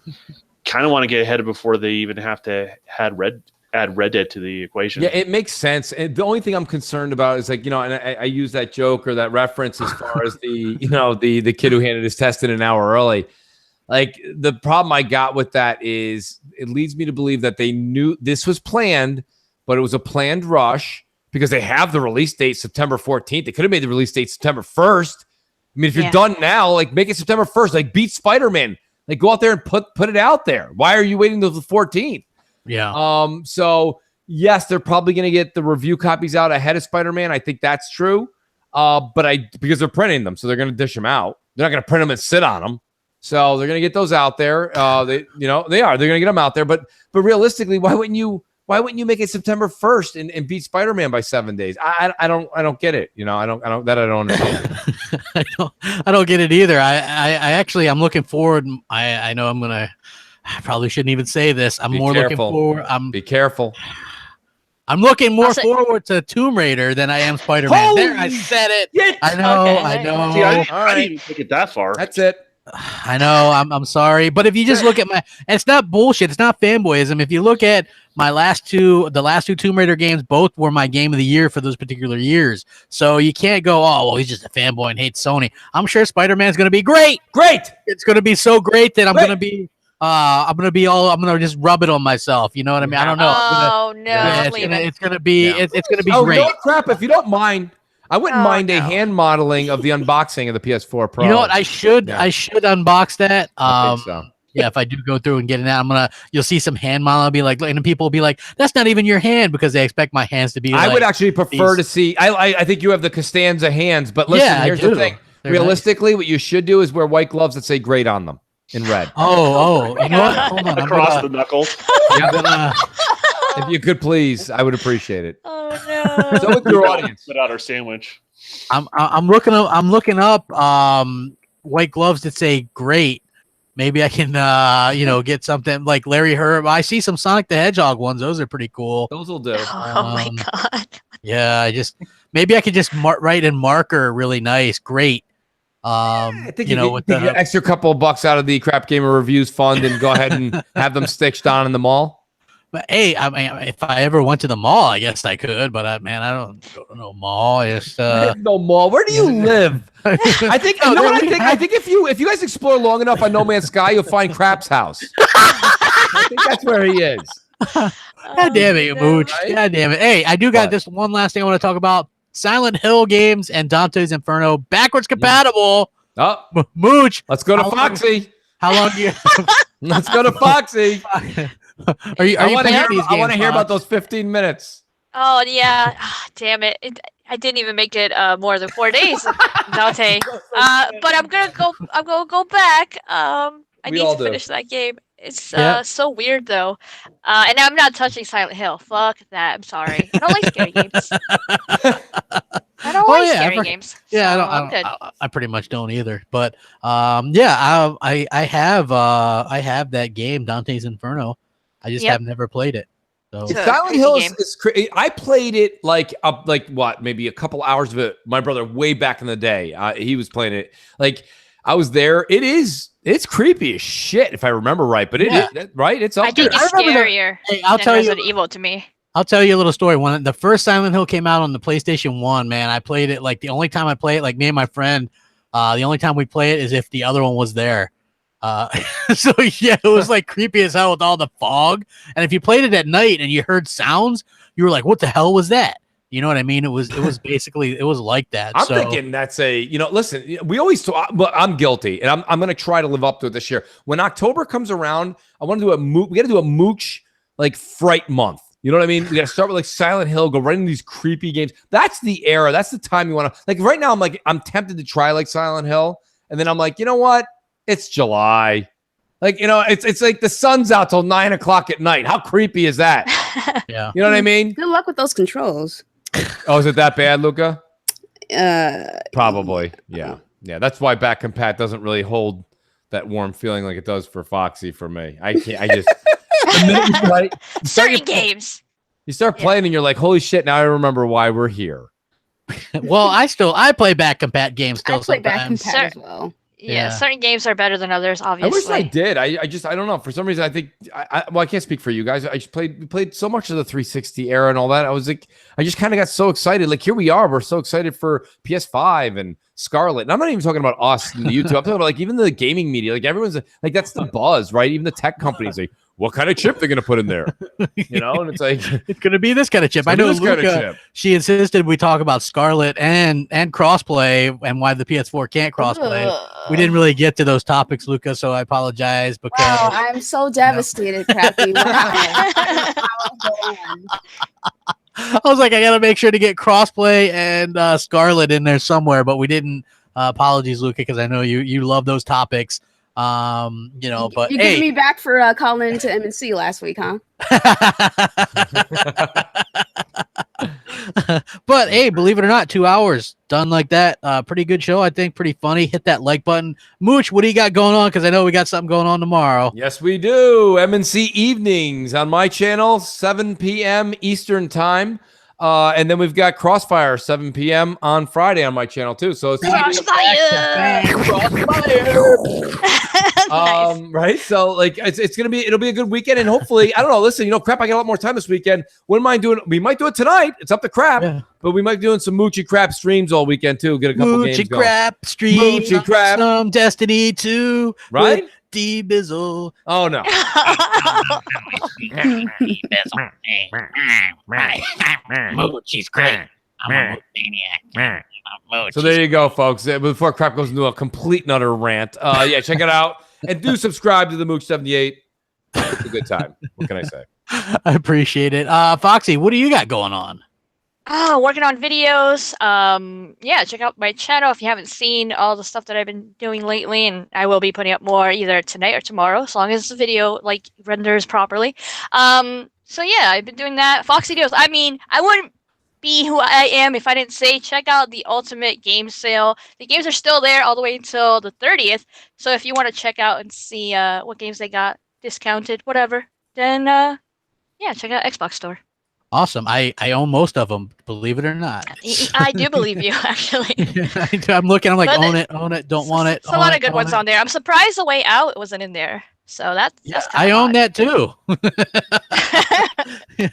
kind of want to get ahead of before they even have to add Red Dead to the equation. Yeah, it makes sense. And the only thing I'm concerned about is like, and I use that joke or that reference as far as the kid who handed his test in an hour early. Like the problem I got with that is it leads me to believe that they knew this was planned, but it was a planned rush because they have the release date September 14th. They could have made the release date September 1st. I mean, if you're done now, like make it September 1st, like beat Spider-Man, like go out there and put it out there. Why are you waiting till the 14th? Yeah. So yes, they're probably going to get the review copies out ahead of Spider-Man. I think that's true. Because they're printing them, so they're going to dish them out. They're not going to print them and sit on them. So they're going to get those out there. They're going to get them out there. But realistically, why wouldn't you make it September 1st and beat Spider-Man by 7 days? I don't get it. I don't understand. I don't get it either. I'm looking forward. I know I probably shouldn't even say this. Be careful. I'm looking more forward to Tomb Raider than I am Spider-Man. There, I said it. I know. See, I didn't even take it that far. That's it. I know. I'm sorry, but if you just look at my, and it's not bullshit. It's not fanboyism. If you look at the last two Tomb Raider games, both were my game of the year for those particular years. So you can't go, oh, well, he's just a fanboy and hates Sony. I'm sure Spider-Man's going to be great. Great. It's going to be so great that I'm going to just rub it on myself. You know what I mean? I don't know. It's going to be great. No crap. If you don't mind, I wouldn't mind a hand modeling of the unboxing of the PS4 Pro. You know what? I should unbox that. I think so. Yeah, if I do go through and get it out, you'll see some hand model. I'll be like, and people will be like, that's not even your hand, because they expect my hands to be. I would actually prefer to see. I think you have the Costanza hands, but listen, here's the thing. They're realistically, what you should do is wear white gloves that say great on them in red. Oh, you know what? Hold on, across the knuckles. If you could please, I would appreciate it. Oh no! So with your audience, put out our sandwich. I'm looking up white gloves that say great. Maybe I can get something like Larry Herb. I see some Sonic the Hedgehog ones. Those are pretty cool. Those will do. Oh my god. Yeah, maybe I could just write in marker really nice. Great. I think with the extra couple of bucks out of the Crap Gamer Reviews fund and go ahead and have them stitched on in the mall. But hey, I mean, if I ever went to the mall, I guess I could. But I don't go to no mall. It's no mall. Where do you live? I think. I think if you guys explore long enough on No Man's Sky, you'll find Crap's house. I think that's where he is. God damn it, Mooch. Right? God damn it. Hey, I do got this one last thing I want to talk about. Silent Hill games and Dante's Inferno backwards compatible. Oh, Mooch. Let's go to Foxy. How long do you? Let's go to Foxy. I want to hear about those 15 minutes. Oh yeah, damn it. I didn't even make it more than 4 days, Dante. But I'm gonna go back. I need to finish that game. It's so weird though. And I'm not touching Silent Hill. Fuck that. I'm sorry. I don't like scary games. I don't like scary games. Yeah, I pretty much don't either. But I have that game, Dante's Inferno. I just have never played it. So Silent Hill is crazy. I played it maybe a couple hours of it. My brother way back in the day, he was playing it. Like I was there. It's creepy as shit if I remember right. But it is right. It's up there. I think it's scarier. I'll tell you, Resident Evil to me. I'll tell you a little story. When the first Silent Hill came out on the PlayStation 1, man, I played it like the only time I play it, like me and my friend, the only time we play it is if the other one was there. So yeah, it was like creepy as hell with all the fog. And if you played it at night and you heard sounds, you were like, what the hell was that? You know what I mean? It was basically, it was like that. I'm thinking that's listen, we always talk, but I'm guilty, and I'm going to try to live up to it this year. When October comes around, I want to do we got to do a mooch like fright month. You know what I mean? We got to start with like Silent Hill, go right into these creepy games. That's the era. That's the time you want to, like right now I'm tempted to try like Silent Hill. And then I'm like, you know what? It's July. Like, it's like the sun's out till 9 o'clock at night. How creepy is that? Yeah. You know what I mean? Good luck with those controls. Oh, is it that bad, Luca? Probably. Yeah. Yeah. That's why back compat doesn't really hold that warm feeling like it does for Foxy for me. I can't, I just the minute certain games. You start playing and you're like, holy shit, now I remember why we're here. Well, I play back compat games still. I play sometimes. back compat as well. Yeah, certain games are better than others, obviously. I wish I did. I don't know. For some reason, I think I can't speak for you guys. We played so much of the 360 era and all that. I was like, I just kind of got so excited. Like here we are. We're so excited for PS5 and Scarlet. And I'm not even talking about us and the YouTube. I'm talking about like even the gaming media. Like everyone's like, that's the buzz, right? Even the tech companies like, what kind of chip they're gonna put in there? And it's like it's gonna be this kind of chip. I know Luca, she insisted we talk about Scarlet and crossplay and why the PS4 can't crossplay. We didn't really get to those topics, Luca, so I apologize. Because wow, I'm so devastated, Crappy. I was like, I gotta make sure to get crossplay and Scarlet in there somewhere, but we didn't. Apologies, Luca, because I know you love those topics. But you get me back for calling into MNC last week, huh? But hey, believe it or not, 2 hours done like that. Pretty good show, I think. Pretty funny. Hit that like button. Mooch, what do you got going on? Because I know we got something going on tomorrow. Yes, we do. MNC evenings on my channel, 7 p.m. Eastern time. And then we've got Crossfire 7 p.m. on Friday on my channel too. So it's Nice. Right. So like it'll be a good weekend, and hopefully, I don't know. Listen, Crap, I got a lot more time this weekend. Wouldn't mind doing. We might do it tonight. It's up to Crap, but we might be doing some Moochy Crap streams all weekend too. Get a couple games going. Crap streams. Moochy Crap. Some Destiny 2. Right. D-Bizzle. Oh no. Moochie's great. I'm a maniac. So there you go, folks. Before Crap goes into a complete and utter rant, check it out and do subscribe to the Mooch 78. It's a good time. What can I say? I appreciate it. Foxy, what do you got going on? Working on videos. Check out my channel if you haven't seen all the stuff that I've been doing lately, and I will be putting up more either tonight or tomorrow, as long as the video renders properly. I've been doing that. Foxy Deals. I mean, I wouldn't be who I am if I didn't say check out the Ultimate Game Sale. The games are still there all the way until the 30th. So if you want to check out and see what games they got discounted, whatever, then check out Xbox Store. Awesome. I own most of them, believe it or not. I do believe you, actually. I'm looking. I'm like, own it, don't want it. There's a lot of good ones on there. I'm surprised The Way Out wasn't in there. So that's I own that too.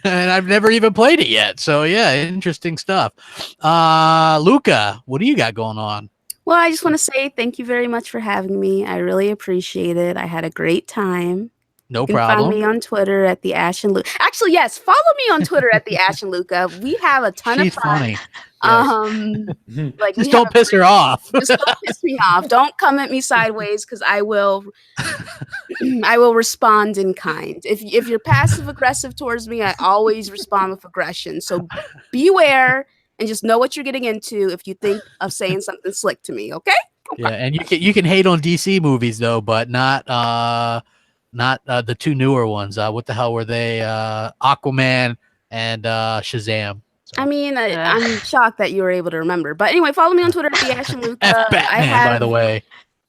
And I've never even played it yet. So yeah, interesting stuff. Luca, what do you got going on? Well, I just want to say thank you very much for having me. I really appreciate it. I had a great time. No you can problem. Follow me on Twitter at the Ash and Luca. Actually, yes, follow me on Twitter at the Ash and Luca. We have a ton of fun. Funny. Just don't piss her off. Just don't piss me off. Don't come at me sideways, because I will respond in kind. If you're passive aggressive towards me, I always respond with aggression. So beware and just know what you're getting into if you think of saying something slick to me. Okay? Yeah, and you can hate on DC movies though, but not the two newer ones. What the hell were they? Aquaman and Shazam. So. I mean, I'm shocked that you were able to remember. But anyway, follow me on Twitter at the Ash and Luca. Batman, by the way.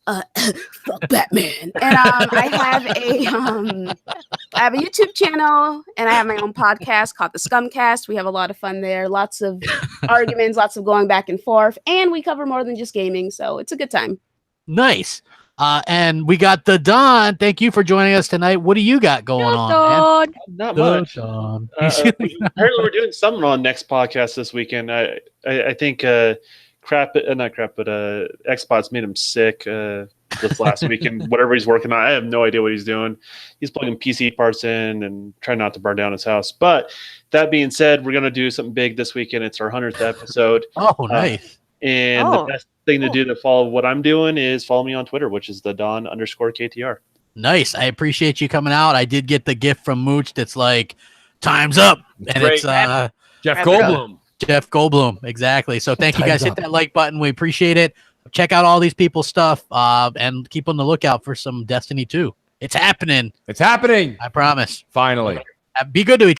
Fuck Batman. And I have a YouTube channel, and I have my own podcast called The Scumcast. We have a lot of fun there. Lots of arguments, lots of going back and forth, and we cover more than just gaming, so it's a good time. Nice. And we got the Don. Thank you for joining us tonight. What do you got going on, man? Not much. Apparently, we're doing something on next podcast this weekend. I think Xbox made him sick this last week, and whatever he's working on, I have no idea what he's doing. He's plugging PC parts in and trying not to burn down his house. But that being said, we're gonna do something big this weekend. It's our 100th episode. Oh, nice. And the best thing to do to follow what I'm doing is follow me on Twitter, which is the Don_KTR. Nice. I appreciate you coming out. I did get the gift from Mooch that's like, time's up. And Great. It's Jeff Goldblum. Jeff Goldblum. Exactly. So thank you guys. Hit that like button. We appreciate it. Check out all these people's stuff and keep on the lookout for some Destiny 2. It's happening. It's happening. I promise. Finally. Be good to each other.